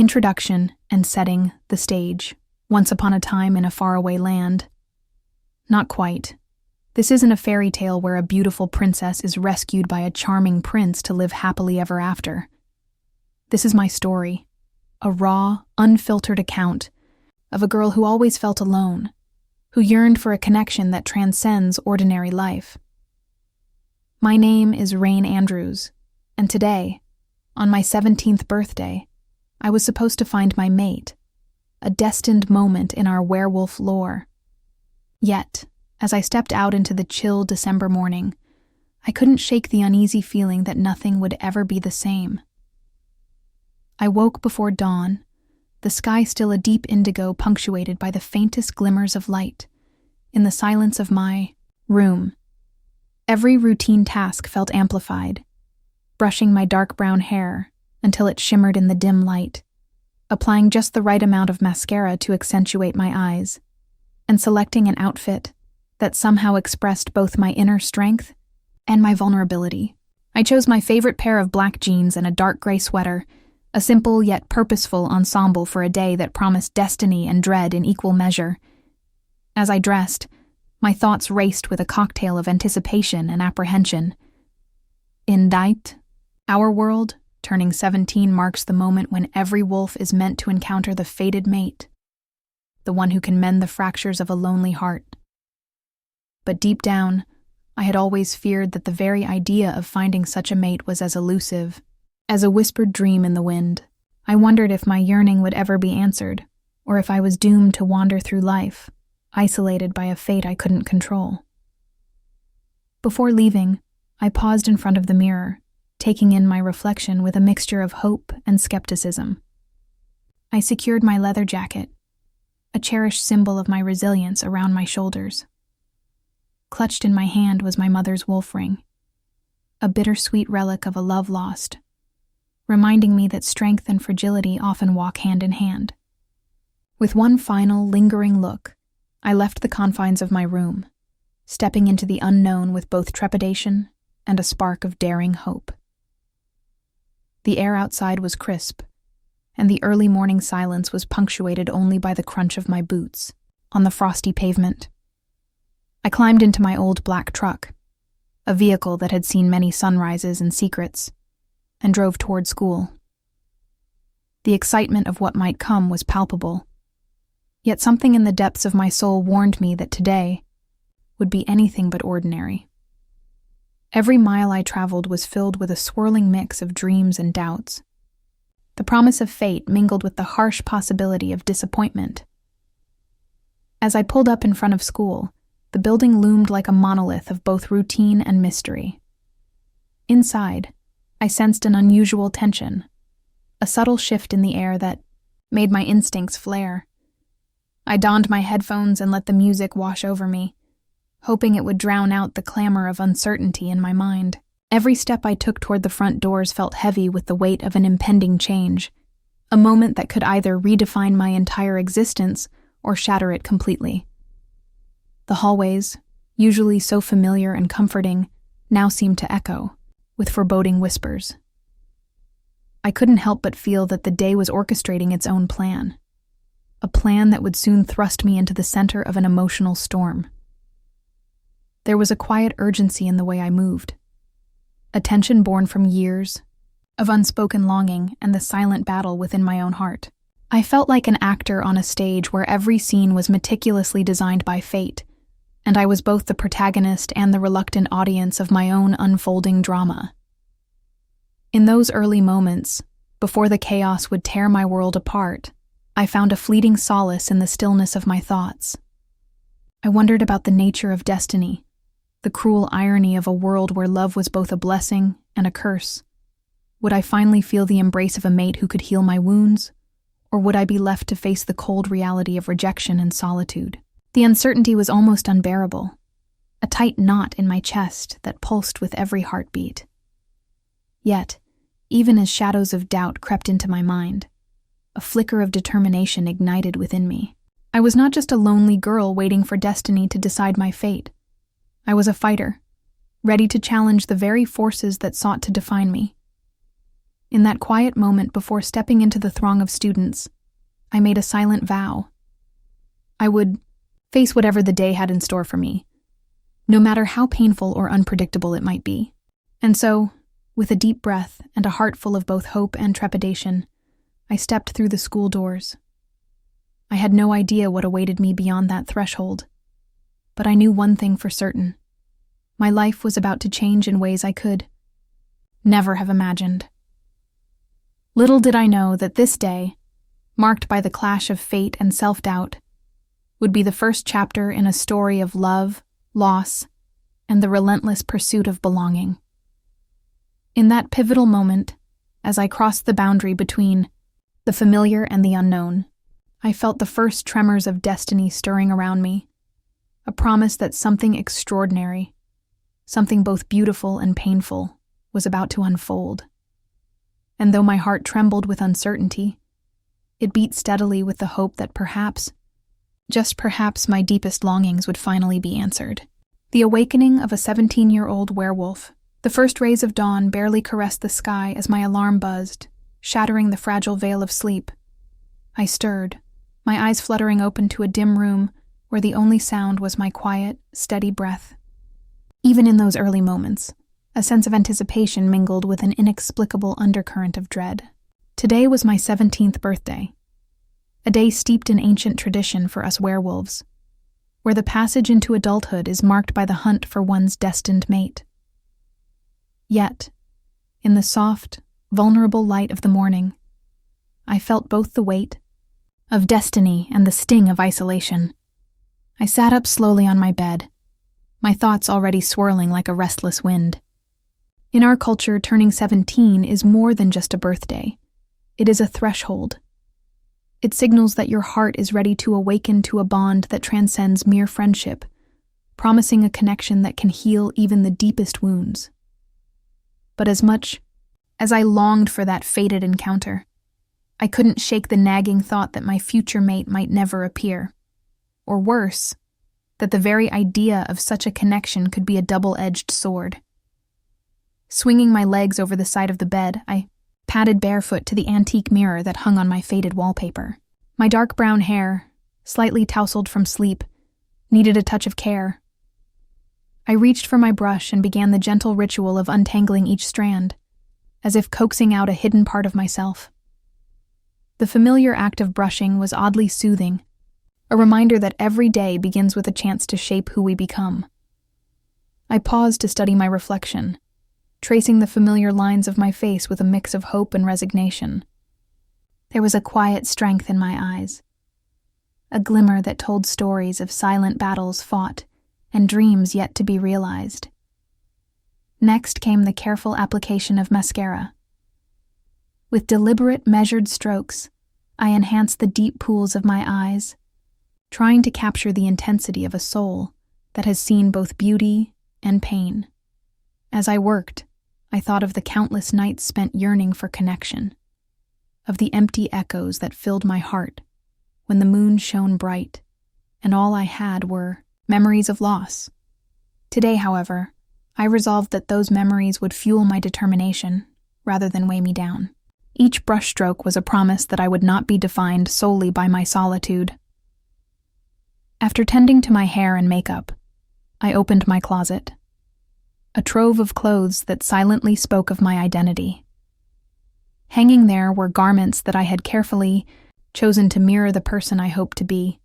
Introduction and setting the stage. Once upon a time in a faraway land. Not quite. This isn't a fairy tale where a beautiful princess is rescued by a charming prince to live happily ever after. This is my story, a raw, unfiltered account of a girl who always felt alone, who yearned for a connection that transcends ordinary life. My name is Rain Andrews, and today, on my 17th birthday, I was supposed to find my mate, a destined moment in our werewolf lore. Yet, as I stepped out into the chill December morning, I couldn't shake the uneasy feeling that nothing would ever be the same. I woke before dawn, the sky still a deep indigo punctuated by the faintest glimmers of light, in the silence of my room. Every routine task felt amplified, brushing my dark brown hair until it shimmered in the dim light, applying just the right amount of mascara to accentuate my eyes, and selecting an outfit that somehow expressed both my inner strength and my vulnerability. I chose my favorite pair of black jeans and a dark gray sweater, a simple yet purposeful ensemble for a day that promised destiny and dread in equal measure. As I dressed, my thoughts raced with a cocktail of anticipation and apprehension. In Dite, our world, turning 17 marks the moment when every wolf is meant to encounter the fated mate, the one who can mend the fractures of a lonely heart. But deep down, I had always feared that the very idea of finding such a mate was as elusive as a whispered dream in the wind. I wondered if my yearning would ever be answered, or if I was doomed to wander through life, isolated by a fate I couldn't control. Before leaving, I paused in front of the mirror, taking in my reflection with a mixture of hope and skepticism. I secured my leather jacket, a cherished symbol of my resilience, around my shoulders. Clutched in my hand was my mother's wolf ring, a bittersweet relic of a love lost, reminding me that strength and fragility often walk hand in hand. With one final, lingering look, I left the confines of my room, stepping into the unknown with both trepidation and a spark of daring hope. The air outside was crisp, and the early morning silence was punctuated only by the crunch of my boots on the frosty pavement. I climbed into my old black truck, a vehicle that had seen many sunrises and secrets, and drove toward school. The excitement of what might come was palpable, yet something in the depths of my soul warned me that today would be anything but ordinary. Every mile I traveled was filled with a swirling mix of dreams and doubts. The promise of fate mingled with the harsh possibility of disappointment. As I pulled up in front of school, the building loomed like a monolith of both routine and mystery. Inside, I sensed an unusual tension, a subtle shift in the air that made my instincts flare. I donned my headphones and let the music wash over me, hoping it would drown out the clamor of uncertainty in my mind. Every step I took toward the front doors felt heavy with the weight of an impending change, a moment that could either redefine my entire existence or shatter it completely. The hallways, usually so familiar and comforting, now seemed to echo, with foreboding whispers. I couldn't help but feel that the day was orchestrating its own plan, a plan that would soon thrust me into the center of an emotional storm. There was a quiet urgency in the way I moved, a tension born from years of unspoken longing and the silent battle within my own heart. I felt like an actor on a stage where every scene was meticulously designed by fate, and I was both the protagonist and the reluctant audience of my own unfolding drama. In those early moments, before the chaos would tear my world apart, I found a fleeting solace in the stillness of my thoughts. I wondered about the nature of destiny, the cruel irony of a world where love was both a blessing and a curse. Would I finally feel the embrace of a mate who could heal my wounds, or would I be left to face the cold reality of rejection and solitude? The uncertainty was almost unbearable, a tight knot in my chest that pulsed with every heartbeat. Yet, even as shadows of doubt crept into my mind, a flicker of determination ignited within me. I was not just a lonely girl waiting for destiny to decide my fate. I was a fighter, ready to challenge the very forces that sought to define me. In that quiet moment before stepping into the throng of students, I made a silent vow. I would face whatever the day had in store for me, no matter how painful or unpredictable it might be. And so, with a deep breath and a heart full of both hope and trepidation, I stepped through the school doors. I had no idea what awaited me beyond that threshold, but I knew one thing for certain. My life was about to change in ways I could never have imagined. Little did I know that this day, marked by the clash of fate and self-doubt, would be the first chapter in a story of love, loss, and the relentless pursuit of belonging. In that pivotal moment, as I crossed the boundary between the familiar and the unknown, I felt the first tremors of destiny stirring around me, a promise that something extraordinary, something both beautiful and painful, was about to unfold. And though my heart trembled with uncertainty, it beat steadily with the hope that perhaps, just perhaps, my deepest longings would finally be answered. The awakening of a 17-year-old werewolf. The first rays of dawn barely caressed the sky as my alarm buzzed, shattering the fragile veil of sleep. I stirred, my eyes fluttering open to a dim room where the only sound was my quiet, steady breath. Even in those early moments, a sense of anticipation mingled with an inexplicable undercurrent of dread. Today was my 17th birthday, a day steeped in ancient tradition for us werewolves, where the passage into adulthood is marked by the hunt for one's destined mate. Yet, in the soft, vulnerable light of the morning, I felt both the weight of destiny and the sting of isolation. I sat up slowly on my bed, my thoughts already swirling like a restless wind. In our culture, turning 17 is more than just a birthday. It is a threshold. It signals that your heart is ready to awaken to a bond that transcends mere friendship, promising a connection that can heal even the deepest wounds. But as much as I longed for that fated encounter, I couldn't shake the nagging thought that my future mate might never appear. Or worse, that the very idea of such a connection could be a double-edged sword. Swinging my legs over the side of the bed, I padded barefoot to the antique mirror that hung on my faded wallpaper. My dark brown hair, slightly tousled from sleep, needed a touch of care. I reached for my brush and began the gentle ritual of untangling each strand, as if coaxing out a hidden part of myself. The familiar act of brushing was oddly soothing, a reminder that every day begins with a chance to shape who we become. I paused to study my reflection, tracing the familiar lines of my face with a mix of hope and resignation. There was a quiet strength in my eyes, a glimmer that told stories of silent battles fought and dreams yet to be realized. Next came the careful application of mascara. With deliberate, measured strokes, I enhanced the deep pools of my eyes, trying to capture the intensity of a soul that has seen both beauty and pain. As I worked, I thought of the countless nights spent yearning for connection, of the empty echoes that filled my heart when the moon shone bright, and all I had were memories of loss. Today, however, I resolved that those memories would fuel my determination rather than weigh me down. Each brushstroke was a promise that I would not be defined solely by my solitude. After tending to my hair and makeup, I opened my closet, a trove of clothes that silently spoke of my identity. Hanging there were garments that I had carefully chosen to mirror the person I hoped to be.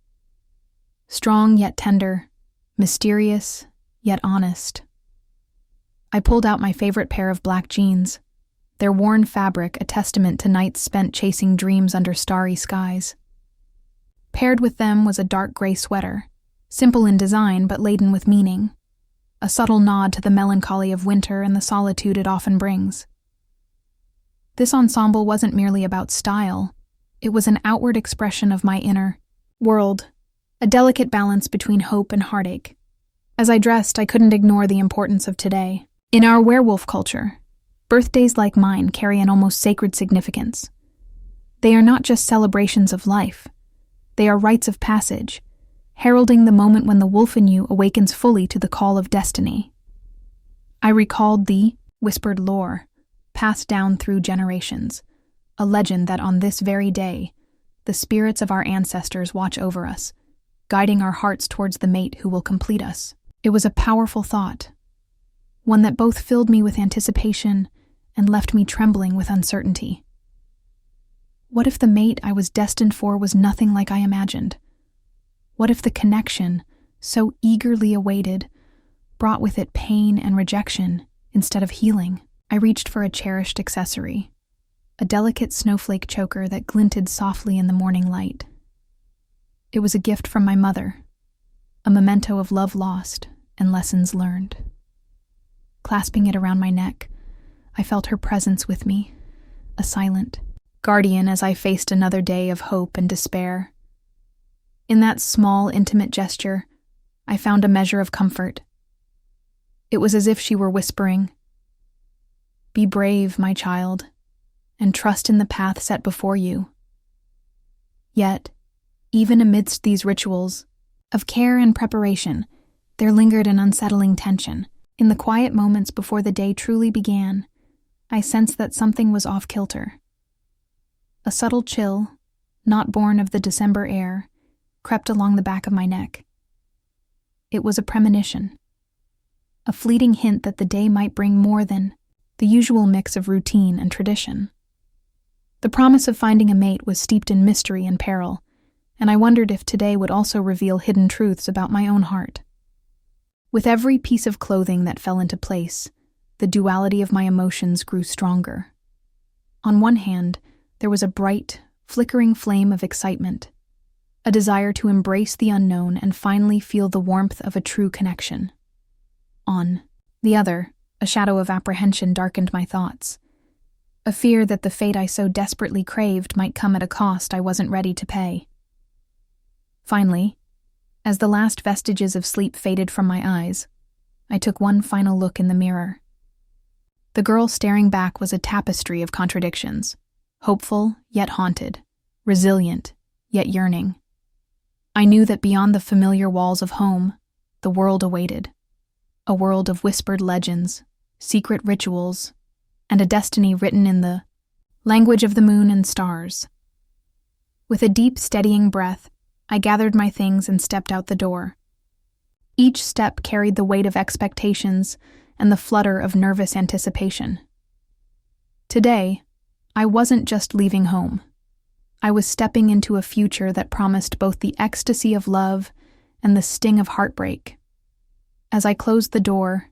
Strong yet tender, mysterious yet honest. I pulled out my favorite pair of black jeans, their worn fabric a testament to nights spent chasing dreams under starry skies. Paired with them was a dark gray sweater, simple in design but laden with meaning, a subtle nod to the melancholy of winter and the solitude it often brings. This ensemble wasn't merely about style, it was an outward expression of my inner world, a delicate balance between hope and heartache. As I dressed, I couldn't ignore the importance of today. In our werewolf culture, birthdays like mine carry an almost sacred significance. They are not just celebrations of life, they are rites of passage, heralding the moment when the wolf in you awakens fully to the call of destiny. I recalled the whispered lore, passed down through generations, a legend that on this very day, the spirits of our ancestors watch over us, guiding our hearts towards the mate who will complete us. It was a powerful thought, one that both filled me with anticipation and left me trembling with uncertainty. What if the mate I was destined for was nothing like I imagined? What if the connection, so eagerly awaited, brought with it pain and rejection instead of healing? I reached for a cherished accessory, a delicate snowflake choker that glinted softly in the morning light. It was a gift from my mother, a memento of love lost and lessons learned. Clasping it around my neck, I felt her presence with me, a silent guardian as I faced another day of hope and despair. In that small, intimate gesture, I found a measure of comfort. It was as if she were whispering, "Be brave, my child, and trust in the path set before you." Yet, even amidst these rituals of care and preparation, there lingered an unsettling tension. In the quiet moments before the day truly began, I sensed that something was off-kilter. A subtle chill, not born of the December air, crept along the back of my neck. It was a premonition, a fleeting hint that the day might bring more than the usual mix of routine and tradition. The promise of finding a mate was steeped in mystery and peril, and I wondered if today would also reveal hidden truths about my own heart. With every piece of clothing that fell into place, the duality of my emotions grew stronger. On one hand, there was a bright, flickering flame of excitement, a desire to embrace the unknown and finally feel the warmth of a true connection. On the other, a shadow of apprehension darkened my thoughts, a fear that the fate I so desperately craved might come at a cost I wasn't ready to pay. Finally, as the last vestiges of sleep faded from my eyes, I took one final look in the mirror. The girl staring back was a tapestry of contradictions, hopeful yet haunted, resilient yet yearning. I knew that beyond the familiar walls of home, the world awaited, a world of whispered legends, secret rituals, and a destiny written in the language of the moon and stars. With a deep, steadying breath, I gathered my things and stepped out the door. Each step carried the weight of expectations and the flutter of nervous anticipation. Today, I wasn't just leaving home. I was stepping into a future that promised both the ecstasy of love and the sting of heartbreak. As I closed the door,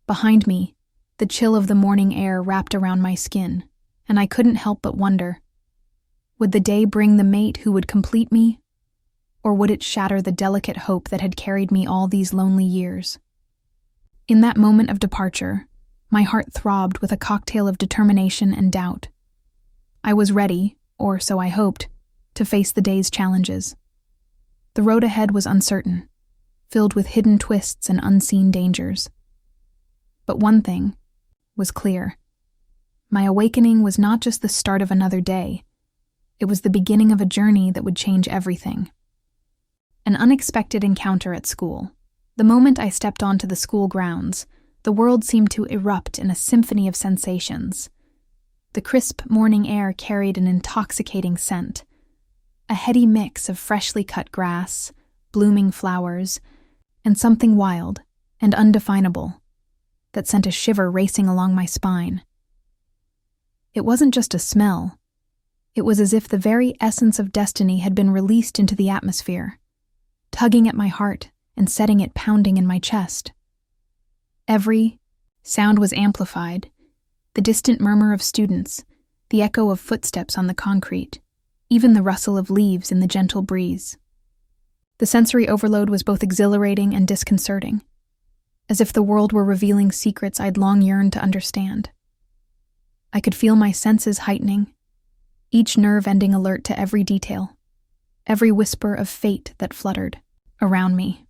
behind me, the chill of the morning air wrapped around my skin, and I couldn't help but wonder, would the day bring the mate who would complete me, or would it shatter the delicate hope that had carried me all these lonely years? In that moment of departure, my heart throbbed with a cocktail of determination and doubt. I was ready, or so I hoped, to face the day's challenges. The road ahead was uncertain, filled with hidden twists and unseen dangers. But one thing was clear. My awakening was not just the start of another day. It was the beginning of a journey that would change everything. An unexpected encounter at school. The moment I stepped onto the school grounds, the world seemed to erupt in a symphony of sensations. The crisp morning air carried an intoxicating scent, a heady mix of freshly cut grass, blooming flowers, and something wild and undefinable that sent a shiver racing along my spine. It wasn't just a smell. It was as if the very essence of destiny had been released into the atmosphere, tugging at my heart and setting it pounding in my chest. Every sound was amplified, the distant murmur of students, the echo of footsteps on the concrete, even the rustle of leaves in the gentle breeze. The sensory overload was both exhilarating and disconcerting, as if the world were revealing secrets I'd long yearned to understand. I could feel my senses heightening, each nerve ending alert to every detail, every whisper of fate that fluttered around me.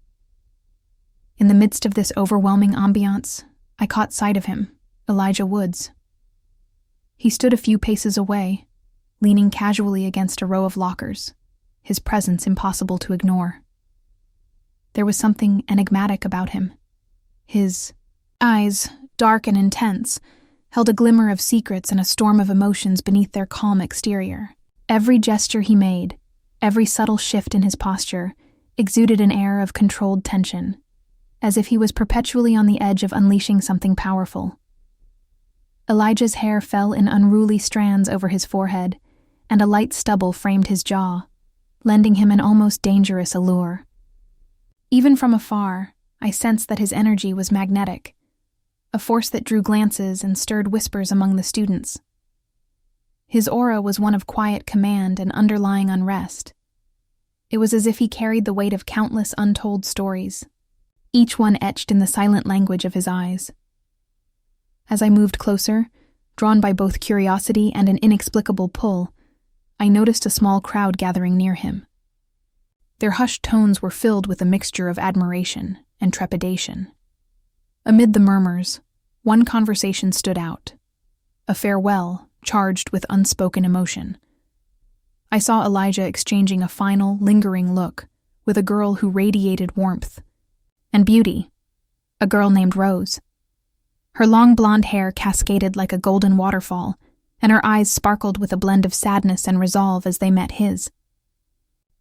In the midst of this overwhelming ambiance, I caught sight of him, Elijah Woods. He stood a few paces away, leaning casually against a row of lockers, his presence impossible to ignore. There was something enigmatic about him. His eyes, dark and intense, held a glimmer of secrets and a storm of emotions beneath their calm exterior. Every gesture he made, every subtle shift in his posture, exuded an air of controlled tension, as if he was perpetually on the edge of unleashing something powerful. Elijah's hair fell in unruly strands over his forehead, and a light stubble framed his jaw, lending him an almost dangerous allure. Even from afar, I sensed that his energy was magnetic, a force that drew glances and stirred whispers among the students. His aura was one of quiet command and underlying unrest. It was as if he carried the weight of countless untold stories, each one etched in the silent language of his eyes. As I moved closer, drawn by both curiosity and an inexplicable pull, I noticed a small crowd gathering near him. Their hushed tones were filled with a mixture of admiration and trepidation. Amid the murmurs, one conversation stood out, a farewell charged with unspoken emotion. I saw Elijah exchanging a final, lingering look with a girl who radiated warmth and beauty, a girl named Rose. Her long blonde hair cascaded like a golden waterfall, and her eyes sparkled with a blend of sadness and resolve as they met his.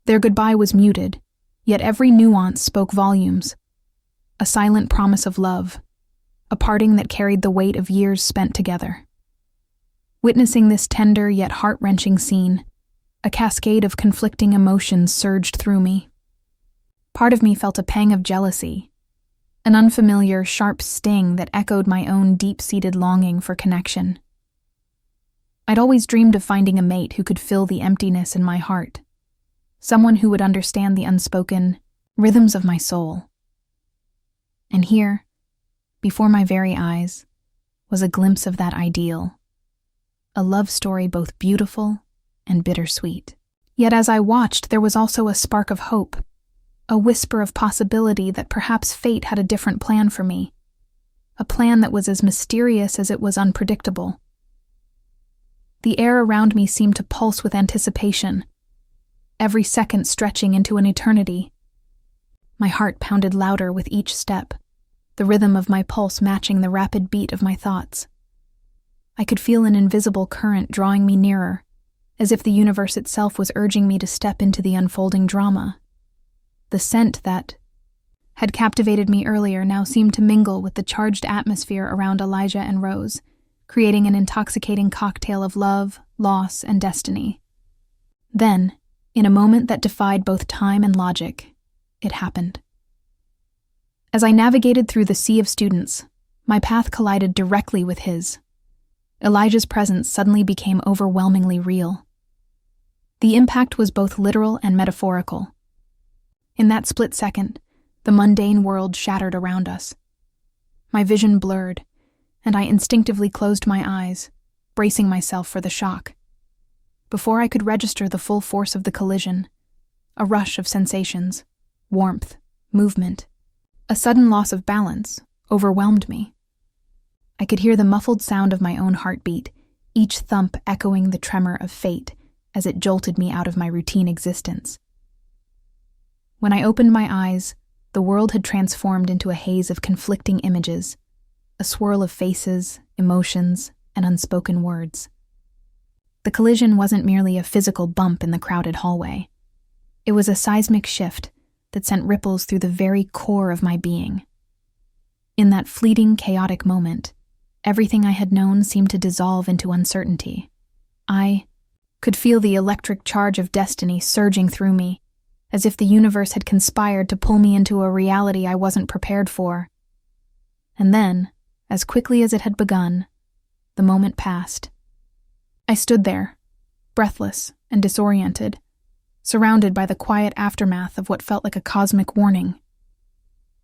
Their goodbye was muted, yet every nuance spoke volumes. A silent promise of love, a parting that carried the weight of years spent together. Witnessing this tender yet heart-wrenching scene, a cascade of conflicting emotions surged through me. Part of me felt a pang of jealousy, an unfamiliar, sharp sting that echoed my own deep-seated longing for connection. I'd always dreamed of finding a mate who could fill the emptiness in my heart, someone who would understand the unspoken rhythms of my soul. And here, before my very eyes, was a glimpse of that ideal, a love story both beautiful and bittersweet. Yet as I watched, there was also a spark of hope, a whisper of possibility that perhaps fate had a different plan for me, a plan that was as mysterious as it was unpredictable. The air around me seemed to pulse with anticipation, every second stretching into an eternity. My heart pounded louder with each step, the rhythm of my pulse matching the rapid beat of my thoughts. I could feel an invisible current drawing me nearer, as if the universe itself was urging me to step into the unfolding drama. The scent that had captivated me earlier now seemed to mingle with the charged atmosphere around Elijah and Rose, creating an intoxicating cocktail of love, loss, and destiny. Then, in a moment that defied both time and logic, it happened. As I navigated through the sea of students, my path collided directly with his. Elijah's presence suddenly became overwhelmingly real. The impact was both literal and metaphorical. In that split second, the mundane world shattered around us. My vision blurred, and I instinctively closed my eyes, bracing myself for the shock. Before I could register the full force of the collision, a rush of sensations, warmth, movement, a sudden loss of balance overwhelmed me. I could hear the muffled sound of my own heartbeat, each thump echoing the tremor of fate as it jolted me out of my routine existence. When I opened my eyes, the world had transformed into a haze of conflicting images, a swirl of faces, emotions, and unspoken words. The collision wasn't merely a physical bump in the crowded hallway. It was a seismic shift that sent ripples through the very core of my being. In that fleeting, chaotic moment, everything I had known seemed to dissolve into uncertainty. I could feel the electric charge of destiny surging through me, as if the universe had conspired to pull me into a reality I wasn't prepared for. And then, as quickly as it had begun, the moment passed. I stood there, breathless and disoriented, surrounded by the quiet aftermath of what felt like a cosmic warning.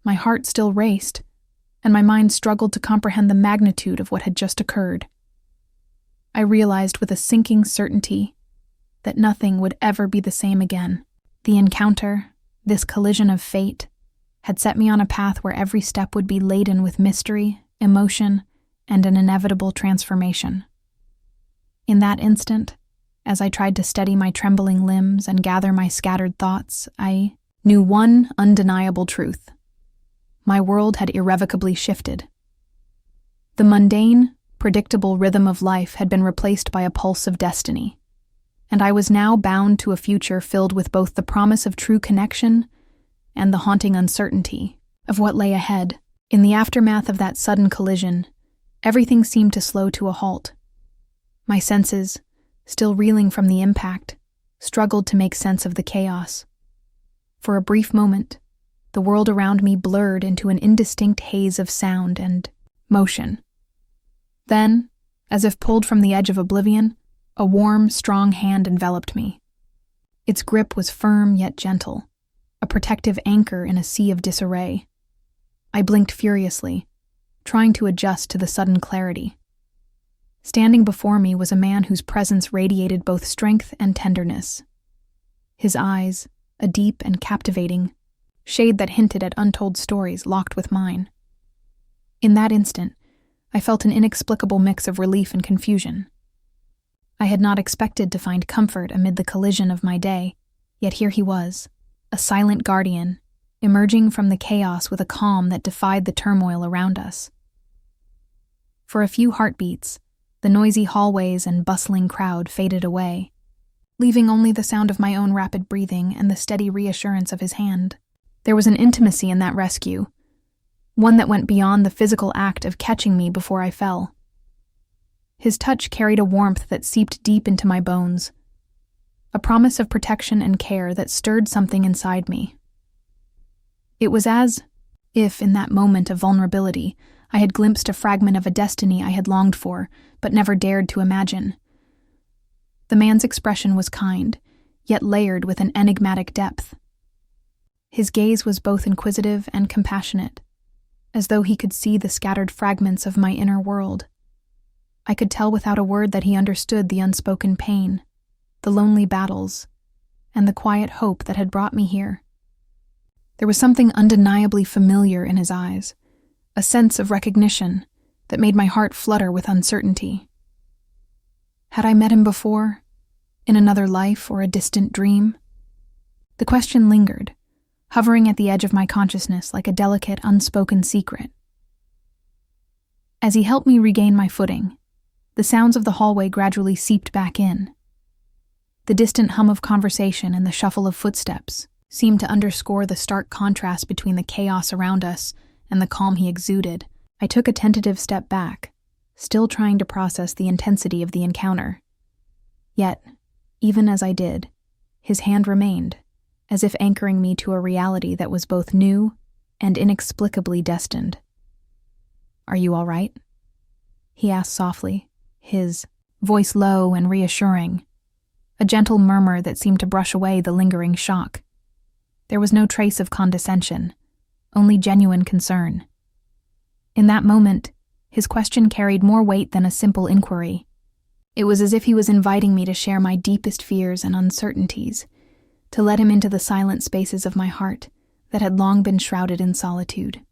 My heart still raced, and my mind struggled to comprehend the magnitude of what had just occurred. I realized with a sinking certainty that nothing would ever be the same again. The encounter, this collision of fate, had set me on a path where every step would be laden with mystery, emotion, and an inevitable transformation. In that instant, as I tried to steady my trembling limbs and gather my scattered thoughts, I knew one undeniable truth. My world had irrevocably shifted. The mundane, predictable rhythm of life had been replaced by a pulse of destiny, and I was now bound to a future filled with both the promise of true connection and the haunting uncertainty of what lay ahead. In the aftermath of that sudden collision, everything seemed to slow to a halt. My senses, still reeling from the impact, struggled to make sense of the chaos. For a brief moment, the world around me blurred into an indistinct haze of sound and motion. Then, as if pulled from the edge of oblivion, a warm, strong hand enveloped me. Its grip was firm yet gentle, a protective anchor in a sea of disarray. I blinked furiously, trying to adjust to the sudden clarity. Standing before me was a man whose presence radiated both strength and tenderness. His eyes, a deep and captivating shade that hinted at untold stories, locked with mine. In that instant, I felt an inexplicable mix of relief and confusion. I had not expected to find comfort amid the collision of my day, yet here he was, a silent guardian, emerging from the chaos with a calm that defied the turmoil around us. For a few heartbeats, the noisy hallways and bustling crowd faded away, leaving only the sound of my own rapid breathing and the steady reassurance of his hand. There was an intimacy in that rescue, one that went beyond the physical act of catching me before I fell. His touch carried a warmth that seeped deep into my bones, a promise of protection and care that stirred something inside me. It was as if, in that moment of vulnerability, I had glimpsed a fragment of a destiny I had longed for, but never dared to imagine. The man's expression was kind, yet layered with an enigmatic depth. His gaze was both inquisitive and compassionate, as though he could see the scattered fragments of my inner world. I could tell without a word that he understood the unspoken pain, the lonely battles, and the quiet hope that had brought me here. There was something undeniably familiar in his eyes, a sense of recognition that made my heart flutter with uncertainty. Had I met him before, in another life or a distant dream? The question lingered, hovering at the edge of my consciousness like a delicate, unspoken secret. As he helped me regain my footing, the sounds of the hallway gradually seeped back in. The distant hum of conversation and the shuffle of footsteps seemed to underscore the stark contrast between the chaos around us and the calm he exuded. I took a tentative step back, still trying to process the intensity of the encounter. Yet, even as I did, his hand remained, as if anchoring me to a reality that was both new and inexplicably destined. "Are you all right?" he asked softly, his voice low and reassuring, a gentle murmur that seemed to brush away the lingering shock. There was no trace of condescension, only genuine concern. In that moment, his question carried more weight than a simple inquiry. It was as if he was inviting me to share my deepest fears and uncertainties, to let him into the silent spaces of my heart that had long been shrouded in solitude.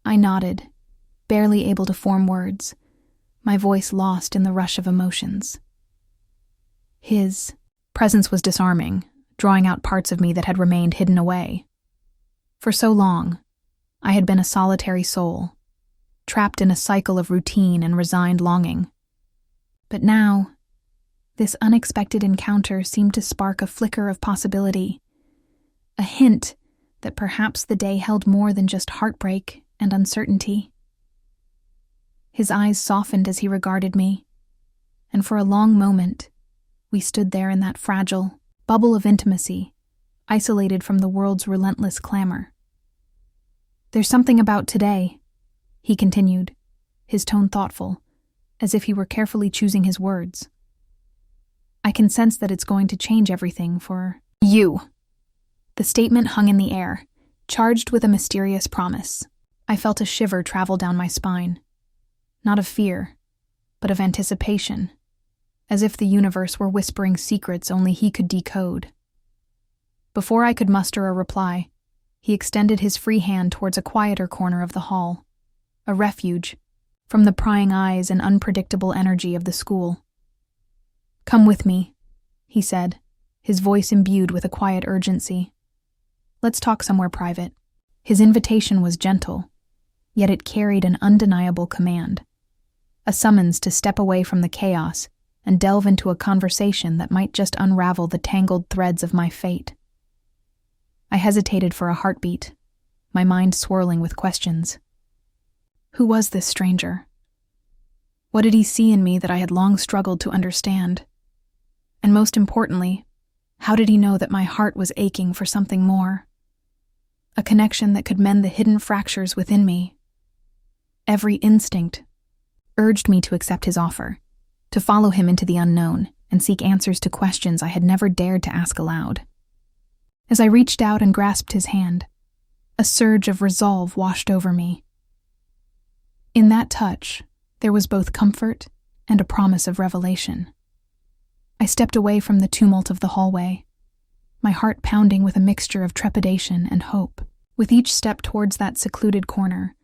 I nodded, barely able to form words, my voice lost in the rush of emotions. His presence was disarming, drawing out parts of me that had remained hidden away. For so long, I had been a solitary soul, trapped in a cycle of routine and resigned longing. But now, this unexpected encounter seemed to spark a flicker of possibility, a hint that perhaps the day held more than just heartbreak and uncertainty. His eyes softened as he regarded me, and for a long moment, we stood there in that fragile bubble of intimacy, isolated from the world's relentless clamor. "There's something about today," he continued, his tone thoughtful, as if he were carefully choosing his words. "I can sense that it's going to change everything for you." The statement hung in the air, charged with a mysterious promise. I felt a shiver travel down my spine, not of fear, but of anticipation, as if the universe were whispering secrets only he could decode. Before I could muster a reply, he extended his free hand towards a quieter corner of the hall, a refuge from the prying eyes and unpredictable energy of the school. "Come with me," he said, his voice imbued with a quiet urgency. "Let's talk somewhere private." His invitation was gentle, yet it carried an undeniable command. a summons to step away from the chaos and delve into a conversation that might just unravel the tangled threads of my fate. I hesitated for a heartbeat, my mind swirling with questions. Who was this stranger? What did he see in me that I had long struggled to understand? And most importantly, how did he know that my heart was aching for something more? A connection that could mend the hidden fractures within me. Every instinct urged me to accept his offer, to follow him into the unknown and seek answers to questions I had never dared to ask aloud. As I reached out and grasped his hand, a surge of resolve washed over me. In that touch, there was both comfort and a promise of revelation. I stepped away from the tumult of the hallway, my heart pounding with a mixture of trepidation and hope. With each step towards that secluded corner,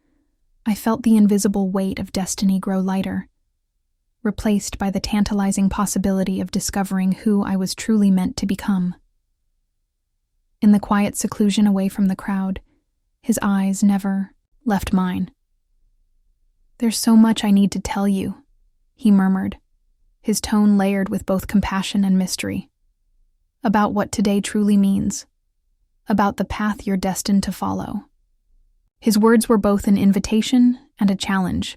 I felt the invisible weight of destiny grow lighter, replaced by the tantalizing possibility of discovering who I was truly meant to become. In the quiet seclusion away from the crowd, his eyes never left mine. "There's so much I need to tell you," he murmured, his tone layered with both compassion and mystery. "About what today truly means. About the path you're destined to follow." His words were both an invitation and a challenge,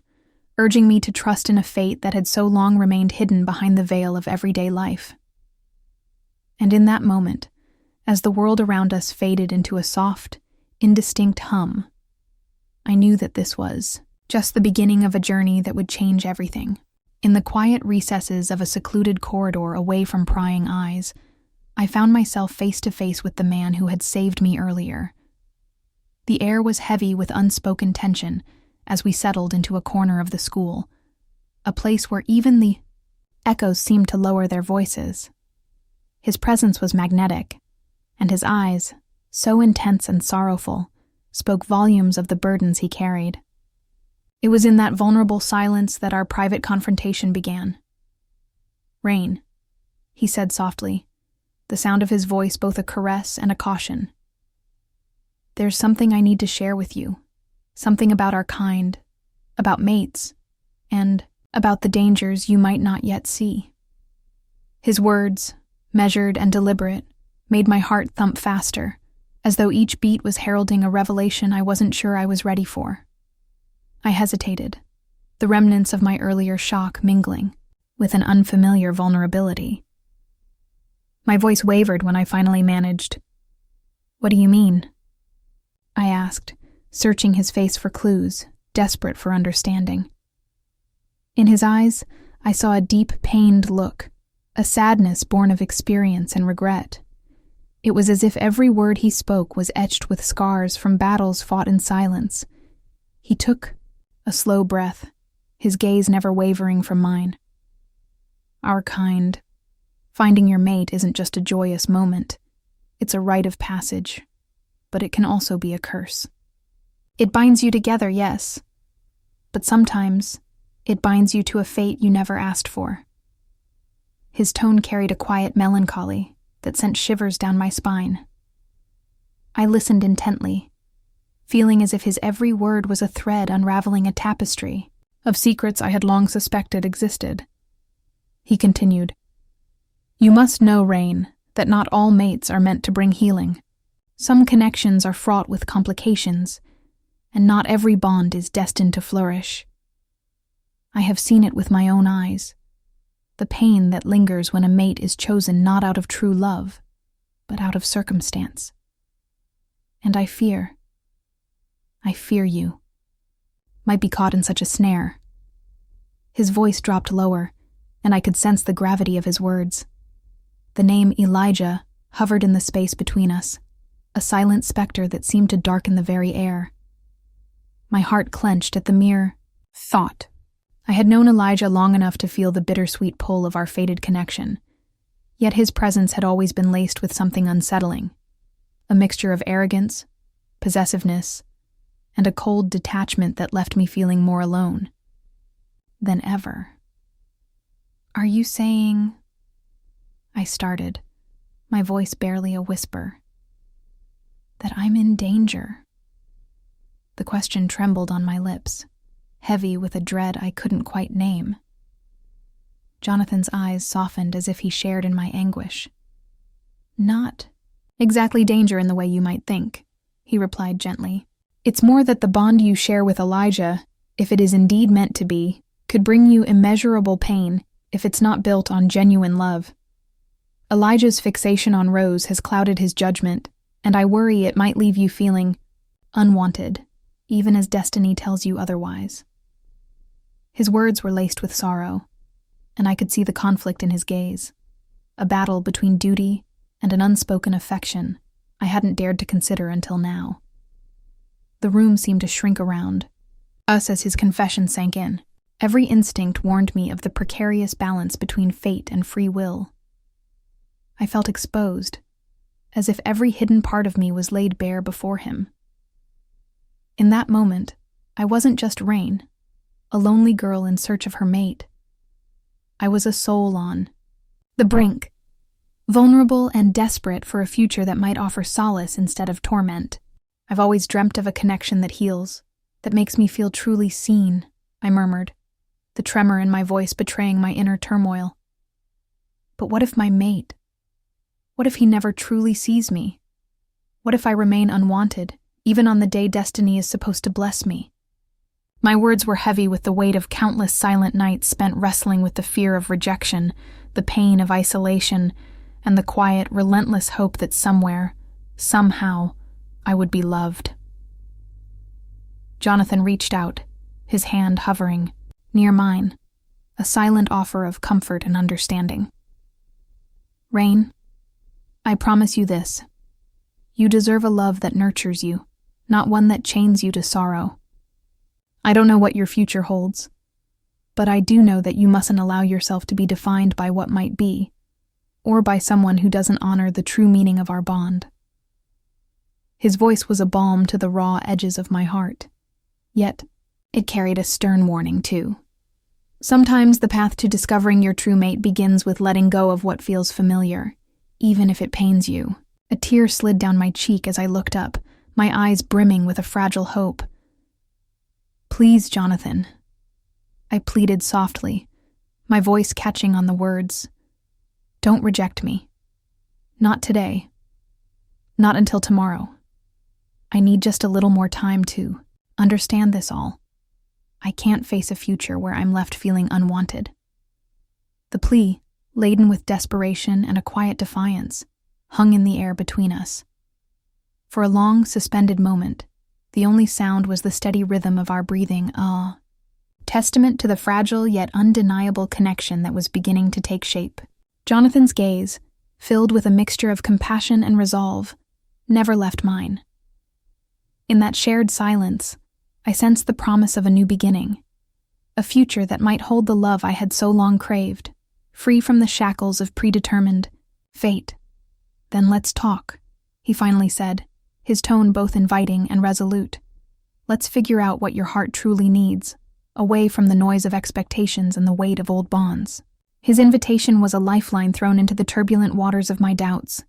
urging me to trust in a fate that had so long remained hidden behind the veil of everyday life. And in that moment, as the world around us faded into a soft, indistinct hum, I knew that this was just the beginning of a journey that would change everything. In the quiet recesses of a secluded corridor away from prying eyes, I found myself face to face with the man who had saved me earlier. The air was heavy with unspoken tension as we settled into a corner of the school, a place where even the echoes seemed to lower their voices. His presence was magnetic, and his eyes, so intense and sorrowful, spoke volumes of the burdens he carried. It was in that vulnerable silence that our private confrontation began. "Rain," he said softly, the sound of his voice both a caress and a caution. "There's something I need to share with you, something about our kind, about mates, and about the dangers you might not yet see." His words, measured and deliberate, made my heart thump faster, as though each beat was heralding a revelation I wasn't sure I was ready for. I hesitated, the remnants of my earlier shock mingling with an unfamiliar vulnerability. My voice wavered when I finally managed. "What do you mean?" I asked, searching his face for clues, desperate for understanding. In his eyes, I saw a deep, pained look, a sadness born of experience and regret. It was as if every word he spoke was etched with scars from battles fought in silence. He took a slow breath, his gaze never wavering from mine. "Our kind. Finding your mate isn't just a joyous moment. It's a rite of passage, but it can also be a curse. It binds you together, yes, but sometimes it binds you to a fate you never asked for." His tone carried a quiet melancholy that sent shivers down my spine. I listened intently, feeling as if his every word was a thread unraveling a tapestry of secrets I had long suspected existed. He continued, "You must know, Rain, that not all mates are meant to bring healing. Some connections are fraught with complications, and not every bond is destined to flourish. I have seen it with my own eyes, the pain that lingers when a mate is chosen not out of true love, but out of circumstance. And I fear you might be caught in such a snare." His voice dropped lower, and I could sense the gravity of his words. The name Elijah hovered in the space between us, a silent specter that seemed to darken the very air. My heart clenched at the mere thought. I had known Elijah long enough to feel the bittersweet pull of our fated connection, yet his presence had always been laced with something unsettling, a mixture of arrogance, possessiveness, and a cold detachment that left me feeling more alone than ever. "Are you saying—" I started, my voice barely a whisper. "That I'm in danger?" The question trembled on my lips, heavy with a dread I couldn't quite name. Jonathan's eyes softened as if he shared in my anguish. "Not exactly danger in the way you might think," he replied gently. "It's more that the bond you share with Elijah, if it is indeed meant to be, could bring you immeasurable pain if it's not built on genuine love. Elijah's fixation on Rose has clouded his judgment, and I worry it might leave you feeling unwanted, even as destiny tells you otherwise." His words were laced with sorrow, and I could see the conflict in his gaze, a battle between duty and an unspoken affection I hadn't dared to consider until now. The room seemed to shrink around us as his confession sank in. Every instinct warned me of the precarious balance between fate and free will. I felt exposed, as if every hidden part of me was laid bare before him. In that moment, I wasn't just Rain, a lonely girl in search of her mate. I was a soul on the brink, vulnerable and desperate for a future that might offer solace instead of torment. "I've always dreamt of a connection that heals, that makes me feel truly seen," I murmured, the tremor in my voice betraying my inner turmoil. But what if my mate? What if he never truly sees me? What if I remain unwanted, even on the day destiny is supposed to bless me? My words were heavy with the weight of countless silent nights spent wrestling with the fear of rejection, the pain of isolation, and the quiet, relentless hope that somewhere, somehow, I would be loved. Jonathan reached out, his hand hovering near mine, a silent offer of comfort and understanding. "Rain, I promise you this. You deserve a love that nurtures you, not one that chains you to sorrow. I don't know what your future holds, but I do know that you mustn't allow yourself to be defined by what might be, or by someone who doesn't honor the true meaning of our bond." His voice was a balm to the raw edges of my heart, yet it carried a stern warning too. Sometimes the path to discovering your true mate begins with letting go of what feels familiar, even if it pains you. A tear slid down my cheek as I looked up, my eyes brimming with a fragile hope. "Please, Jonathan," I pleaded softly, my voice catching on the words. "Don't reject me. Not today. Not until tomorrow. I need just a little more time to understand this all. I can't face a future where I'm left feeling unwanted." The plea, laden with desperation and a quiet defiance, hung in the air between us. For a long, suspended moment, the only sound was the steady rhythm of our breathing, testament to the fragile yet undeniable connection that was beginning to take shape. Jonathan's gaze, filled with a mixture of compassion and resolve, never left mine. In that shared silence, I sensed the promise of a new beginning, a future that might hold the love I had so long craved, free from the shackles of predetermined fate. "Then let's talk," he finally said, his tone both inviting and resolute. "Let's figure out what your heart truly needs, away from the noise of expectations and the weight of old bonds." His invitation was a lifeline thrown into the turbulent waters of my doubts,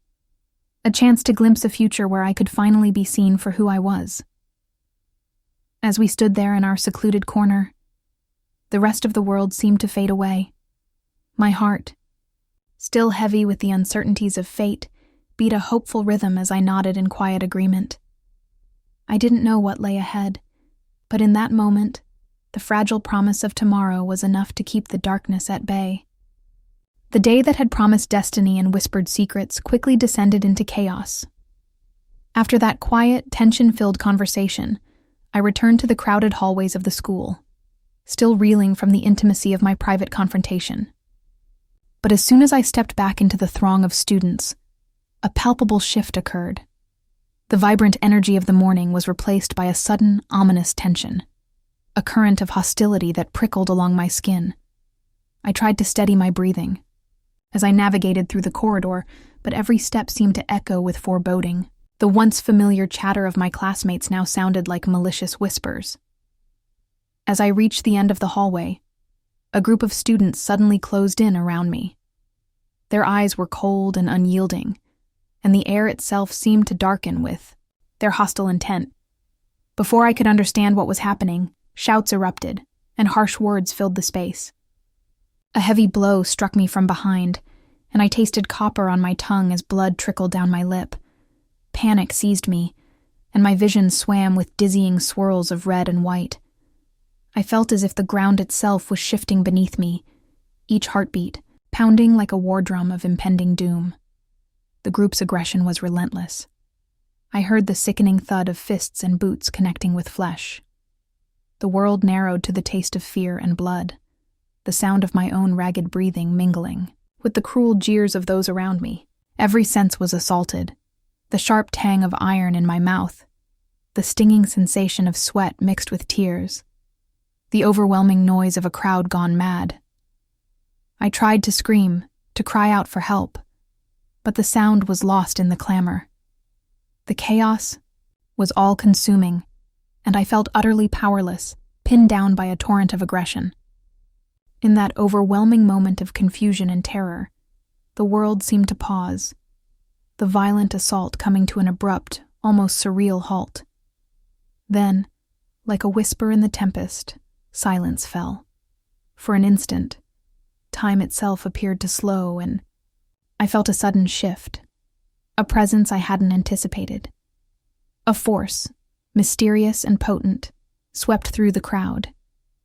a chance to glimpse a future where I could finally be seen for who I was. As we stood there in our secluded corner, the rest of the world seemed to fade away. My heart, still heavy with the uncertainties of fate, beat a hopeful rhythm as I nodded in quiet agreement. I didn't know what lay ahead, but in that moment, the fragile promise of tomorrow was enough to keep the darkness at bay. The day that had promised destiny and whispered secrets quickly descended into chaos. After that quiet, tension-filled conversation, I returned to the crowded hallways of the school, still reeling from the intimacy of my private confrontation. But as soon as I stepped back into the throng of students, a palpable shift occurred. The vibrant energy of the morning was replaced by a sudden, ominous tension, a current of hostility that prickled along my skin. I tried to steady my breathing as I navigated through the corridor, but every step seemed to echo with foreboding. The once familiar chatter of my classmates now sounded like malicious whispers. As I reached the end of the hallway, a group of students suddenly closed in around me. Their eyes were cold and unyielding, and the air itself seemed to darken with their hostile intent. Before I could understand what was happening, Shouts erupted, and harsh words filled the space. A heavy blow struck me from behind, and I tasted copper on my tongue as blood trickled down my lip. Panic seized me, and my vision swam with dizzying swirls of red and white. I felt as if the ground itself was shifting beneath me, each heartbeat pounding like a war drum of impending doom. The group's aggression was relentless. I heard the sickening thud of fists and boots connecting with flesh. The world narrowed to the taste of fear and blood, the sound of my own ragged breathing mingling with the cruel jeers of those around me. Every sense was assaulted. The sharp tang of iron in my mouth, the stinging sensation of sweat mixed with tears, the overwhelming noise of a crowd gone mad. I tried to scream, to cry out for help, but the sound was lost in the clamor. The chaos was all-consuming, and I felt utterly powerless, pinned down by a torrent of aggression. In that overwhelming moment of confusion and terror, the world seemed to pause, the violent assault coming to an abrupt, almost surreal halt. Then, like a whisper in the tempest, silence fell. For an instant, time itself appeared to slow, and I felt a sudden shift, a presence I hadn't anticipated. A force, mysterious and potent, swept through the crowd,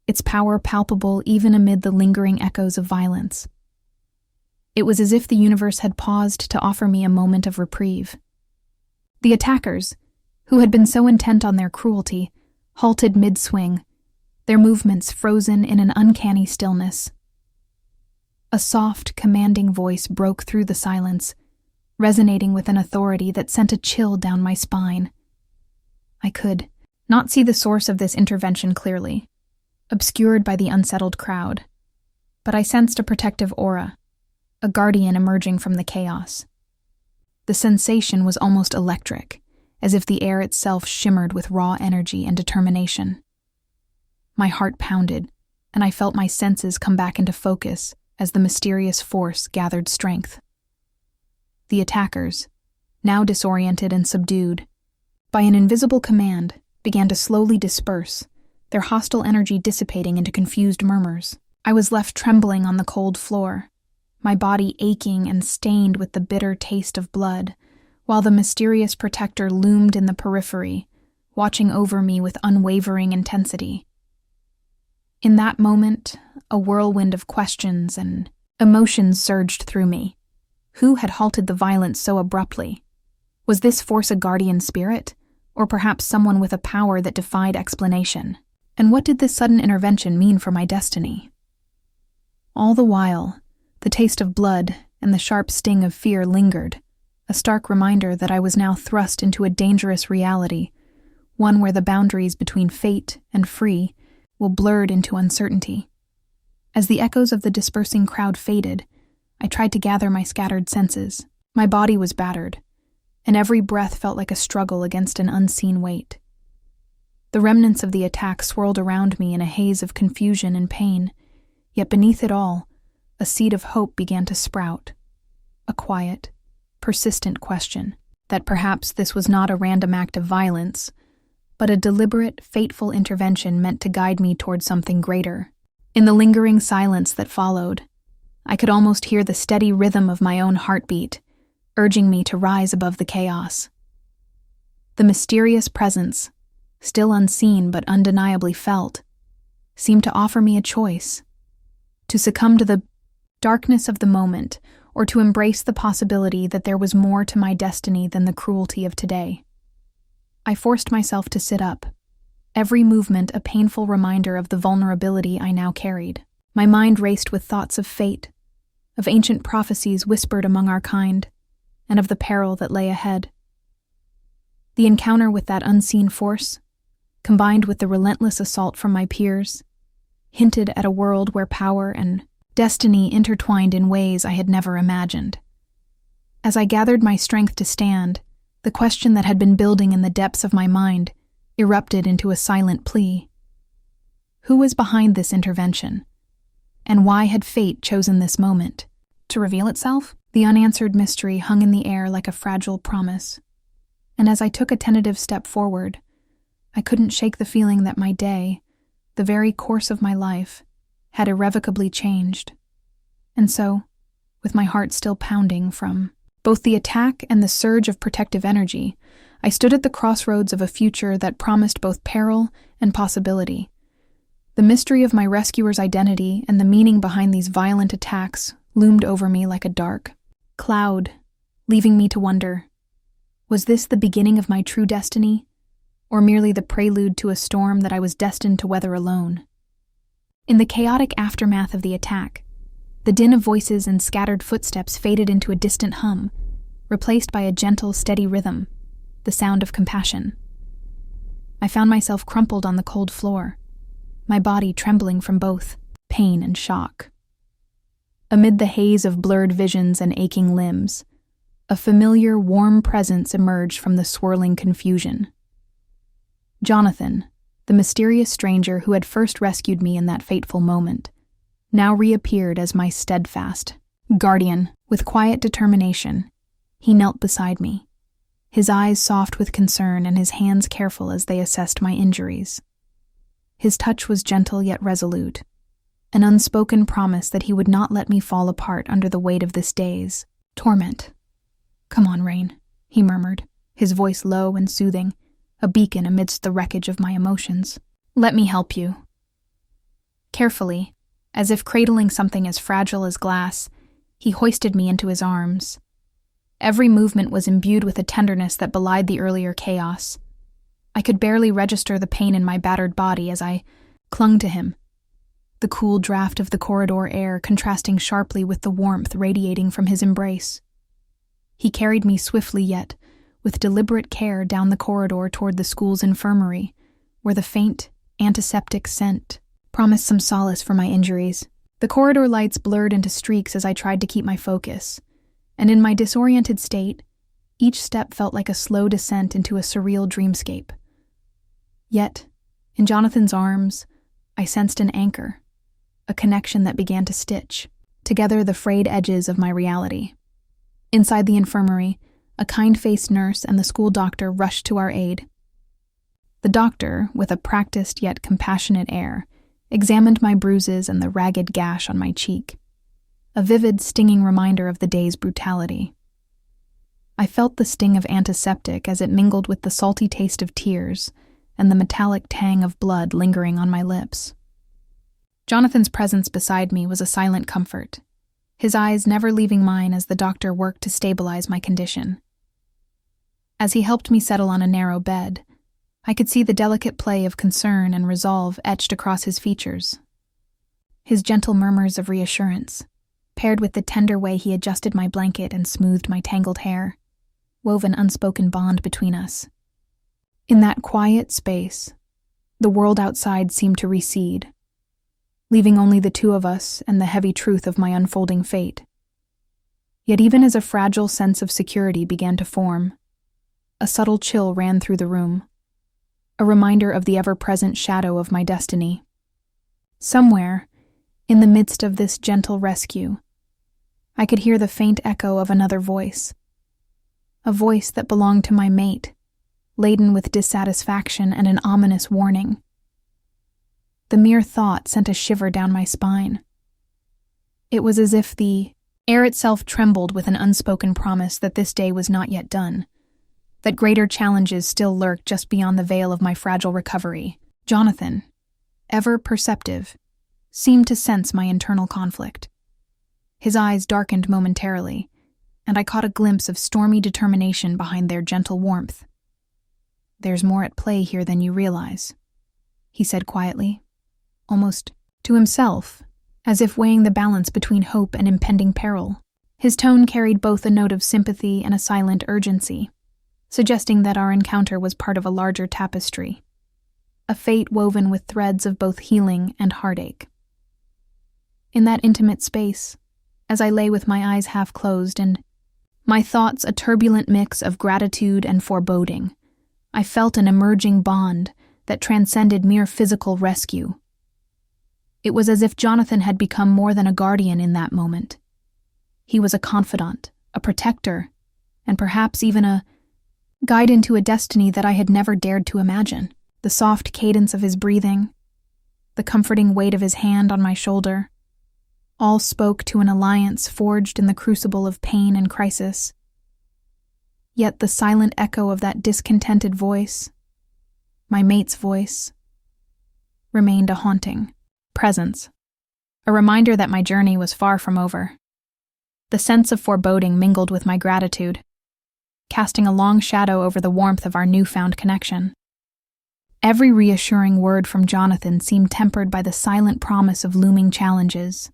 its power palpable even amid the lingering echoes of violence. It was as if the universe had paused to offer me a moment of reprieve. The attackers, who had been so intent on their cruelty, halted mid-swing, their movements frozen in an uncanny stillness. A soft, commanding voice broke through the silence, resonating with an authority that sent a chill down my spine. I could not see the source of this intervention clearly, obscured by the unsettled crowd, but I sensed a protective aura, a guardian emerging from the chaos. The sensation was almost electric, as if the air itself shimmered with raw energy and determination. My heart pounded, and I felt my senses come back into focus as the mysterious force gathered strength. The attackers, now disoriented and subdued, by an invisible command, began to slowly disperse, their hostile energy dissipating into confused murmurs. I was left trembling on the cold floor, my body aching and stained with the bitter taste of blood, while the mysterious protector loomed in the periphery, watching over me with unwavering intensity. In that moment, a whirlwind of questions and emotions surged through me. Who had halted the violence so abruptly? Was this force a guardian spirit, or perhaps someone with a power that defied explanation? And what did this sudden intervention mean for my destiny? All the while, the taste of blood and the sharp sting of fear lingered, a stark reminder that I was now thrust into a dangerous reality, one where the boundaries between fate and free were blurred into uncertainty. As the echoes of the dispersing crowd faded, I tried to gather my scattered senses. My body was battered, and every breath felt like a struggle against an unseen weight. The remnants of the attack swirled around me in a haze of confusion and pain, yet beneath it all, a seed of hope began to sprout. A quiet, persistent question that perhaps this was not a random act of violence, but a deliberate, fateful intervention meant to guide me toward something greater. In the lingering silence that followed, I could almost hear the steady rhythm of my own heartbeat, urging me to rise above the chaos. The mysterious presence, still unseen but undeniably felt, seemed to offer me a choice: to succumb to the darkness of the moment, or to embrace the possibility that there was more to my destiny than the cruelty of today. I forced myself to sit up, every movement a painful reminder of the vulnerability I now carried. My mind raced with thoughts of fate, of ancient prophecies whispered among our kind, and of the peril that lay ahead. The encounter with that unseen force, combined with the relentless assault from my peers, hinted at a world where power and destiny intertwined in ways I had never imagined. As I gathered my strength to stand, the question that had been building in the depths of my mind erupted into a silent plea. Who was behind this intervention? And why had fate chosen this moment to reveal itself? The unanswered mystery hung in the air like a fragile promise, and as I took a tentative step forward, I couldn't shake the feeling that my day, the very course of my life, had irrevocably changed. And so, with my heart still pounding from both the attack and the surge of protective energy, I stood at the crossroads of a future that promised both peril and possibility. The mystery of my rescuer's identity and the meaning behind these violent attacks loomed over me like a dark cloud, leaving me to wonder, was this the beginning of my true destiny, or merely the prelude to a storm that I was destined to weather alone? In the chaotic aftermath of the attack, the din of voices and scattered footsteps faded into a distant hum, replaced by a gentle, steady rhythm, the sound of compassion. I found myself crumpled on the cold floor, my body trembling from both pain and shock. Amid the haze of blurred visions and aching limbs, a familiar, warm presence emerged from the swirling confusion. Jonathan, the mysterious stranger who had first rescued me in that fateful moment, now reappeared as my steadfast guardian. With quiet determination, he knelt beside me, his eyes soft with concern and his hands careful as they assessed my injuries. His touch was gentle yet resolute, an unspoken promise that he would not let me fall apart under the weight of this day's torment. "Come on, Rain," he murmured, his voice low and soothing, a beacon amidst the wreckage of my emotions. "Let me help you." Carefully, as if cradling something as fragile as glass, he hoisted me into his arms. Every movement was imbued with a tenderness that belied the earlier chaos. I could barely register the pain in my battered body as I clung to him, the cool draft of the corridor air contrasting sharply with the warmth radiating from his embrace. He carried me swiftly yet, with deliberate care down the corridor toward the school's infirmary, where the faint, antiseptic scent promised some solace for my injuries. The corridor lights blurred into streaks as I tried to keep my focus, and in my disoriented state, each step felt like a slow descent into a surreal dreamscape. Yet, in Jonathan's arms, I sensed an anchor, a connection that began to stitch together the frayed edges of my reality. Inside the infirmary, a kind-faced nurse and the school doctor rushed to our aid. The doctor, with a practiced yet compassionate air, examined my bruises and the ragged gash on my cheek, a vivid, stinging reminder of the day's brutality. I felt the sting of antiseptic as it mingled with the salty taste of tears and the metallic tang of blood lingering on my lips. Jonathan's presence beside me was a silent comfort, his eyes never leaving mine as the doctor worked to stabilize my condition. As he helped me settle on a narrow bed, I could see the delicate play of concern and resolve etched across his features. His gentle murmurs of reassurance, paired with the tender way he adjusted my blanket and smoothed my tangled hair, wove an unspoken bond between us. In that quiet space, the world outside seemed to recede, leaving only the two of us and the heavy truth of my unfolding fate. Yet even as a fragile sense of security began to form, a subtle chill ran through the room, a reminder of the ever-present shadow of my destiny. Somewhere, in the midst of this gentle rescue, I could hear the faint echo of another voice, a voice that belonged to my mate, laden with dissatisfaction and an ominous warning. The mere thought sent a shiver down my spine. It was as if the air itself trembled with an unspoken promise that this day was not yet done, that greater challenges still lurked just beyond the veil of my fragile recovery. Jonathan, ever perceptive, seemed to sense my internal conflict. His eyes darkened momentarily, and I caught a glimpse of stormy determination behind their gentle warmth. "There's more at play here than you realize," he said quietly, almost to himself, as if weighing the balance between hope and impending peril. His tone carried both a note of sympathy and a silent urgency, suggesting that our encounter was part of a larger tapestry, a fate woven with threads of both healing and heartache. In that intimate space, as I lay with my eyes half closed and my thoughts a turbulent mix of gratitude and foreboding, I felt an emerging bond that transcended mere physical rescue. It was as if Jonathan had become more than a guardian in that moment. He was a confidant, a protector, and perhaps even a guide into a destiny that I had never dared to imagine. The soft cadence of his breathing, the the comforting weight of his hand on my shoulder. All spoke to an alliance forged in the crucible of pain and crisis. Yet the silent echo of that discontented voice, my mate's voice, remained a haunting presence, a reminder that my journey was far from over. The sense of foreboding mingled with my gratitude, casting a long shadow over the warmth of our newfound connection. Every reassuring word from Jonathan seemed tempered by the silent promise of looming challenges,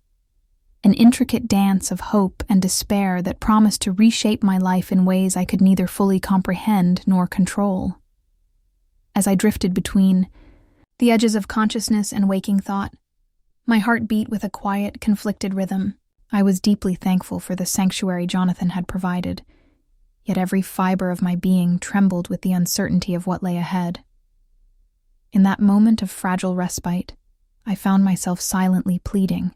an intricate dance of hope and despair that promised to reshape my life in ways I could neither fully comprehend nor control. As I drifted between the edges of consciousness and waking thought, my heart beat with a quiet, conflicted rhythm. I was deeply thankful for the sanctuary Jonathan had provided, yet every fiber of my being trembled with the uncertainty of what lay ahead. In that moment of fragile respite, I found myself silently pleading,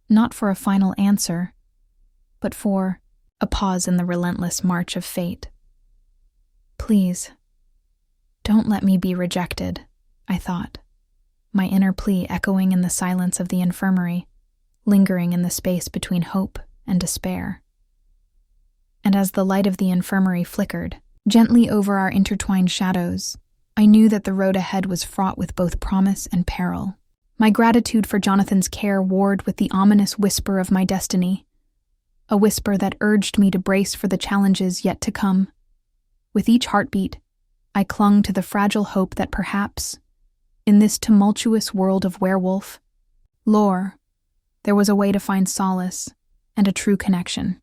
not for a final answer, but for a pause in the relentless march of fate. Please, don't let me be rejected, I thought, my inner plea echoing in the silence of the infirmary, lingering in the space between hope and despair. And as the light of the infirmary flickered gently over our intertwined shadows, I knew that the road ahead was fraught with both promise and peril. My gratitude for Jonathan's care warred with the ominous whisper of my destiny, a whisper that urged me to brace for the challenges yet to come. With each heartbeat, I clung to the fragile hope that perhaps, in this tumultuous world of werewolf lore, there was a way to find solace and a true connection.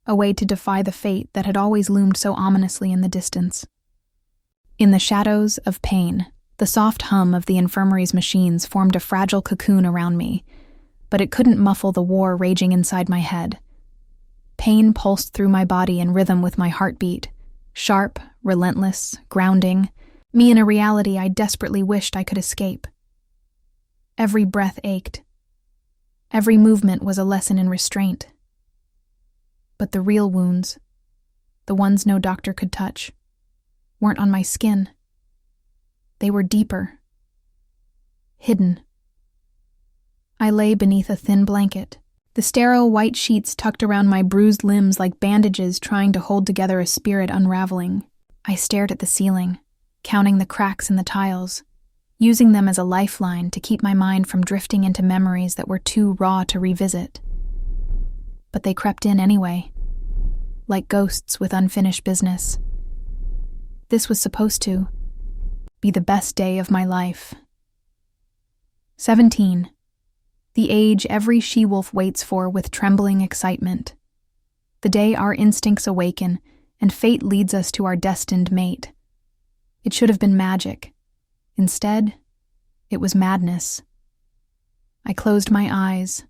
A way to defy the fate that had always loomed so ominously in the distance. In the shadows of pain, the soft hum of the infirmary's machines formed a fragile cocoon around me, but it couldn't muffle the war raging inside my head. Pain pulsed through my body in rhythm with my heartbeat, sharp, relentless, grounding, me in a reality I desperately wished I could escape. Every breath ached. Every movement was a lesson in restraint. But the real wounds, the ones no doctor could touch, weren't on my skin. They were deeper, hidden. I lay beneath a thin blanket, the sterile white sheets tucked around my bruised limbs like bandages trying to hold together a spirit unraveling. I stared at the ceiling, counting the cracks in the tiles, using them as a lifeline to keep my mind from drifting into memories that were too raw to revisit. But they crept in anyway, like ghosts with unfinished business. This was supposed to be the best day of my life. 17. The age every she-wolf waits for with trembling excitement. The day our instincts awaken and fate leads us to our destined mate. It should have been magic. Instead, it was madness. I closed my eyes,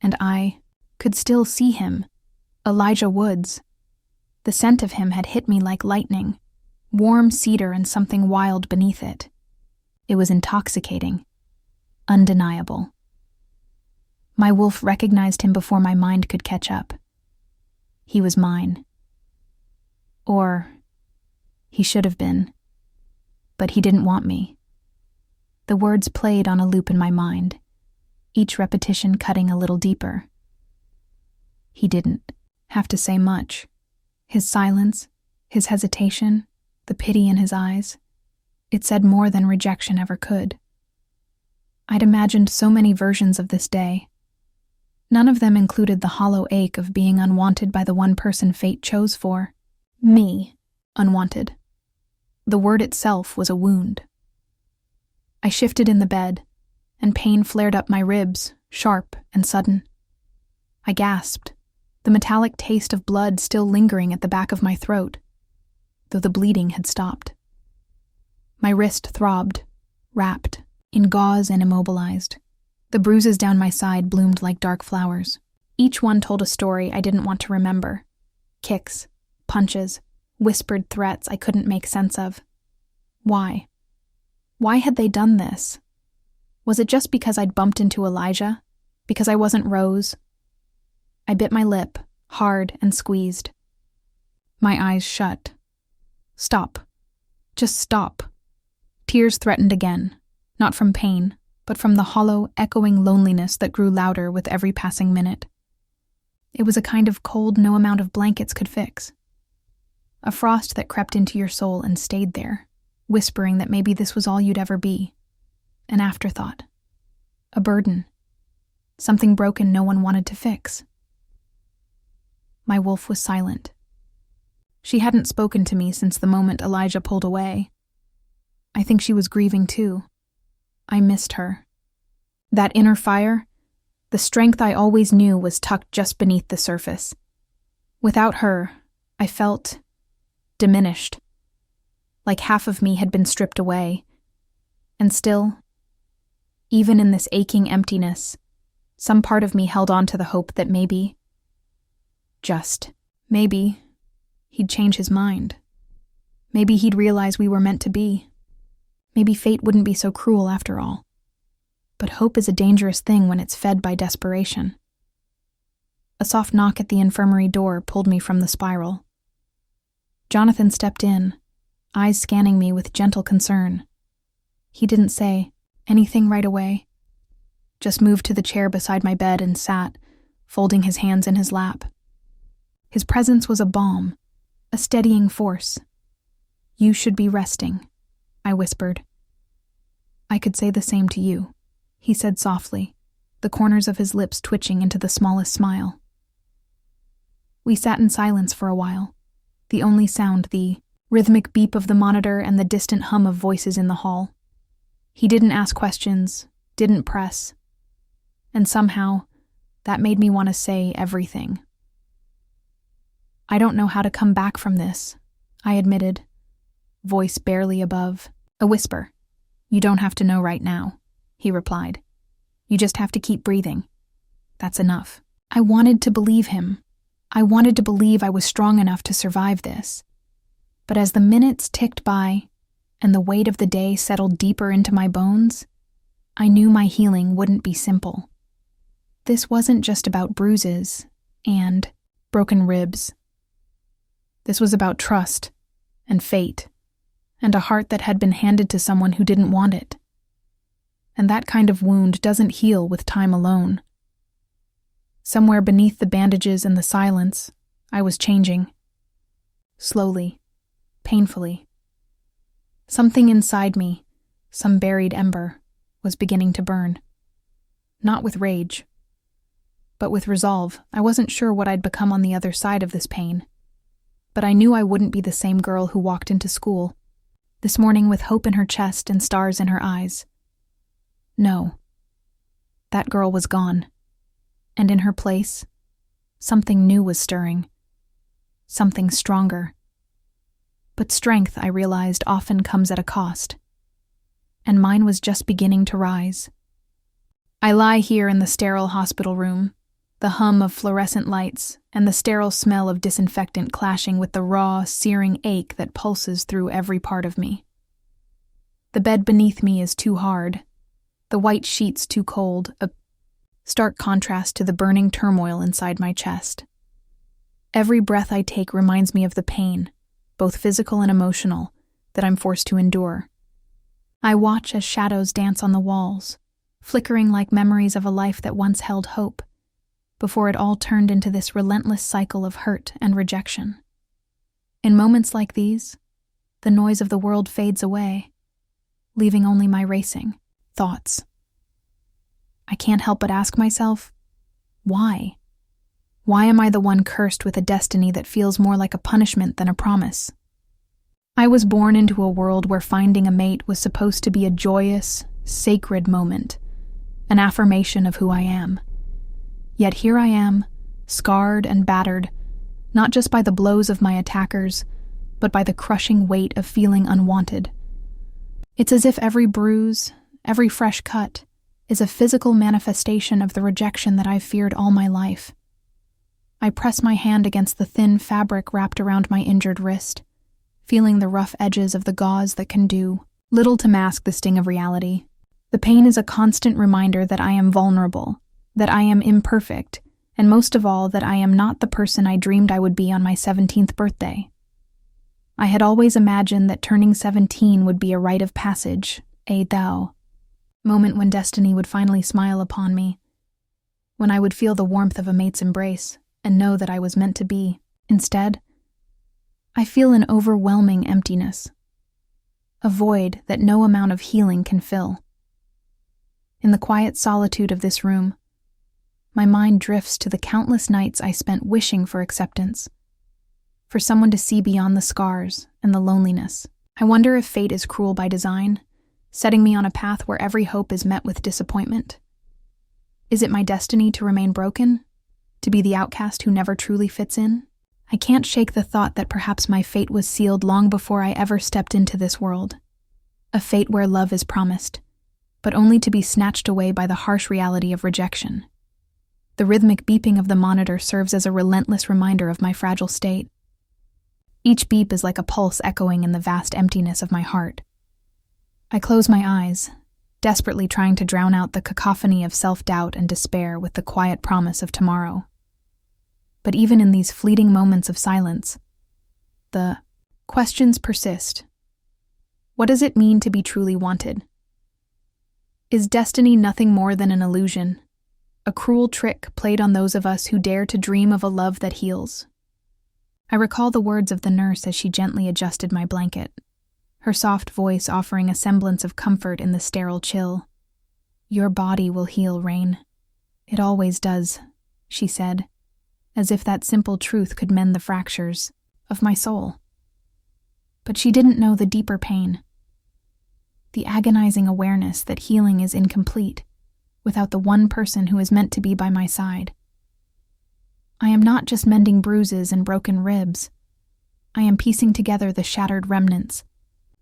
and I could still see him, Elijah Woods. The scent of him had hit me like lightning, warm cedar and something wild beneath it. It was intoxicating, undeniable. My wolf recognized him before my mind could catch up. He was mine. Or he should have been. But he didn't want me. The words played on a loop in my mind, each repetition cutting a little deeper. He didn't have to say much. His silence, his hesitation, the pity in his eyes, it said more than rejection ever could. I'd imagined so many versions of this day. None of them included the hollow ache of being unwanted by the one person fate chose for. Me, unwanted. The word itself was a wound. I shifted in the bed, and pain flared up my ribs, sharp and sudden. I gasped, the metallic taste of blood still lingering at the back of my throat, though the bleeding had stopped. My wrist throbbed, wrapped, in gauze and immobilized. The bruises down my side bloomed like dark flowers. Each one told a story I didn't want to remember. Kicks, punches, whispered threats I couldn't make sense of. Why? Why had they done this? Was it just because I'd bumped into Elijah? Because I wasn't Rose? I bit my lip, hard and squeezed. My eyes shut. Stop. Just stop. Tears threatened again, Not from pain, but from the hollow, echoing loneliness that grew louder with every passing minute. It was a kind of cold no amount of blankets could fix. A frost that crept into your soul and stayed there, whispering that maybe this was all you'd ever be. An afterthought. A burden. Something broken no one wanted to fix. My wolf was silent. She hadn't spoken to me since the moment Elijah pulled away. I think she was grieving too. I missed her. That inner fire, the strength I always knew, was tucked just beneath the surface. Without her, I felt diminished, like half of me had been stripped away. And still, even in this aching emptiness, some part of me held on to the hope that maybe, just maybe, he'd change his mind. Maybe he'd realize we were meant to be. Maybe fate wouldn't be so cruel after all. But hope is a dangerous thing when it's fed by desperation. A soft knock at the infirmary door pulled me from the spiral. Jonathan stepped in, eyes scanning me with gentle concern. He didn't say anything right away, just moved to the chair beside my bed and sat, folding his hands in his lap. His presence was a balm, a steadying force. "You should be resting," I whispered. "I could say the same to you," he said softly, the corners of his lips twitching into the smallest smile. We sat in silence for a while, the only sound the rhythmic beep of the monitor and the distant hum of voices in the hall. He didn't ask questions, didn't press, and somehow that made me want to say everything. "I don't know how to come back from this," I admitted, voice barely above a whisper. "You don't have to know right now," he replied. "You just have to keep breathing. That's enough." I wanted to believe him. I wanted to believe I was strong enough to survive this. But as the minutes ticked by and the weight of the day settled deeper into my bones, I knew my healing wouldn't be simple. This wasn't just about bruises and broken ribs. This was about trust and fate and a heart that had been handed to someone who didn't want it. And that kind of wound doesn't heal with time alone. Somewhere beneath the bandages and the silence, I was changing. Slowly, painfully. Something inside me, some buried ember, was beginning to burn. Not with rage, but with resolve. I wasn't sure what I'd become on the other side of this pain, but I knew I wouldn't be the same girl who walked into school this morning with hope in her chest and stars in her eyes. No. That girl was gone. And in her place, something new was stirring. Something stronger. But strength, I realized, often comes at a cost. And mine was just beginning to rise. I lie here in the sterile hospital room, the hum of fluorescent lights and the sterile smell of disinfectant clashing with the raw, searing ache that pulses through every part of me. The bed beneath me is too hard, the white sheets too cold, a stark contrast to the burning turmoil inside my chest. Every breath I take reminds me of the pain, both physical and emotional, that I'm forced to endure. I watch as shadows dance on the walls, flickering like memories of a life that once held hope, before it all turned into this relentless cycle of hurt and rejection. In moments like these, the noise of the world fades away, leaving only my racing thoughts. I can't help but ask myself, why? Why am I the one cursed with a destiny that feels more like a punishment than a promise? I was born into a world where finding a mate was supposed to be a joyous, sacred moment, an affirmation of who I am. Yet here I am, scarred and battered, not just by the blows of my attackers, but by the crushing weight of feeling unwanted. It's as if every bruise, every fresh cut, is a physical manifestation of the rejection that I've feared all my life. I press my hand against the thin fabric wrapped around my injured wrist, feeling the rough edges of the gauze that can do little to mask the sting of reality. The pain is a constant reminder that I am vulnerable, that I am imperfect, and most of all, that I am not the person I dreamed I would be on my 17th birthday. I had always imagined that turning 17 would be a rite of passage, a thou. moment when destiny would finally smile upon me, when I would feel the warmth of a mate's embrace and know that I was meant to be. Instead, I feel an overwhelming emptiness, a void that no amount of healing can fill. In the quiet solitude of this room, my mind drifts to the countless nights I spent wishing for acceptance, for someone to see beyond the scars and the loneliness. I wonder if fate is cruel by design, setting me on a path where every hope is met with disappointment. Is it my destiny to remain broken, to be the outcast who never truly fits in? I can't shake the thought that perhaps my fate was sealed long before I ever stepped into this world. A fate where love is promised, but only to be snatched away by the harsh reality of rejection. The rhythmic beeping of the monitor serves as a relentless reminder of my fragile state. Each beep is like a pulse echoing in the vast emptiness of my heart. I close my eyes, desperately trying to drown out the cacophony of self-doubt and despair with the quiet promise of tomorrow. But even in these fleeting moments of silence, the questions persist. What does it mean to be truly wanted? Is destiny nothing more than an illusion, a cruel trick played on those of us who dare to dream of a love that heals? I recall the words of the nurse as she gently adjusted my blanket, her soft voice offering a semblance of comfort in the sterile chill. "Your body will heal, Rain. It always does," she said, as if that simple truth could mend the fractures of my soul. But she didn't know the deeper pain, the agonizing awareness that healing is incomplete without the one person who is meant to be by my side. I am not just mending bruises and broken ribs. I am piecing together the shattered remnants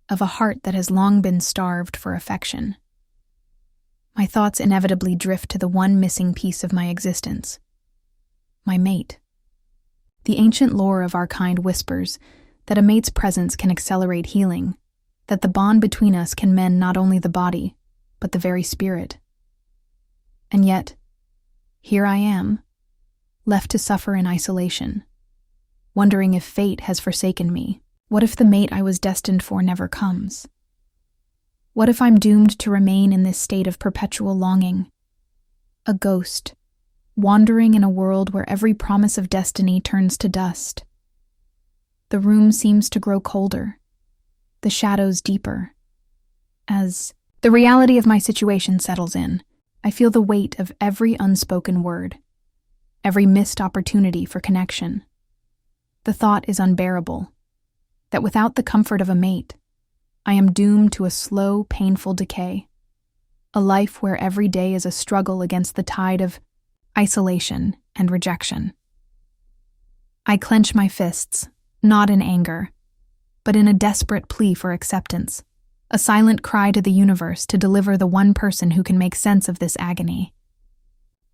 of a heart that has long been starved for affection. My thoughts inevitably drift to the one missing piece of my existence: my mate. The ancient lore of our kind whispers that a mate's presence can accelerate healing, that the bond between us can mend not only the body, but the very spirit. And yet, here I am, left to suffer in isolation, wondering if fate has forsaken me. What if the mate I was destined for never comes? What if I'm doomed to remain in this state of perpetual longing, a ghost, wandering in a world where every promise of destiny turns to dust? The room seems to grow colder, the shadows deeper. As the reality of my situation settles in, I feel the weight of every unspoken word, every missed opportunity for connection. The thought is unbearable, that without the comfort of a mate, I am doomed to a slow, painful decay, a life where every day is a struggle against the tide of isolation and rejection. I clench my fists, not in anger, but in a desperate plea for acceptance, a silent cry to the universe to deliver the one person who can make sense of this agony.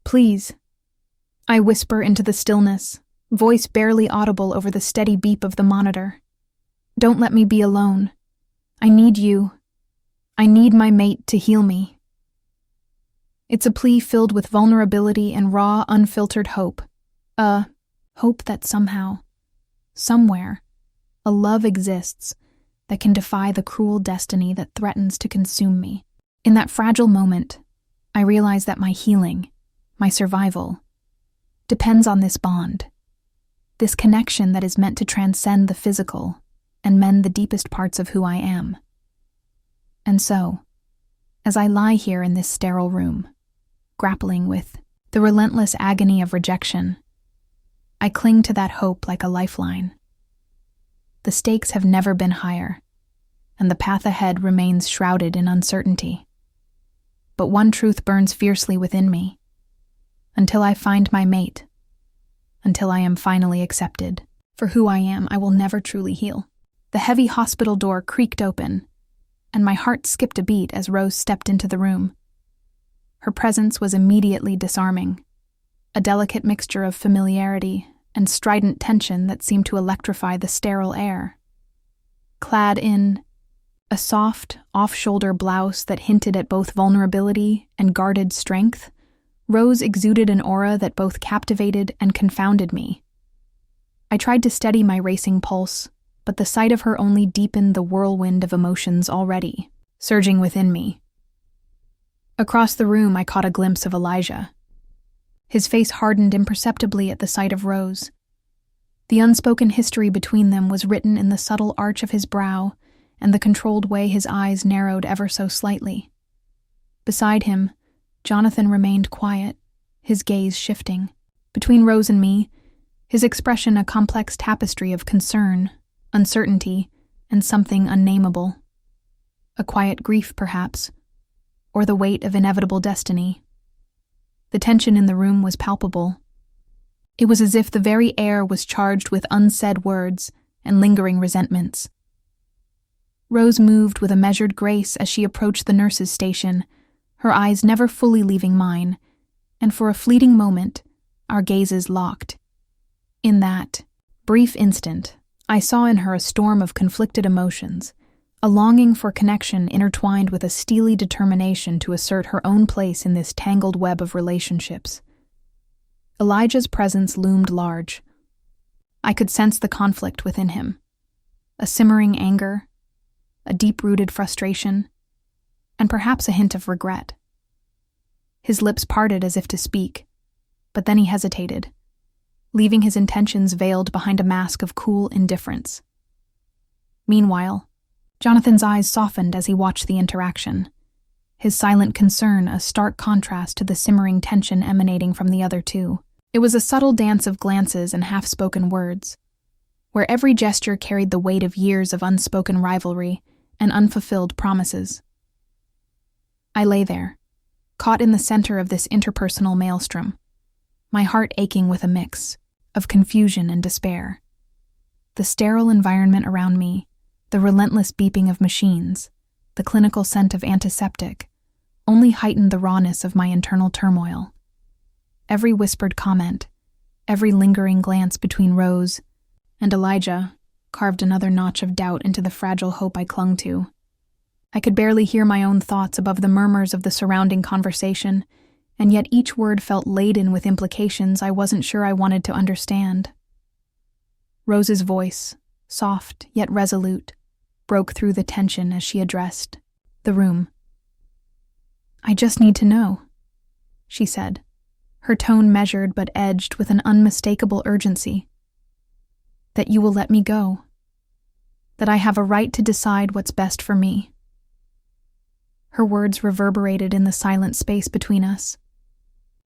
"Please," I whisper into the stillness, voice barely audible over the steady beep of the monitor. "Don't let me be alone. I need you. I need my mate to heal me." It's a plea filled with vulnerability and raw, unfiltered hope. A hope that somehow, somewhere, a love exists that can defy the cruel destiny that threatens to consume me. In that fragile moment, I realize that my healing, my survival, depends on this bond, this connection that is meant to transcend the physical and mend the deepest parts of who I am. And so, as I lie here in this sterile room, grappling with the relentless agony of rejection, I cling to that hope like a lifeline. The stakes have never been higher, and the path ahead remains shrouded in uncertainty. But one truth burns fiercely within me. Until I find my mate, until I am finally accepted for who I am, I will never truly heal. The heavy hospital door creaked open, and my heart skipped a beat as Rose stepped into the room. Her presence was immediately disarming, a delicate mixture of familiarity and strident tension that seemed to electrify the sterile air. Clad in a soft, off-shoulder blouse that hinted at both vulnerability and guarded strength, Rose exuded an aura that both captivated and confounded me. I tried to steady my racing pulse, but the sight of her only deepened the whirlwind of emotions already surging within me. Across the room, I caught a glimpse of Elijah. His face hardened imperceptibly at the sight of Rose. The unspoken history between them was written in the subtle arch of his brow and the controlled way his eyes narrowed ever so slightly. Beside him, Jonathan remained quiet, his gaze shifting. Between Rose and me, his expression a complex tapestry of concern, uncertainty, and something unnameable. A quiet grief, perhaps, or the weight of inevitable destiny. The tension in the room was palpable. It was as if the very air was charged with unsaid words and lingering resentments. Rose moved with a measured grace as she approached the nurse's station, her eyes never fully leaving mine, and for a fleeting moment, our gazes locked. In that brief instant, I saw in her a storm of conflicted emotions, a longing for connection intertwined with a steely determination to assert her own place in this tangled web of relationships. Elijah's presence loomed large. I could sense the conflict within him, a simmering anger, a deep-rooted frustration, and perhaps a hint of regret. His lips parted as if to speak, but then he hesitated, leaving his intentions veiled behind a mask of cool indifference. Meanwhile, Jonathan's eyes softened as he watched the interaction, his silent concern a stark contrast to the simmering tension emanating from the other two. It was a subtle dance of glances and half-spoken words, where every gesture carried the weight of years of unspoken rivalry and unfulfilled promises. I lay there, caught in the center of this interpersonal maelstrom, my heart aching with a mix of confusion and despair. The sterile environment around me, the relentless beeping of machines, the clinical scent of antiseptic, only heightened the rawness of my internal turmoil. Every whispered comment, every lingering glance between Rose and Elijah carved another notch of doubt into the fragile hope I clung to. I could barely hear my own thoughts above the murmurs of the surrounding conversation, and yet each word felt laden with implications I wasn't sure I wanted to understand. Rose's voice, soft yet resolute, broke through the tension as she addressed the room. "I just need to know," she said, her tone measured but edged with an unmistakable urgency. "That you will let me go. That I have a right to decide what's best for me." Her words reverberated in the silent space between us,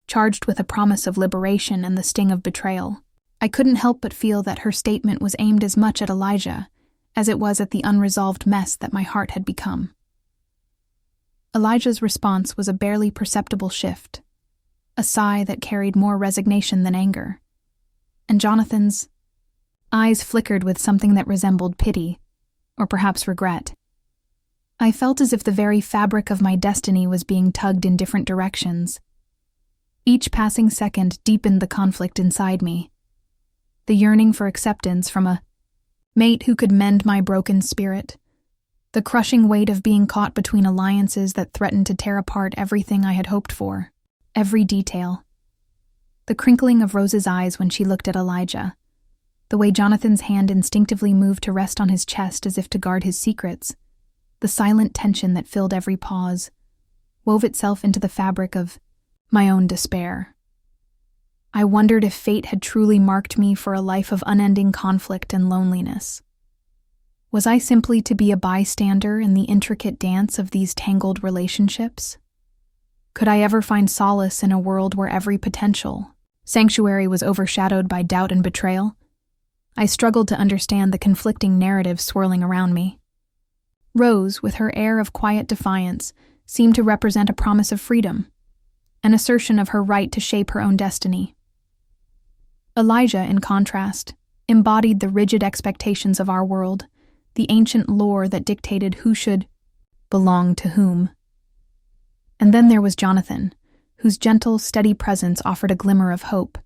charged with a promise of liberation and the sting of betrayal. I couldn't help but feel that her statement was aimed as much at Elijah as it was at the unresolved mess that my heart had become. Elijah's response was a barely perceptible shift, a sigh that carried more resignation than anger, and Jonathan's eyes flickered with something that resembled pity, or perhaps regret. I felt as if the very fabric of my destiny was being tugged in different directions. Each passing second deepened the conflict inside me, the yearning for acceptance from a mate who could mend my broken spirit, the crushing weight of being caught between alliances that threatened to tear apart everything I had hoped for, every detail. The crinkling of Rose's eyes when she looked at Elijah, the way Jonathan's hand instinctively moved to rest on his chest as if to guard his secrets, the silent tension that filled every pause, wove itself into the fabric of my own despair. I wondered if fate had truly marked me for a life of unending conflict and loneliness. Was I simply to be a bystander in the intricate dance of these tangled relationships? Could I ever find solace in a world where every potential sanctuary was overshadowed by doubt and betrayal? I struggled to understand the conflicting narratives swirling around me. Rose, with her air of quiet defiance, seemed to represent a promise of freedom, an assertion of her right to shape her own destiny. Elijah, in contrast, embodied the rigid expectations of our world, the ancient lore that dictated who should belong to whom. And then there was Jonathan, whose gentle, steady presence offered a glimmer of hope,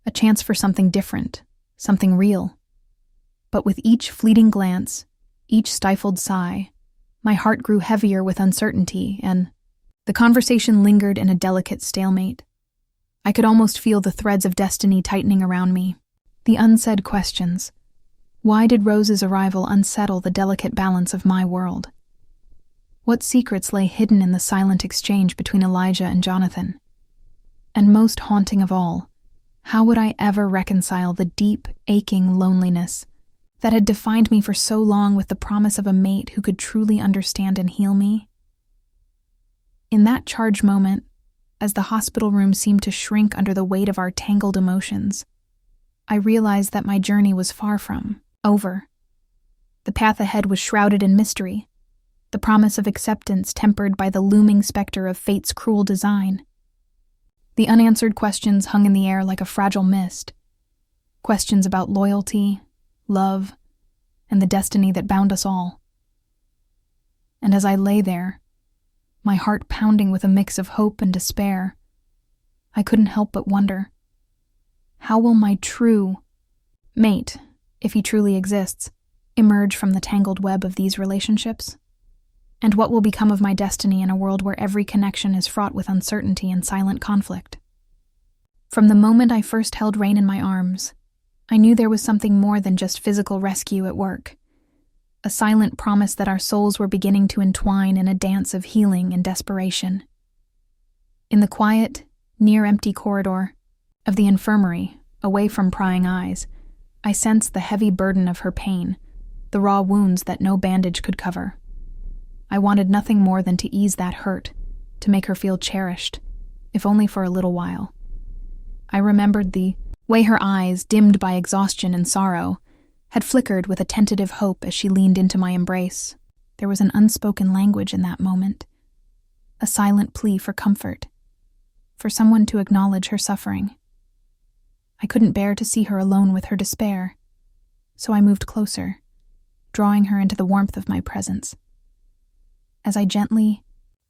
a chance for something different, something real. But with each fleeting glance, each stifled sigh, my heart grew heavier with uncertainty, and the conversation lingered in a delicate stalemate. I could almost feel the threads of destiny tightening around me. The unsaid questions. Why did Rose's arrival unsettle the delicate balance of my world? What secrets lay hidden in the silent exchange between Elijah and Jonathan? And most haunting of all, how would I ever reconcile the deep, aching loneliness that had defined me for so long with the promise of a mate who could truly understand and heal me? In that charged moment, as the hospital room seemed to shrink under the weight of our tangled emotions, I realized that my journey was far from over. The path ahead was shrouded in mystery, the promise of acceptance tempered by the looming specter of fate's cruel design. The unanswered questions hung in the air like a fragile mist, questions about loyalty, love, and the destiny that bound us all. And as I lay there, my heart pounding with a mix of hope and despair, I couldn't help but wonder, how will my true mate, if he truly exists, emerge from the tangled web of these relationships? And what will become of my destiny in a world where every connection is fraught with uncertainty and silent conflict? From the moment I first held Rain in my arms, I knew there was something more than just physical rescue at work. A silent promise that our souls were beginning to entwine in a dance of healing and desperation. In the quiet, near-empty corridor of the infirmary, away from prying eyes, I sensed the heavy burden of her pain, the raw wounds that no bandage could cover. I wanted nothing more than to ease that hurt, to make her feel cherished, if only for a little while. I remembered the way her eyes, dimmed by exhaustion and sorrow, had flickered with a tentative hope as she leaned into my embrace. There was an unspoken language in that moment, a silent plea for comfort, for someone to acknowledge her suffering. I couldn't bear to see her alone with her despair, so I moved closer, drawing her into the warmth of my presence. As I gently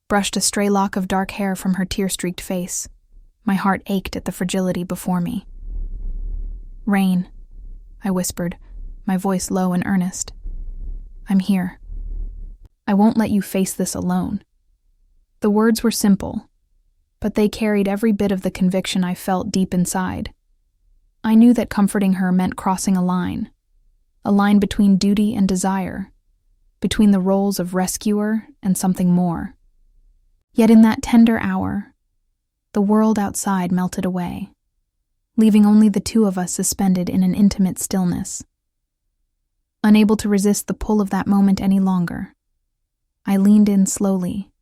brushed a stray lock of dark hair from her tear-streaked face, my heart ached at the fragility before me. "Rain," I whispered, my voice low and earnest. "I'm here. I won't let you face this alone." The words were simple, but they carried every bit of the conviction I felt deep inside. I knew that comforting her meant crossing a line between duty and desire, between the roles of rescuer and something more. Yet in that tender hour, the world outside melted away, leaving only the two of us suspended in an intimate stillness. Unable to resist the pull of that moment any longer, I leaned in slowly,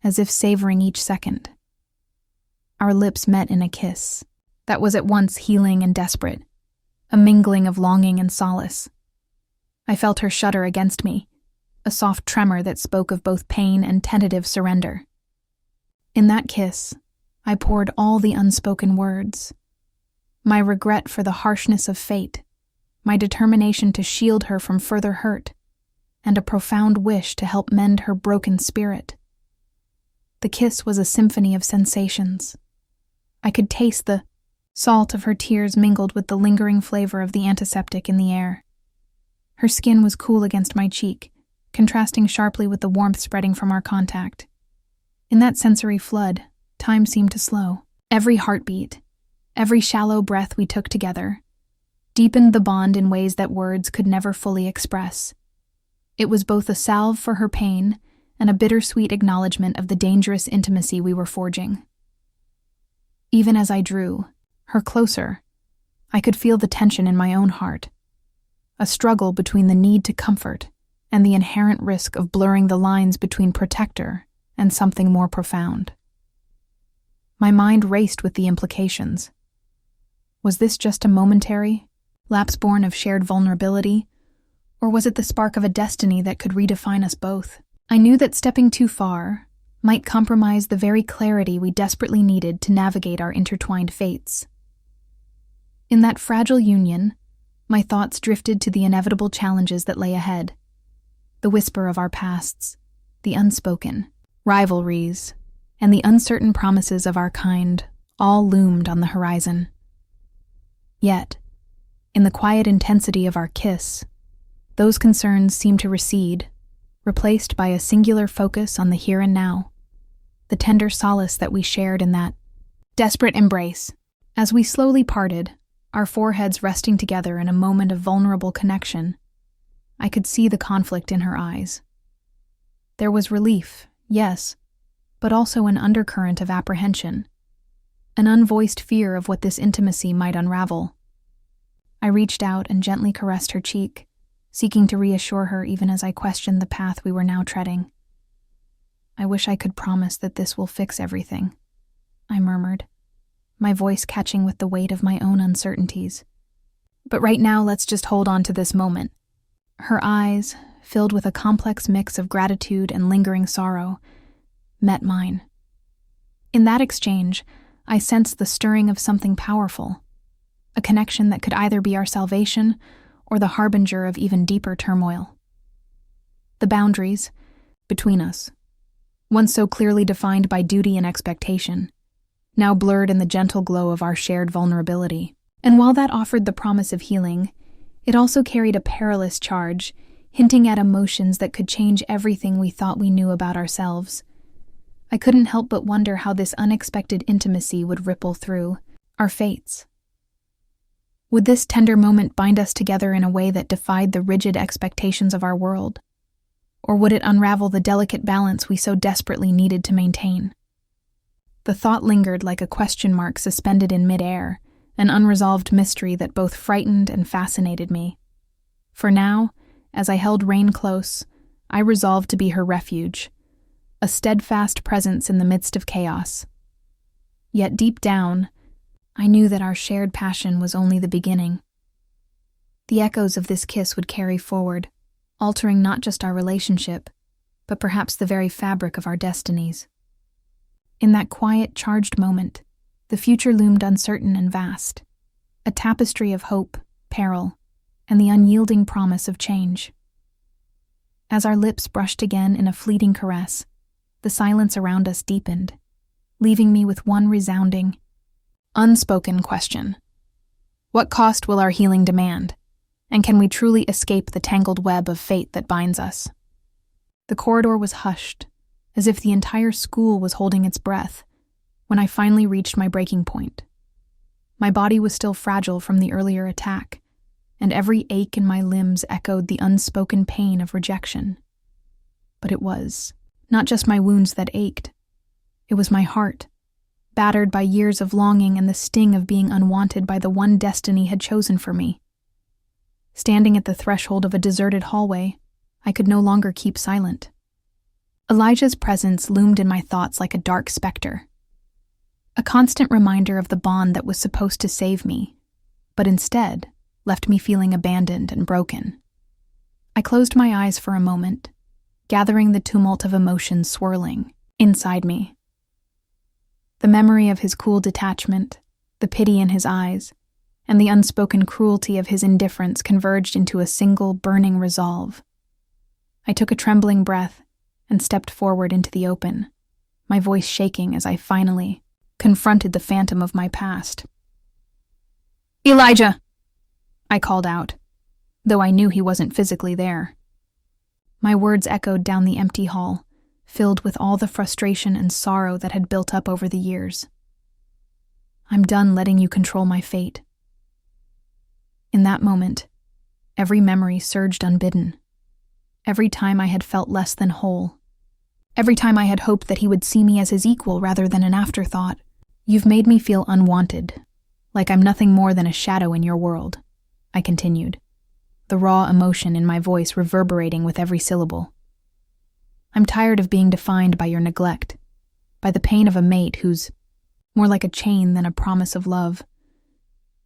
as if savoring each second. Our lips met in a kiss that was at once healing and desperate, a mingling of longing and solace. I felt her shudder against me, a soft tremor that spoke of both pain and tentative surrender. In that kiss, I poured all the unspoken words, my regret for the harshness of fate, my determination to shield her from further hurt, and a profound wish to help mend her broken spirit. The kiss was a symphony of sensations. I could taste the salt of her tears mingled with the lingering flavor of the antiseptic in the air. Her skin was cool against my cheek, contrasting sharply with the warmth spreading from our contact. In that sensory flood, time seemed to slow. Every heartbeat, every shallow breath we took together, deepened the bond in ways that words could never fully express. It was both a salve for her pain and a bittersweet acknowledgement of the dangerous intimacy we were forging. Even as I drew her closer, I could feel the tension in my own heart, a struggle between the need to comfort and the inherent risk of blurring the lines between protector and something more profound. My mind raced with the implications. Was this just a momentary lapse born of shared vulnerability, or was it the spark of a destiny that could redefine us both? I knew that stepping too far might compromise the very clarity we desperately needed to navigate our intertwined fates. In that fragile union, my thoughts drifted to the inevitable challenges that lay ahead. The whisper of our pasts, the unspoken rivalries, and the uncertain promises of our kind all loomed on the horizon. Yet, in the quiet intensity of our kiss, those concerns seemed to recede, replaced by a singular focus on the here and now, the tender solace that we shared in that desperate embrace. As we slowly parted, our foreheads resting together in a moment of vulnerable connection, I could see the conflict in her eyes. There was relief, yes, but also an undercurrent of apprehension, an unvoiced fear of what this intimacy might unravel. I reached out and gently caressed her cheek, seeking to reassure her even as I questioned the path we were now treading. "I wish I could promise that this will fix everything," I murmured, my voice catching with the weight of my own uncertainties. "But right now, let's just hold on to this moment." Her eyes, filled with a complex mix of gratitude and lingering sorrow, met mine. In that exchange, I sensed the stirring of something powerful, a connection that could either be our salvation or the harbinger of even deeper turmoil. The boundaries between us, once so clearly defined by duty and expectation, now blurred in the gentle glow of our shared vulnerability. And while that offered the promise of healing, it also carried a perilous charge, hinting at emotions that could change everything we thought we knew about ourselves. I couldn't help but wonder how this unexpected intimacy would ripple through our fates. Would this tender moment bind us together in a way that defied the rigid expectations of our world? Or would it unravel the delicate balance we so desperately needed to maintain? The thought lingered like a question mark suspended in midair, an unresolved mystery that both frightened and fascinated me. For now, as I held Rain close, I resolved to be her refuge, a steadfast presence in the midst of chaos. Yet deep down, I knew that our shared passion was only the beginning. The echoes of this kiss would carry forward, altering not just our relationship, but perhaps the very fabric of our destinies. In that quiet, charged moment, the future loomed uncertain and vast, a tapestry of hope, peril, and the unyielding promise of change. As our lips brushed again in a fleeting caress, the silence around us deepened, leaving me with one resounding, unspoken question. What cost will our healing demand? And can we truly escape the tangled web of fate that binds us? The corridor was hushed, as if the entire school was holding its breath, when I finally reached my breaking point. My body was still fragile from the earlier attack, and every ache in my limbs echoed the unspoken pain of rejection. But it was not just my wounds that ached. It was my heart, battered by years of longing and the sting of being unwanted by the one destiny had chosen for me. Standing at the threshold of a deserted hallway, I could no longer keep silent. Elijah's presence loomed in my thoughts like a dark specter, a constant reminder of the bond that was supposed to save me, but instead left me feeling abandoned and broken. I closed my eyes for a moment, gathering the tumult of emotions swirling inside me. The memory of his cool detachment, the pity in his eyes, and the unspoken cruelty of his indifference converged into a single burning resolve. I took a trembling breath and stepped forward into the open, my voice shaking as I finally confronted the phantom of my past. "Elijah!" I called out, though I knew he wasn't physically there. My words echoed down the empty hall, filled with all the frustration and sorrow that had built up over the years. "I'm done letting you control my fate." In that moment, every memory surged unbidden. Every time I had felt less than whole. Every time I had hoped that he would see me as his equal rather than an afterthought. "You've made me feel unwanted, like I'm nothing more than a shadow in your world," I continued, the raw emotion in my voice reverberating with every syllable. "I'm tired of being defined by your neglect, by the pain of a mate who's more like a chain than a promise of love."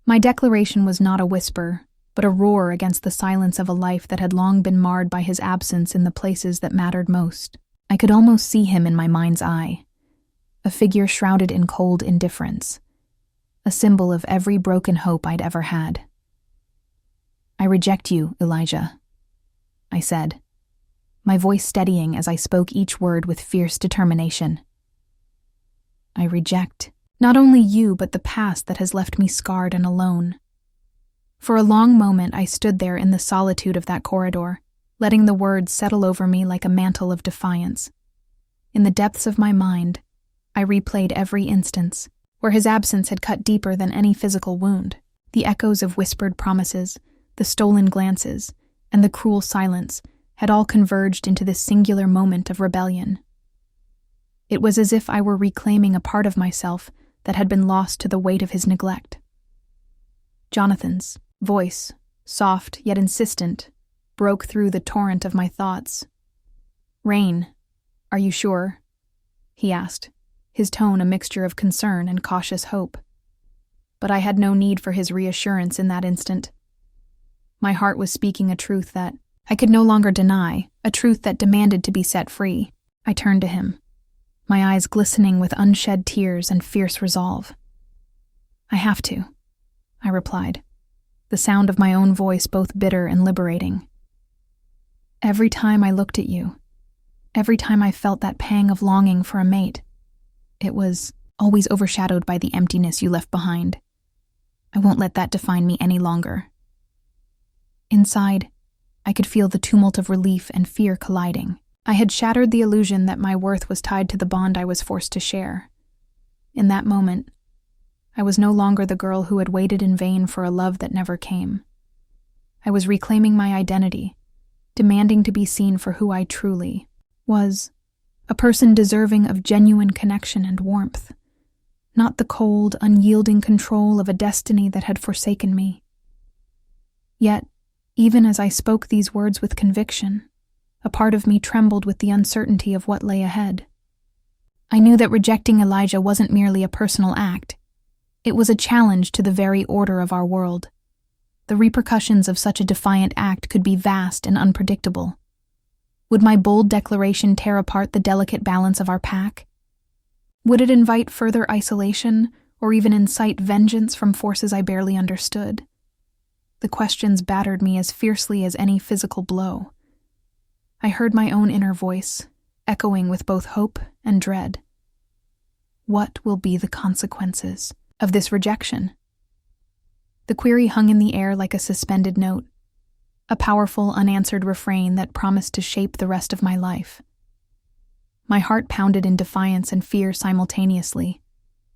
My declaration was not a whisper, but a roar against the silence of a life that had long been marred by his absence in the places that mattered most. I could almost see him in my mind's eye, a figure shrouded in cold indifference, a symbol of every broken hope I'd ever had. "I reject you, Elijah," I said, my voice steadying as I spoke each word with fierce determination. "I reject not only you, but the past that has left me scarred and alone." For a long moment I stood there in the solitude of that corridor, letting the words settle over me like a mantle of defiance. In the depths of my mind, I replayed every instance where his absence had cut deeper than any physical wound, the echoes of whispered promises, the stolen glances, and the cruel silence had all converged into this singular moment of rebellion. It was as if I were reclaiming a part of myself that had been lost to the weight of his neglect. Jonathan's voice, soft yet insistent, broke through the torrent of my thoughts. "Rain, are you sure?" he asked, his tone a mixture of concern and cautious hope. But I had no need for his reassurance in that instant. My heart was speaking a truth that I could no longer deny, a truth that demanded to be set free. I turned to him, my eyes glistening with unshed tears and fierce resolve. "I have to," I replied, the sound of my own voice both bitter and liberating. "Every time I looked at you, every time I felt that pang of longing for a mate, it was always overshadowed by the emptiness you left behind. I won't let that define me any longer." Inside, I could feel the tumult of relief and fear colliding. I had shattered the illusion that my worth was tied to the bond I was forced to share. In that moment, I was no longer the girl who had waited in vain for a love that never came. I was reclaiming my identity, demanding to be seen for who I truly was, a person deserving of genuine connection and warmth, not the cold, unyielding control of a destiny that had forsaken me. Yet, even as I spoke these words with conviction, a part of me trembled with the uncertainty of what lay ahead. I knew that rejecting Elijah wasn't merely a personal act. It was a challenge to the very order of our world. The repercussions of such a defiant act could be vast and unpredictable. Would my bold declaration tear apart the delicate balance of our pack? Would it invite further isolation, or even incite vengeance from forces I barely understood? The questions battered me as fiercely as any physical blow. I heard my own inner voice, echoing with both hope and dread. What will be the consequences of this rejection? The query hung in the air like a suspended note, a powerful, unanswered refrain that promised to shape the rest of my life. My heart pounded in defiance and fear simultaneously,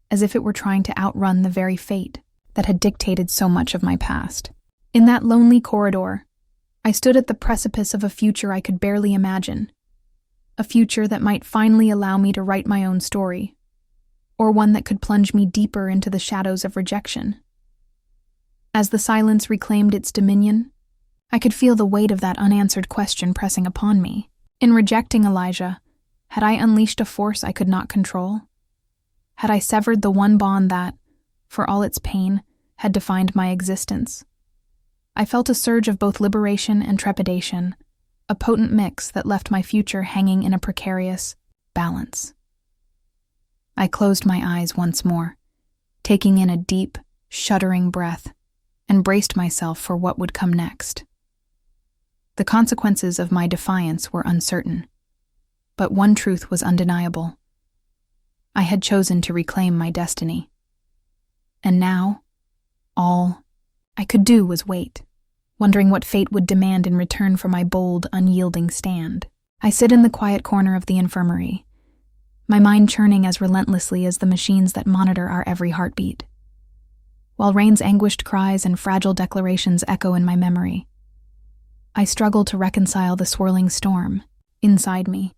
as if it were trying to outrun the very fate that had dictated so much of my past. In that lonely corridor, I stood at the precipice of a future I could barely imagine, a future that might finally allow me to write my own story, or one that could plunge me deeper into the shadows of rejection. As the silence reclaimed its dominion, I could feel the weight of that unanswered question pressing upon me. In rejecting Elijah, had I unleashed a force I could not control? Had I severed the one bond that, for all its pain, had defined my existence? I felt a surge of both liberation and trepidation, a potent mix that left my future hanging in a precarious balance. I closed my eyes once more, taking in a deep, shuddering breath, and braced myself for what would come next. The consequences of my defiance were uncertain, but one truth was undeniable. I had chosen to reclaim my destiny. And now, all I could do was wait, wondering what fate would demand in return for my bold, unyielding stand. I sit in the quiet corner of the infirmary, my mind churning as relentlessly as the machines that monitor our every heartbeat. While Rain's anguished cries and fragile declarations echo in my memory, I struggle to reconcile the swirling storm inside me,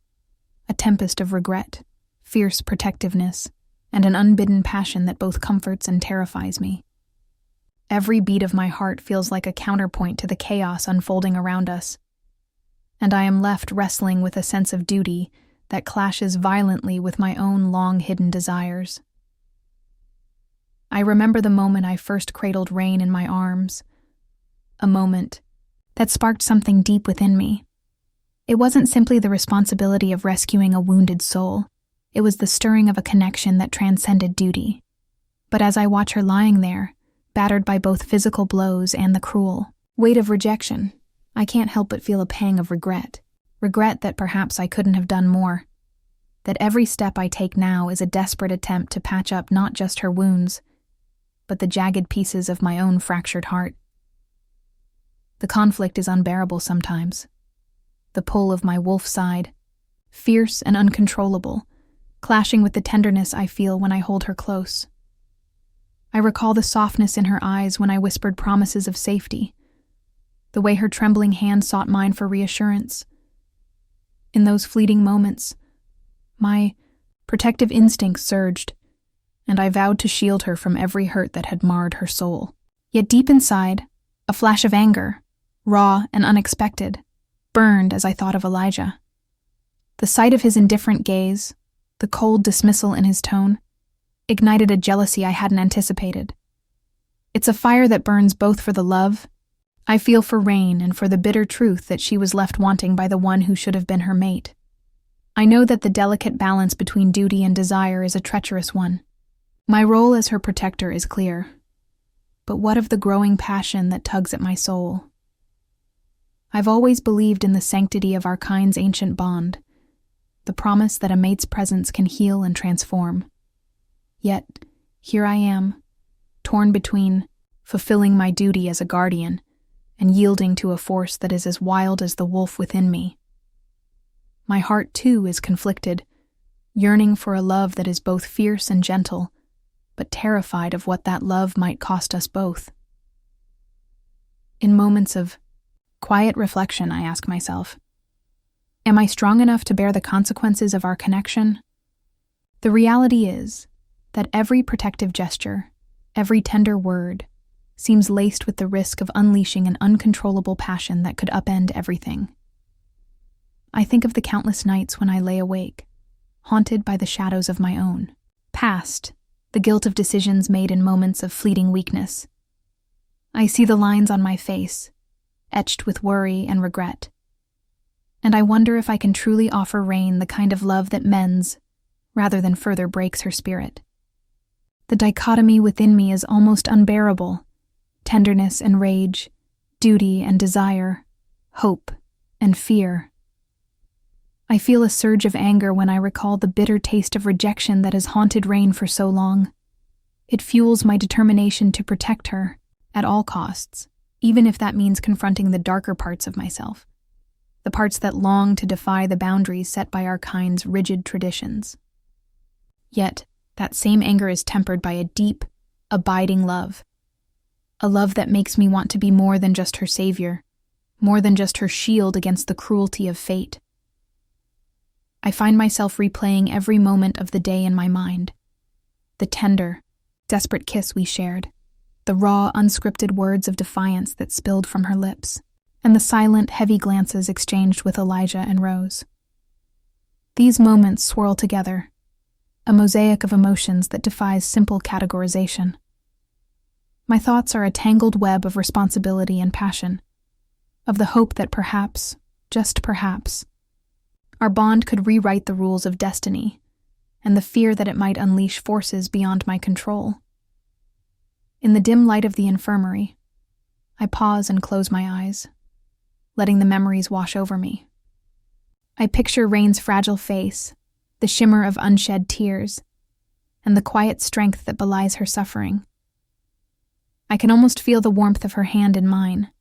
a tempest of regret, fierce protectiveness, and an unbidden passion that both comforts and terrifies me. Every beat of my heart feels like a counterpoint to the chaos unfolding around us, and I am left wrestling with a sense of duty that clashes violently with my own long-hidden desires. I remember the moment I first cradled Rain in my arms, a moment that sparked something deep within me. It wasn't simply the responsibility of rescuing a wounded soul, it was the stirring of a connection that transcended duty. But as I watch her lying there, battered by both physical blows and the cruel weight of rejection, I can't help but feel a pang of regret. Regret that perhaps I couldn't have done more. That every step I take now is a desperate attempt to patch up not just her wounds, but the jagged pieces of my own fractured heart. The conflict is unbearable sometimes. The pull of my wolf side, fierce and uncontrollable, clashing with the tenderness I feel when I hold her close. I recall the softness in her eyes when I whispered promises of safety, the way her trembling hand sought mine for reassurance, In those fleeting moments, my protective instincts surged, and I vowed to shield her from every hurt that had marred her soul. Yet deep inside, a flash of anger, raw and unexpected, burned as I thought of Elijah. The sight of his indifferent gaze, the cold dismissal in his tone, ignited a jealousy I hadn't anticipated. It's a fire that burns both for the love I feel for Rain and for the bitter truth that she was left wanting by the one who should have been her mate. I know that the delicate balance between duty and desire is a treacherous one. My role as her protector is clear. But what of the growing passion that tugs at my soul? I've always believed in the sanctity of our kind's ancient bond, the promise that a mate's presence can heal and transform. Yet, here I am, torn between fulfilling my duty as a guardian and yielding to a force that is as wild as the wolf within me. My heart, too, is conflicted, yearning for a love that is both fierce and gentle, but terrified of what that love might cost us both. In moments of quiet reflection, I ask myself, am I strong enough to bear the consequences of our connection? The reality is that every protective gesture, every tender word, seems laced with the risk of unleashing an uncontrollable passion that could upend everything. I think of the countless nights when I lay awake, haunted by the shadows of my own past, the guilt of decisions made in moments of fleeting weakness. I see the lines on my face, etched with worry and regret. And I wonder if I can truly offer Rain the kind of love that mends, rather than further breaks her spirit. The dichotomy within me is almost unbearable. Tenderness and rage, duty and desire, hope and fear. I feel a surge of anger when I recall the bitter taste of rejection that has haunted Rain for so long. It fuels my determination to protect her, at all costs, even if that means confronting the darker parts of myself, the parts that long to defy the boundaries set by our kind's rigid traditions. Yet, that same anger is tempered by a deep, abiding love. A love that makes me want to be more than just her savior, more than just her shield against the cruelty of fate. I find myself replaying every moment of the day in my mind. The tender, desperate kiss we shared, the raw, unscripted words of defiance that spilled from her lips, and the silent, heavy glances exchanged with Elijah and Rose. These moments swirl together, a mosaic of emotions that defies simple categorization. My thoughts are a tangled web of responsibility and passion, of the hope that perhaps, just perhaps, our bond could rewrite the rules of destiny, and the fear that it might unleash forces beyond my control. In the dim light of the infirmary, I pause and close my eyes, letting the memories wash over me. I picture Rain's fragile face, the shimmer of unshed tears, and the quiet strength that belies her suffering. I can almost feel the warmth of her hand in mine,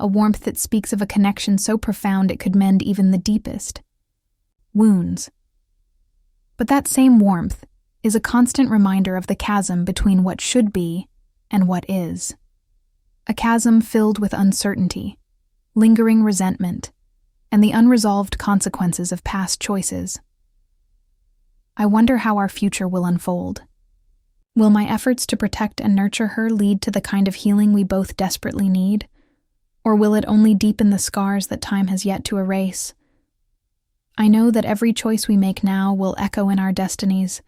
a warmth that speaks of a connection so profound it could mend even the deepest wounds. But that same warmth is a constant reminder of the chasm between what should be and what is. A chasm filled with uncertainty, lingering resentment, and the unresolved consequences of past choices. I wonder how our future will unfold. Will my efforts to protect and nurture her lead to the kind of healing we both desperately need? Or will it only deepen the scars that time has yet to erase? I know that every choice we make now will echo in our destinies,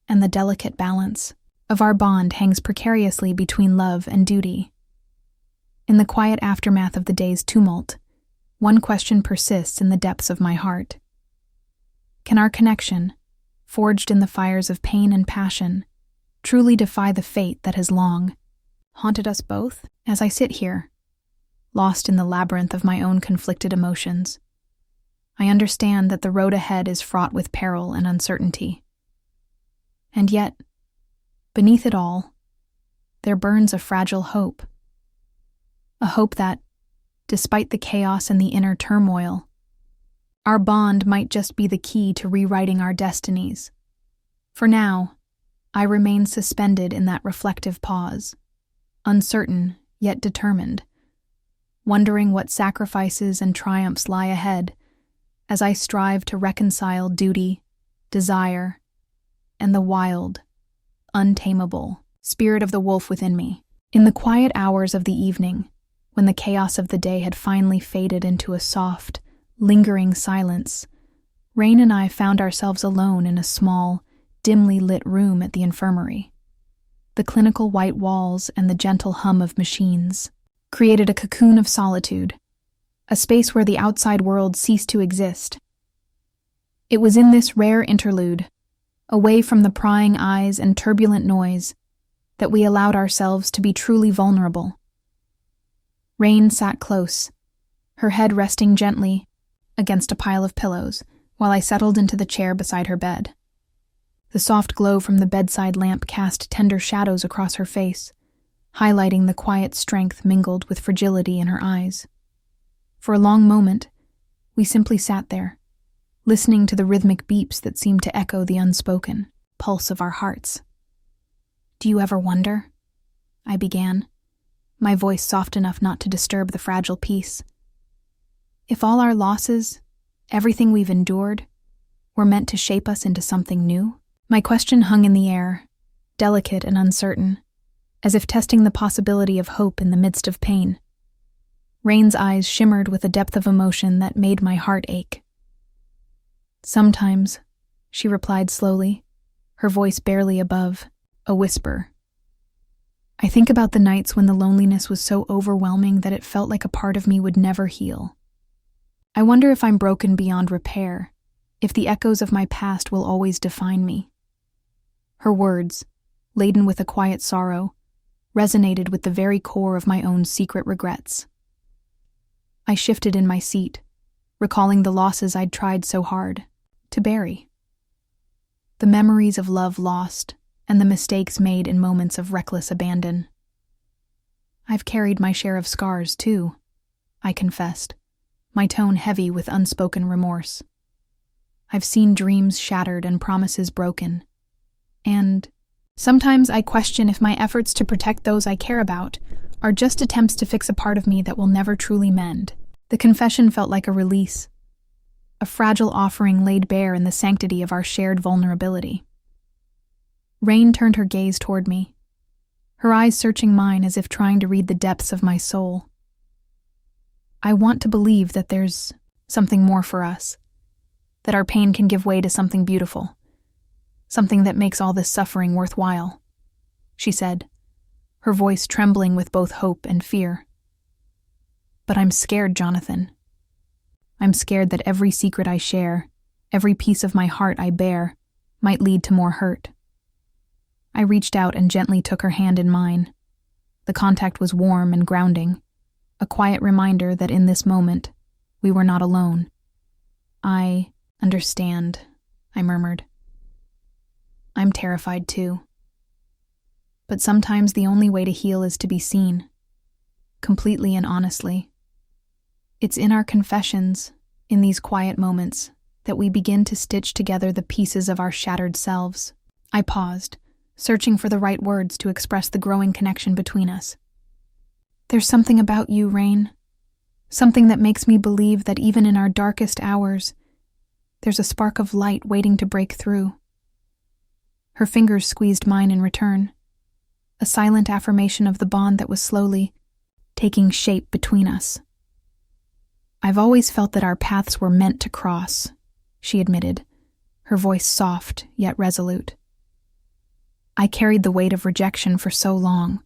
and the delicate balance of our bond hangs precariously between love and duty. In the quiet aftermath of the day's tumult, one question persists in the depths of my heart. Can our connection, forged in the fires of pain and passion, truly defy the fate that has long haunted us both? As I sit here, lost in the labyrinth of my own conflicted emotions, I understand that the road ahead is fraught with peril and uncertainty. And yet, beneath it all, there burns a fragile hope. A hope that, despite the chaos and the inner turmoil, our bond might just be the key to rewriting our destinies. For now, I remain suspended in that reflective pause, uncertain yet determined, wondering what sacrifices and triumphs lie ahead as I strive to reconcile duty, desire, and the wild, untamable spirit of the wolf within me. In the quiet hours of the evening, when the chaos of the day had finally faded into a soft, lingering silence, Rain and I found ourselves alone in a small, dimly lit room at the infirmary. The clinical white walls and the gentle hum of machines created a cocoon of solitude, a space where the outside world ceased to exist. It was in this rare interlude, away from the prying eyes and turbulent noise, that we allowed ourselves to be truly vulnerable. Rain sat close, her head resting gently against a pile of pillows, while I settled into the chair beside her bed. The soft glow from the bedside lamp cast tender shadows across her face, highlighting the quiet strength mingled with fragility in her eyes. For a long moment, we simply sat there, listening to the rhythmic beeps that seemed to echo the unspoken pulse of our hearts. "Do you ever wonder?" I began, my voice soft enough not to disturb the fragile peace. "If all our losses, everything we've endured, were meant to shape us into something new?" My question hung in the air, delicate and uncertain, as if testing the possibility of hope in the midst of pain. Rain's eyes shimmered with a depth of emotion that made my heart ache. "Sometimes," she replied slowly, her voice barely above a whisper. "I think about the nights when the loneliness was so overwhelming that it felt like a part of me would never heal. I wonder if I'm broken beyond repair, if the echoes of my past will always define me." Her words, laden with a quiet sorrow, resonated with the very core of my own secret regrets. I shifted in my seat, recalling the losses I'd tried so hard to bury. The memories of love lost and the mistakes made in moments of reckless abandon. "I've carried my share of scars, too," I confessed, my tone heavy with unspoken remorse. "I've seen dreams shattered and promises broken. And sometimes I question if my efforts to protect those I care about are just attempts to fix a part of me that will never truly mend." The confession felt like a release, a fragile offering laid bare in the sanctity of our shared vulnerability. Rain turned her gaze toward me, her eyes searching mine as if trying to read the depths of my soul. "I want to believe that there's something more for us, that our pain can give way to something beautiful, something that makes all this suffering worthwhile," she said, her voice trembling with both hope and fear. "But I'm scared, Jonathan. I'm scared that every secret I share, every piece of my heart I bear, might lead to more hurt." I reached out and gently took her hand in mine. The contact was warm and grounding, a quiet reminder that in this moment, we were not alone. "I understand," I murmured. "I'm terrified too. But sometimes the only way to heal is to be seen, completely and honestly. It's in our confessions, in these quiet moments, that we begin to stitch together the pieces of our shattered selves." I paused, searching for the right words to express the growing connection between us. "There's something about you, Rain, something that makes me believe that even in our darkest hours, there's a spark of light waiting to break through." Her fingers squeezed mine in return, a silent affirmation of the bond that was slowly taking shape between us. "I've always felt that our paths were meant to cross," she admitted, her voice soft yet resolute. "I carried the weight of rejection for so long,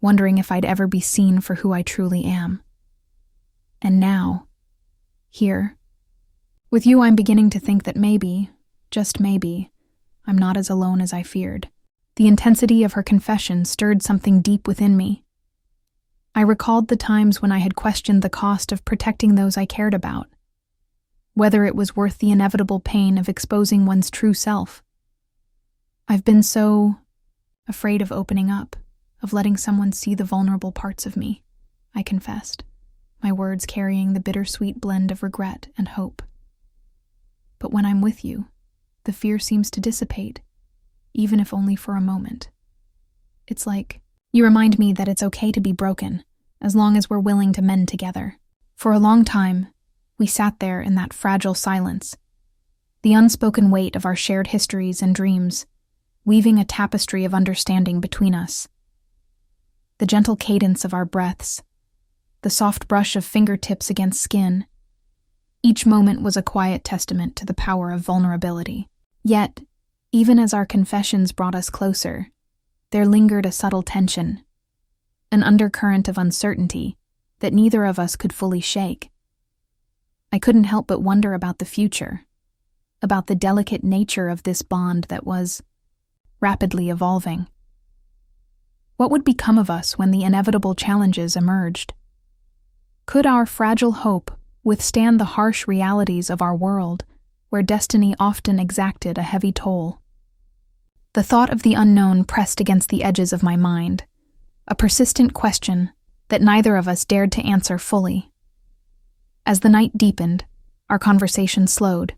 wondering if I'd ever be seen for who I truly am. And now, here, with you, I'm beginning to think that maybe, just maybe, I'm not as alone as I feared." The intensity of her confession stirred something deep within me. I recalled the times when I had questioned the cost of protecting those I cared about, whether it was worth the inevitable pain of exposing one's true self. I've been so afraid of opening up, of letting someone see the vulnerable parts of me, I confessed, my words carrying the bittersweet blend of regret and hope. "But when I'm with you, the fear seems to dissipate, even if only for a moment. It's like you remind me that it's okay to be broken, as long as we're willing to mend together. For a long time, We sat there in that fragile silence, the unspoken weight of our shared histories and dreams, weaving a tapestry of understanding between us. The gentle cadence of our breaths, the soft brush of fingertips against skin, each moment was a quiet testament to the power of vulnerability. Yet, even as our confessions brought us closer, there lingered a subtle tension, an undercurrent of uncertainty that neither of us could fully shake. I couldn't help but wonder about the future, about the delicate nature of this bond that was rapidly evolving. What would become of us when the inevitable challenges emerged? Could our fragile hope withstand the harsh realities of our world, where destiny often exacted a heavy toll? The thought of the unknown pressed against the edges of my mind, a persistent question that neither of us dared to answer fully. As the night deepened, our conversation slowed,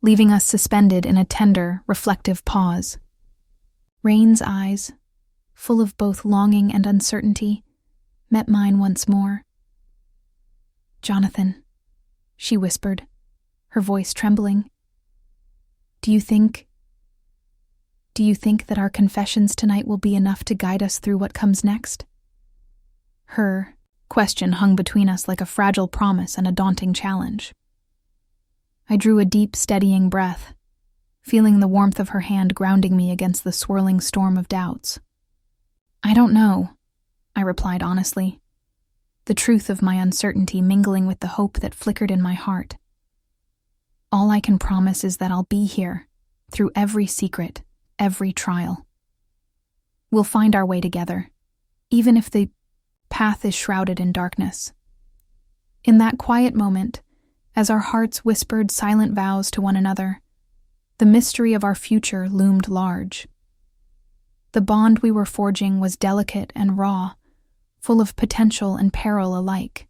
leaving us suspended in a tender, reflective pause. Rain's eyes, full of both longing and uncertainty, met mine once more. "Jonathan," she whispered, her voice trembling, Do you think that our confessions tonight will be enough to guide us through what comes next?" Her question hung between us like a fragile promise and a daunting challenge. I drew a deep, steadying breath, feeling the warmth of her hand grounding me against the swirling storm of doubts. "I don't know," I replied honestly, the truth of my uncertainty mingling with the hope that flickered in my heart. "All I can promise is that I'll be here, through every secret, every trial. We'll find our way together, even if the path is shrouded in darkness." In that quiet moment, as our hearts whispered silent vows to one another, the mystery of our future loomed large. The bond we were forging was delicate and raw, full of potential and peril alike.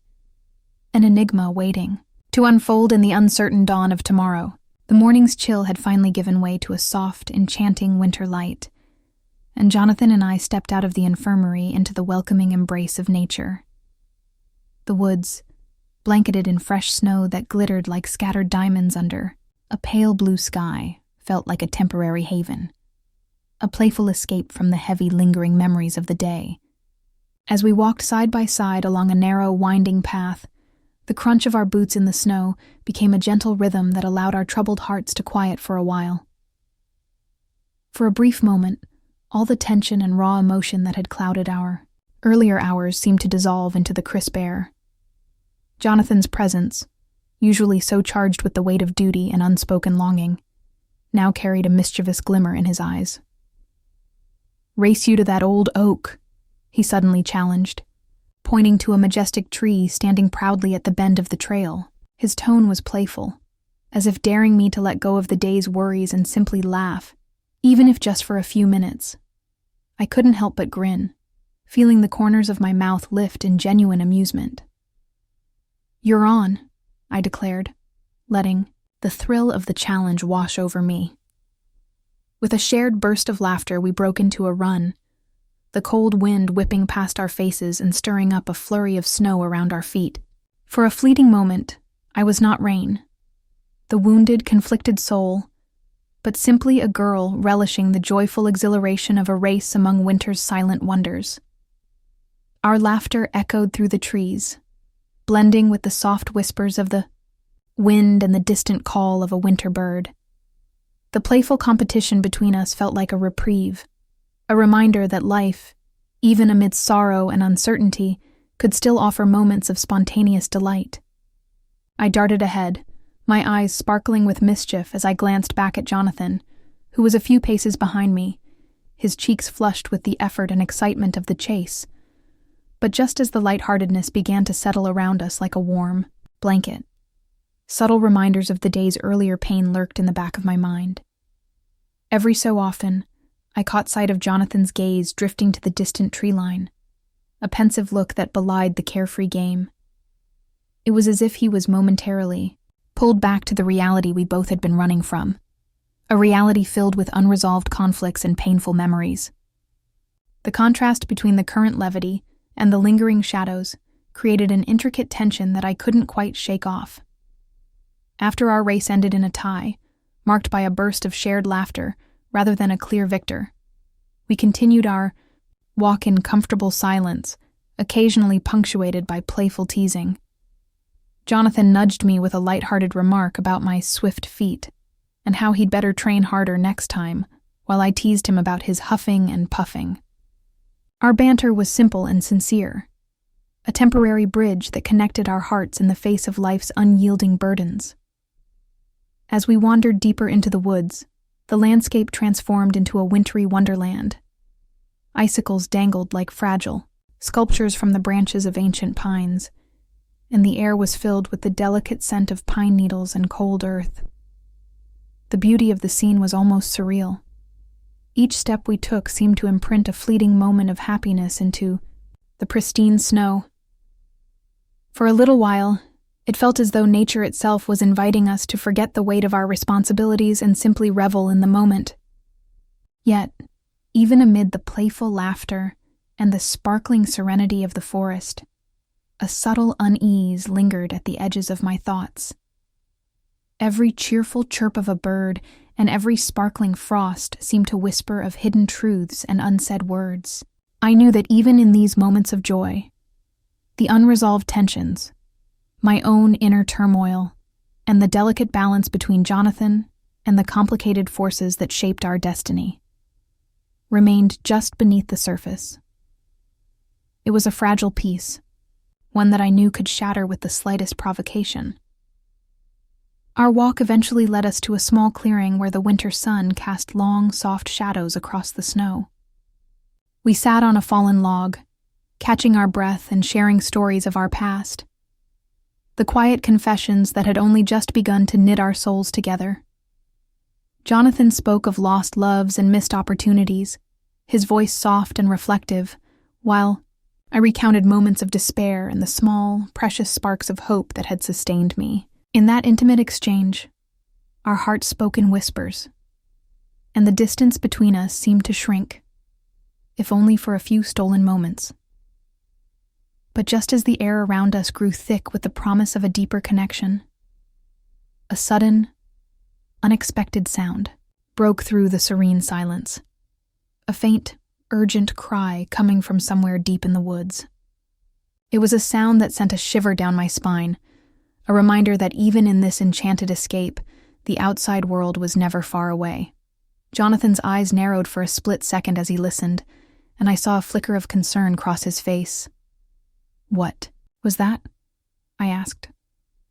An enigma waiting to unfold in the uncertain dawn of tomorrow. The morning's chill had finally given way to a soft, enchanting winter light, and Jonathan and I stepped out of the infirmary into the welcoming embrace of nature. The woods, blanketed in fresh snow that glittered like scattered diamonds under a pale blue sky, felt like a temporary haven, a playful escape from the heavy, lingering memories of the day. As we walked side by side along a narrow, winding path, the crunch of our boots in the snow became a gentle rhythm that allowed our troubled hearts to quiet for a while. For a brief moment, all the tension and raw emotion that had clouded our earlier hours seemed to dissolve into the crisp air. Jonathan's presence, usually so charged with the weight of duty and unspoken longing, now carried a mischievous glimmer in his eyes. "Race you to that old oak," he suddenly challenged, pointing to a majestic tree standing proudly at the bend of the trail. His tone was playful, as if daring me to let go of the day's worries and simply laugh, even if just for a few minutes. I couldn't help but grin, feeling the corners of my mouth lift in genuine amusement. "You're on," I declared, letting the thrill of the challenge wash over me. With a shared burst of laughter, we broke into a run, the cold wind whipping past our faces and stirring up a flurry of snow around our feet. For a fleeting moment, I was not Rain, the wounded, conflicted soul, but simply a girl relishing the joyful exhilaration of a race among winter's silent wonders. Our laughter echoed through the trees, blending with the soft whispers of the wind and the distant call of a winter bird. The playful competition between us felt like a reprieve, a reminder that life, even amidst sorrow and uncertainty, could still offer moments of spontaneous delight. I darted ahead, my eyes sparkling with mischief as I glanced back at Jonathan, who was a few paces behind me, his cheeks flushed with the effort and excitement of the chase. But just as the lightheartedness began to settle around us like a warm blanket, subtle reminders of the day's earlier pain lurked in the back of my mind. Every so often, I caught sight of Jonathan's gaze drifting to the distant tree line, a pensive look that belied the carefree game. It was as if he was momentarily pulled back to the reality we both had been running from, a reality filled with unresolved conflicts and painful memories. The contrast between the current levity and the lingering shadows created an intricate tension that I couldn't quite shake off. After our race ended in a tie, marked by a burst of shared laughter rather than a clear victor, we continued our walk in comfortable silence, occasionally punctuated by playful teasing. Jonathan nudged me with a light-hearted remark about my swift feet and how he'd better train harder next time, while I teased him about his huffing and puffing. Our banter was simple and sincere, a temporary bridge that connected our hearts in the face of life's unyielding burdens. As we wandered deeper into the woods, the landscape transformed into a wintry wonderland. Icicles dangled like fragile sculptures from the branches of ancient pines, and the air was filled with the delicate scent of pine needles and cold earth. The beauty of the scene was almost surreal. Each step we took seemed to imprint a fleeting moment of happiness into the pristine snow. For a little while, it felt as though nature itself was inviting us to forget the weight of our responsibilities and simply revel in the moment. Yet, even amid the playful laughter and the sparkling serenity of the forest, a subtle unease lingered at the edges of my thoughts. Every cheerful chirp of a bird and every sparkling frost seemed to whisper of hidden truths and unsaid words. I knew that even in these moments of joy, the unresolved tensions, my own inner turmoil, and the delicate balance between Jonathan and the complicated forces that shaped our destiny, remained just beneath the surface. It was a fragile piece, one that I knew could shatter with the slightest provocation. Our walk eventually led us to a small clearing where the winter sun cast long, soft shadows across the snow. We sat on a fallen log, catching our breath and sharing stories of our past, the quiet confessions that had only just begun to knit our souls together. Jonathan spoke of lost loves and missed opportunities, his voice soft and reflective, while I recounted moments of despair and the small, precious sparks of hope that had sustained me. In that intimate exchange, our hearts spoke in whispers, and the distance between us seemed to shrink, if only for a few stolen moments. But just as the air around us grew thick with the promise of a deeper connection, a sudden, unexpected sound broke through the serene silence, a faint, urgent cry coming from somewhere deep in the woods. It was a sound that sent a shiver down my spine, a reminder that even in this enchanted escape, the outside world was never far away. Jonathan's eyes narrowed for a split second as he listened, and I saw a flicker of concern cross his face. "What was that?" I asked,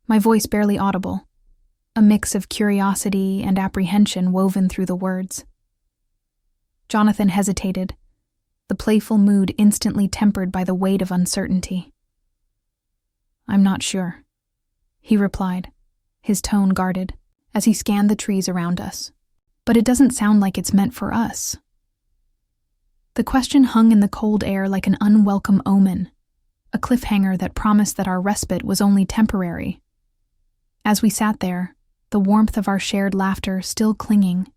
my voice barely audible, a mix of curiosity and apprehension woven through the words. Jonathan hesitated, the playful mood instantly tempered by the weight of uncertainty. "I'm not sure," he replied, his tone guarded, as he scanned the trees around us. "But it doesn't sound like it's meant for us." The question hung in the cold air like an unwelcome omen, a cliffhanger that promised that our respite was only temporary. As we sat there, the warmth of our shared laughter still clinging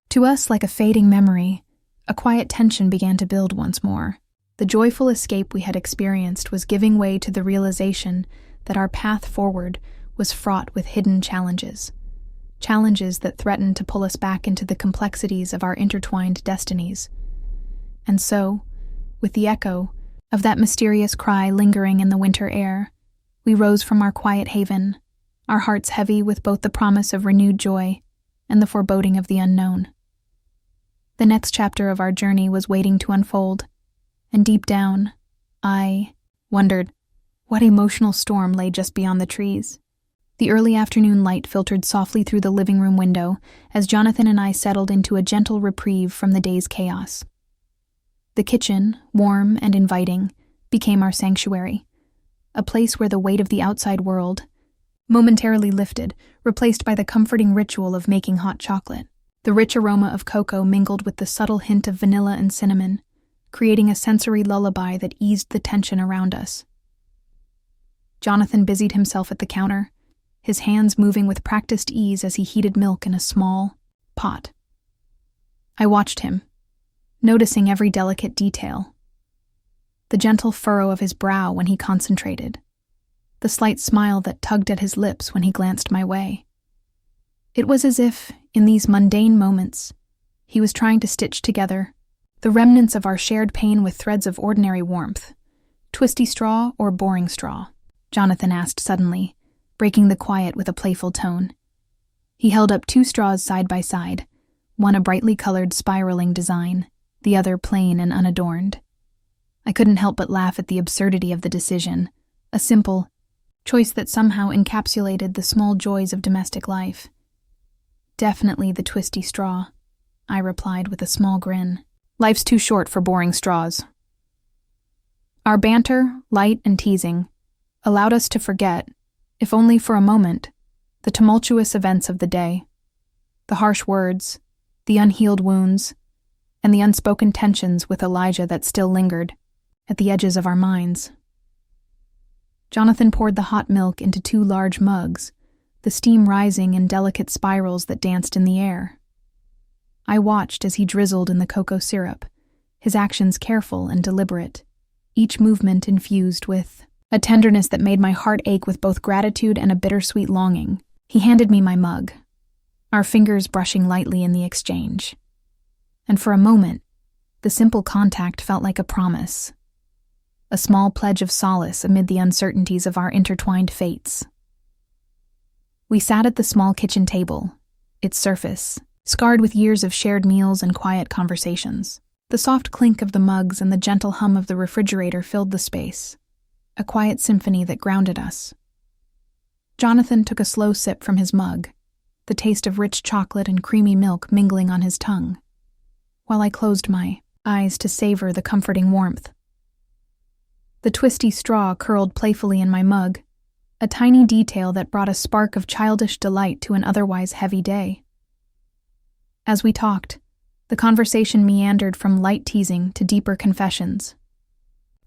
to us like a fading memory, a quiet tension began to build once more. The joyful escape we had experienced was giving way to the realization that our path forward was fraught with hidden challenges that threatened to pull us back into the complexities of our intertwined destinies. And so, with the echo of that mysterious cry lingering in the winter air, we rose from our quiet haven, our hearts heavy with both the promise of renewed joy and the foreboding of the unknown. The next chapter of our journey was waiting to unfold, and deep down, I wondered what emotional storm lay just beyond the trees. The early afternoon light filtered softly through the living room window as Jonathan and I settled into a gentle reprieve from the day's chaos. The kitchen, warm and inviting, became our sanctuary, a place where the weight of the outside world momentarily lifted, replaced by the comforting ritual of making hot chocolate. The rich aroma of cocoa mingled with the subtle hint of vanilla and cinnamon, creating a sensory lullaby that eased the tension around us. Jonathan busied himself at the counter, his hands moving with practiced ease as he heated milk in a small pot. I watched him, noticing every delicate detail. The gentle furrow of his brow when he concentrated, the slight smile that tugged at his lips when he glanced my way. It was as if, in these mundane moments, he was trying to stitch together the remnants of our shared pain with threads of ordinary warmth. Twisty straw or boring straw? Jonathan asked suddenly, breaking the quiet with a playful tone. He held up 2 straws side by side, one a brightly colored spiraling design, the other plain and unadorned. I couldn't help but laugh at the absurdity of the decision, a simple choice that somehow encapsulated the small joys of domestic life. Definitely the twisty straw, I replied with a small grin. Life's too short for boring straws. Our banter, light and teasing, allowed us to forget, if only for a moment, the tumultuous events of the day, the harsh words, the unhealed wounds, and the unspoken tensions with Elijah that still lingered at the edges of our minds. Jonathan poured the hot milk into 2 large mugs, the steam rising in delicate spirals that danced in the air. I watched as he drizzled in the cocoa syrup, his actions careful and deliberate, each movement infused with a tenderness that made my heart ache with both gratitude and a bittersweet longing. He handed me my mug, our fingers brushing lightly in the exchange. And for a moment, the simple contact felt like a promise, a small pledge of solace amid the uncertainties of our intertwined fates. We sat at the small kitchen table, its surface scarred with years of shared meals and quiet conversations. The soft clink of the mugs and the gentle hum of the refrigerator filled the space, a quiet symphony that grounded us. Jonathan took a slow sip from his mug, the taste of rich chocolate and creamy milk mingling on his tongue, while I closed my eyes to savor the comforting warmth. The twisty straw curled playfully in my mug, a tiny detail that brought a spark of childish delight to an otherwise heavy day. As we talked, the conversation meandered from light teasing to deeper confessions.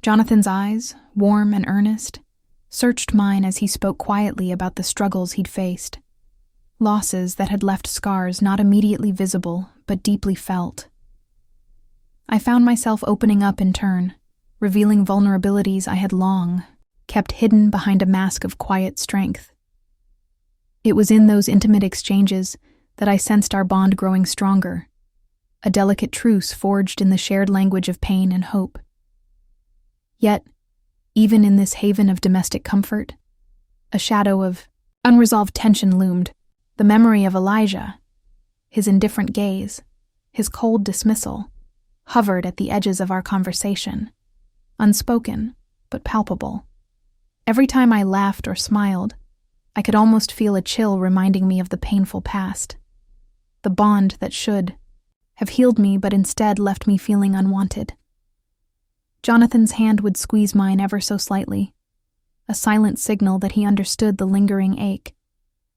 Jonathan's eyes, warm and earnest, searched mine as he spoke quietly about the struggles he'd faced, losses that had left scars not immediately visible but deeply felt. I found myself opening up in turn, revealing vulnerabilities I had long kept hidden behind a mask of quiet strength. It was in those intimate exchanges that I sensed our bond growing stronger, a delicate truce forged in the shared language of pain and hope. Yet, even in this haven of domestic comfort, a shadow of unresolved tension loomed. The memory of Elijah, his indifferent gaze, his cold dismissal, hovered at the edges of our conversation, unspoken but palpable. Every time I laughed or smiled, I could almost feel a chill reminding me of the painful past, the bond that should have healed me but instead left me feeling unwanted. Jonathan's hand would squeeze mine ever so slightly, a silent signal that he understood the lingering ache,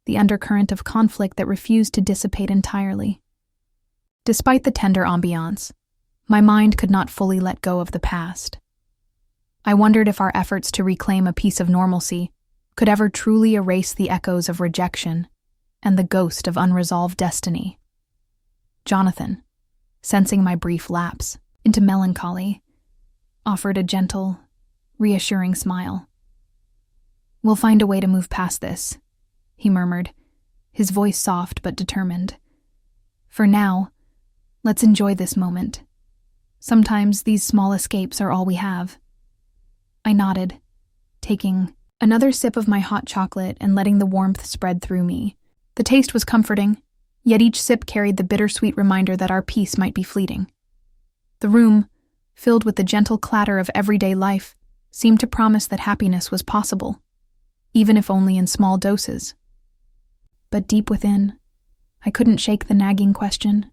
the undercurrent of conflict that refused to dissipate entirely. Despite the tender ambiance, my mind could not fully let go of the past. I wondered if our efforts to reclaim a piece of normalcy could ever truly erase the echoes of rejection and the ghost of unresolved destiny. Jonathan, sensing my brief lapse into melancholy, offered a gentle, reassuring smile. "We'll find a way to move past this," he murmured, his voice soft but determined. "For now, let's enjoy this moment. Sometimes these small escapes are all we have." I nodded, taking another sip of my hot chocolate and letting the warmth spread through me. The taste was comforting, yet each sip carried the bittersweet reminder that our peace might be fleeting. The room, filled with the gentle clatter of everyday life, seemed to promise that happiness was possible, even if only in small doses. But deep within, I couldn't shake the nagging question.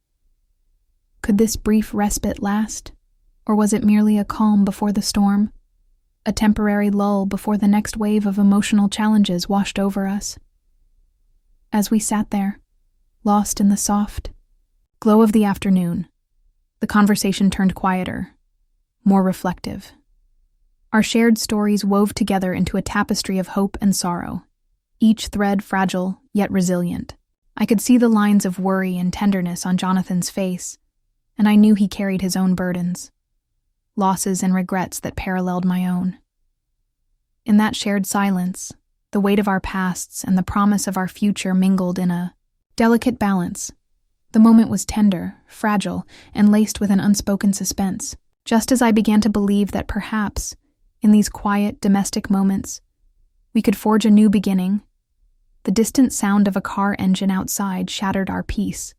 Could this brief respite last, or was it merely a calm before the storm, a temporary lull before the next wave of emotional challenges washed over us? As we sat there, lost in the soft glow of the afternoon, the conversation turned quieter, more reflective. Our shared stories wove together into a tapestry of hope and sorrow, each thread fragile yet resilient. I could see the lines of worry and tenderness on Jonathan's face, and I knew he carried his own burdens, losses and regrets that paralleled my own. In that shared silence, the weight of our pasts and the promise of our future mingled in a Delicate balance. The moment was tender, fragile, and laced with an unspoken suspense. Just as I began to believe that perhaps, in these quiet, domestic moments, we could forge a new beginning, the distant sound of a car engine outside shattered our peace.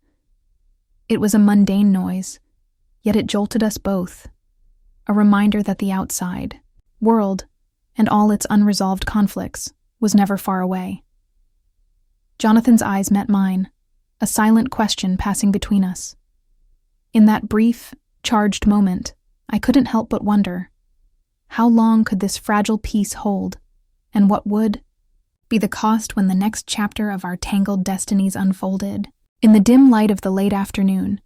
It was a mundane noise, yet it jolted us both, a reminder that the outside world and all its unresolved conflicts was never far away. Jonathan's eyes met mine, a silent question passing between us. In that brief, charged moment, I couldn't help but wonder, how long could this fragile peace hold, and what would be the cost when the next chapter of our tangled destinies unfolded? In the dim light of the late afternoon,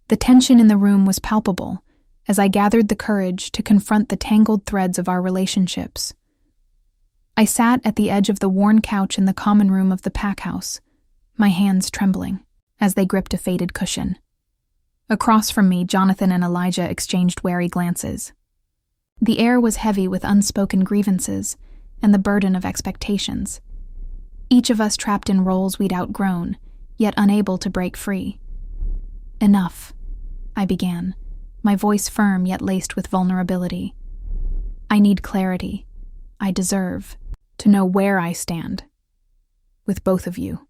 the tension in the room was palpable as I gathered the courage to confront the tangled threads of our relationships. I sat at the edge of the worn couch in the common room of the pack house, my hands trembling as they gripped a faded cushion. Across from me, Jonathan and Elijah exchanged wary glances. The air was heavy with unspoken grievances and the burden of expectations. Each of us trapped in roles we'd outgrown, yet unable to break free. "Enough," I began, my voice firm yet laced with vulnerability. "I need clarity. I deserve to know where I stand with both of you."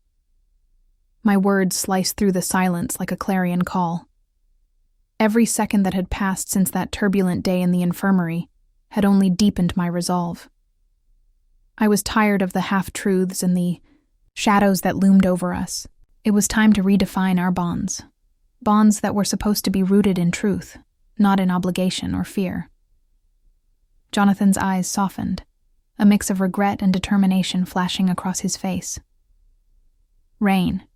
My words sliced through the silence like a clarion call. Every second that had passed since that turbulent day in the infirmary had only deepened my resolve. I was tired of the half-truths and the shadows that loomed over us. It was time to redefine our bonds. Bonds that were supposed to be rooted in truth, not in obligation or fear. Jonathan's eyes softened, a mix of regret and determination flashing across his face. "Rain,"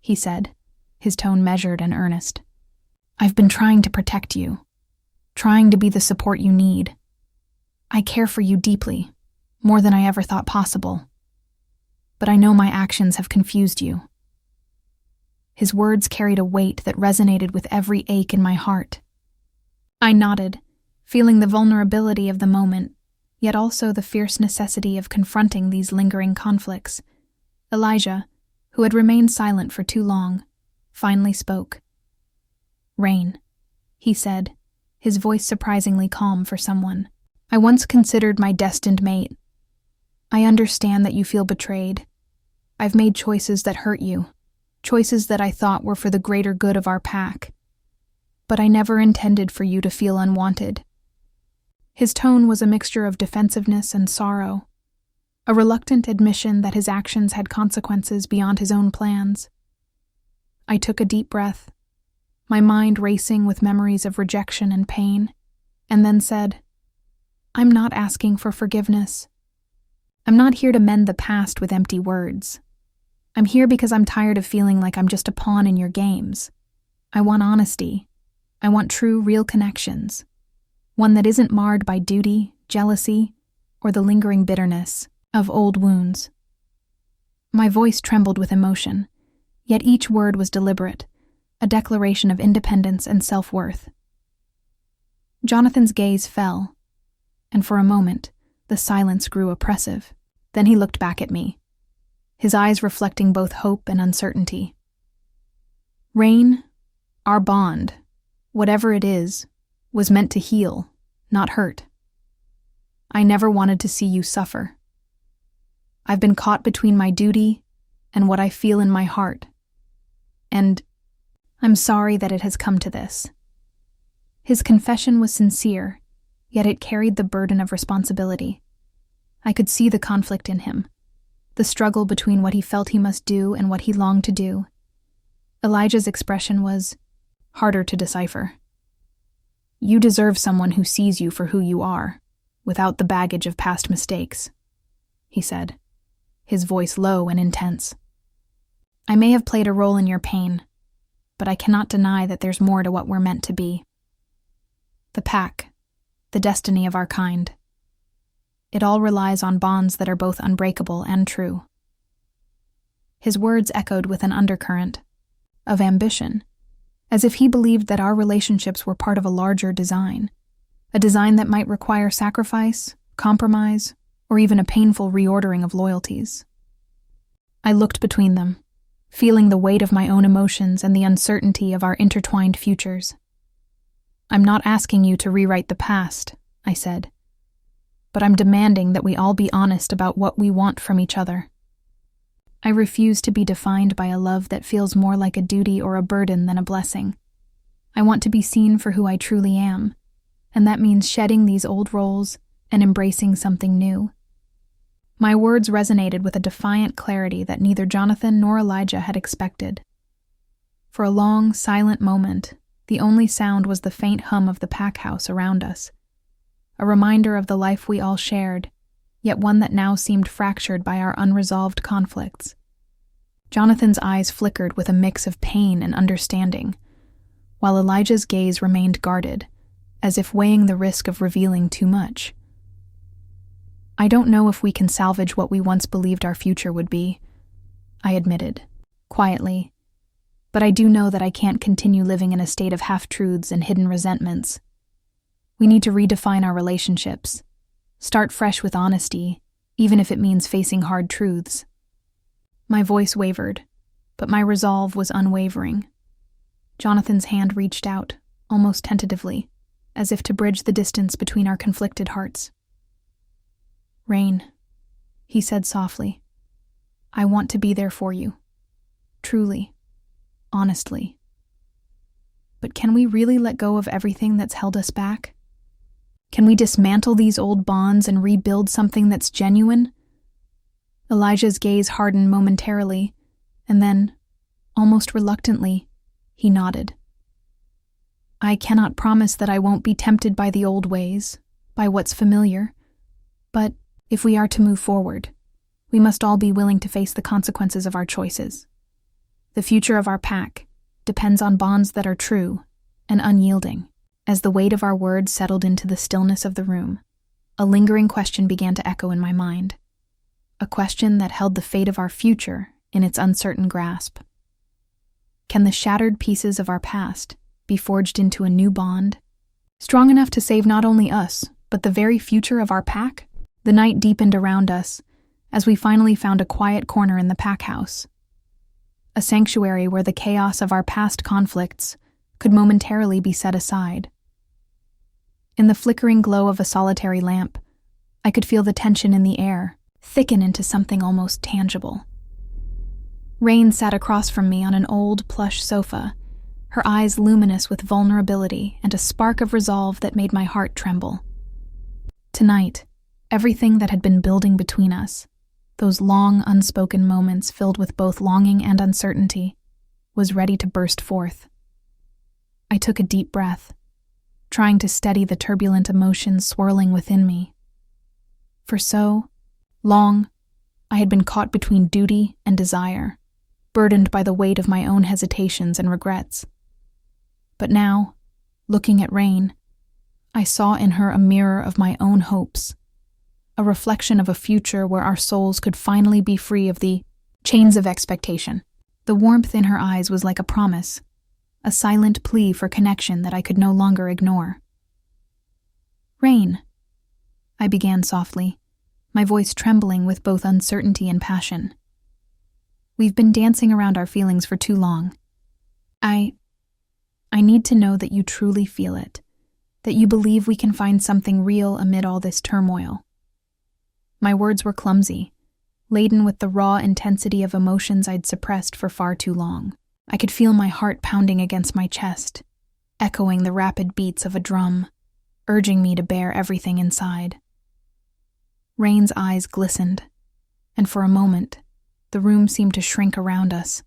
he said, his tone measured and earnest. "I've been trying to protect you, trying to be the support you need. I care for you deeply, more than I ever thought possible. But I know my actions have confused you." His words carried a weight that resonated with every ache in my heart. I nodded, feeling the vulnerability of the moment, yet also the fierce necessity of confronting these lingering conflicts. Elijah, who had remained silent for too long, finally spoke. "Rain," he said, his voice surprisingly calm for someone. "I once considered my destined mate. I understand that you feel betrayed. I've made choices that hurt you, choices that I thought were for the greater good of our pack. But I never intended for you to feel unwanted." His tone was a mixture of defensiveness and sorrow, a reluctant admission that his actions had consequences beyond his own plans. I took a deep breath, my mind racing with memories of rejection and pain, and then said, "I'm not asking for forgiveness. I'm not here to mend the past with empty words. I'm here because I'm tired of feeling like I'm just a pawn in your games. I want honesty. I want true, real connections. One that isn't marred by duty, jealousy, or the lingering bitterness of old wounds." My voice trembled with emotion, yet each word was deliberate, a declaration of independence and self-worth. Jonathan's gaze fell, and for a moment, the silence grew oppressive. Then he looked back at me, his eyes reflecting both hope and uncertainty. "Rain, our bond, whatever it is, was meant to heal, not hurt. I never wanted to see you suffer. I've been caught between my duty and what I feel in my heart, and I'm sorry that it has come to this." His confession was sincere, yet it carried the burden of responsibility. I could see the conflict in him, the struggle between what he felt he must do and what he longed to do. Elijah's expression was harder to decipher. "You deserve someone who sees you for who you are, without the baggage of past mistakes," he said, his voice low and intense. "I may have played a role in your pain, but I cannot deny that there's more to what we're meant to be. The pack, the destiny of our kind. It all relies on bonds that are both unbreakable and true." His words echoed with an undercurrent of ambition, as if he believed that our relationships were part of a larger design, a design that might require sacrifice, compromise, or even a painful reordering of loyalties. I looked between them, feeling the weight of my own emotions and the uncertainty of our intertwined futures. "I'm not asking you to rewrite the past," I said, "but I'm demanding that we all be honest about what we want from each other. I refuse to be defined by a love that feels more like a duty or a burden than a blessing. I want to be seen for who I truly am, and that means shedding these old roles and embracing something new." My words resonated with a defiant clarity that neither Jonathan nor Elijah had expected. For a long, silent moment, the only sound was the faint hum of the pack house around us, a reminder of the life we all shared, yet one that now seemed fractured by our unresolved conflicts. Jonathan's eyes flickered with a mix of pain and understanding, while Elijah's gaze remained guarded, as if weighing the risk of revealing too much. "I don't know if we can salvage what we once believed our future would be," I admitted, quietly, "but I do know that I can't continue living in a state of half-truths and hidden resentments. We need to redefine our relationships, start fresh with honesty, even if it means facing hard truths." My voice wavered, but my resolve was unwavering. Jonathan's hand reached out, almost tentatively, as if to bridge the distance between our conflicted hearts. "Rain," he said softly, "I want to be there for you. Truly. Honestly. But can we really let go of everything that's held us back? Can we dismantle these old bonds and rebuild something that's genuine?" Elijah's gaze hardened momentarily, and then, almost reluctantly, he nodded. "I cannot promise that I won't be tempted by the old ways, by what's familiar, but if we are to move forward, we must all be willing to face the consequences of our choices. The future of our pack depends on bonds that are true and unyielding." As the weight of our words settled into the stillness of the room, a lingering question began to echo in my mind, a question that held the fate of our future in its uncertain grasp. Can the shattered pieces of our past be forged into a new bond, strong enough to save not only us, but the very future of our pack? The night deepened around us as we finally found a quiet corner in the pack house, a sanctuary where the chaos of our past conflicts could momentarily be set aside. In the flickering glow of a solitary lamp, I could feel the tension in the air thicken into something almost tangible. Rain sat across from me on an old plush sofa, her eyes luminous with vulnerability and a spark of resolve that made my heart tremble. Tonight, everything that had been building between us, those long unspoken moments filled with both longing and uncertainty, was ready to burst forth. I took a deep breath, trying to steady the turbulent emotions swirling within me. For so long, I had been caught between duty and desire, burdened by the weight of my own hesitations and regrets. But now, looking at Rain, I saw in her a mirror of my own hopes, a reflection of a future where our souls could finally be free of the chains of expectation. The warmth in her eyes was like a promise, a silent plea for connection that I could no longer ignore. "Rain," I began softly, my voice trembling with both uncertainty and passion. "We've been dancing around our feelings for too long. I need to know that you truly feel it, that you believe we can find something real amid all this turmoil." My words were clumsy, laden with the raw intensity of emotions I'd suppressed for far too long. I could feel my heart pounding against my chest, echoing the rapid beats of a drum, urging me to bear everything inside. Rain's eyes glistened, and for a moment, the room seemed to shrink around us,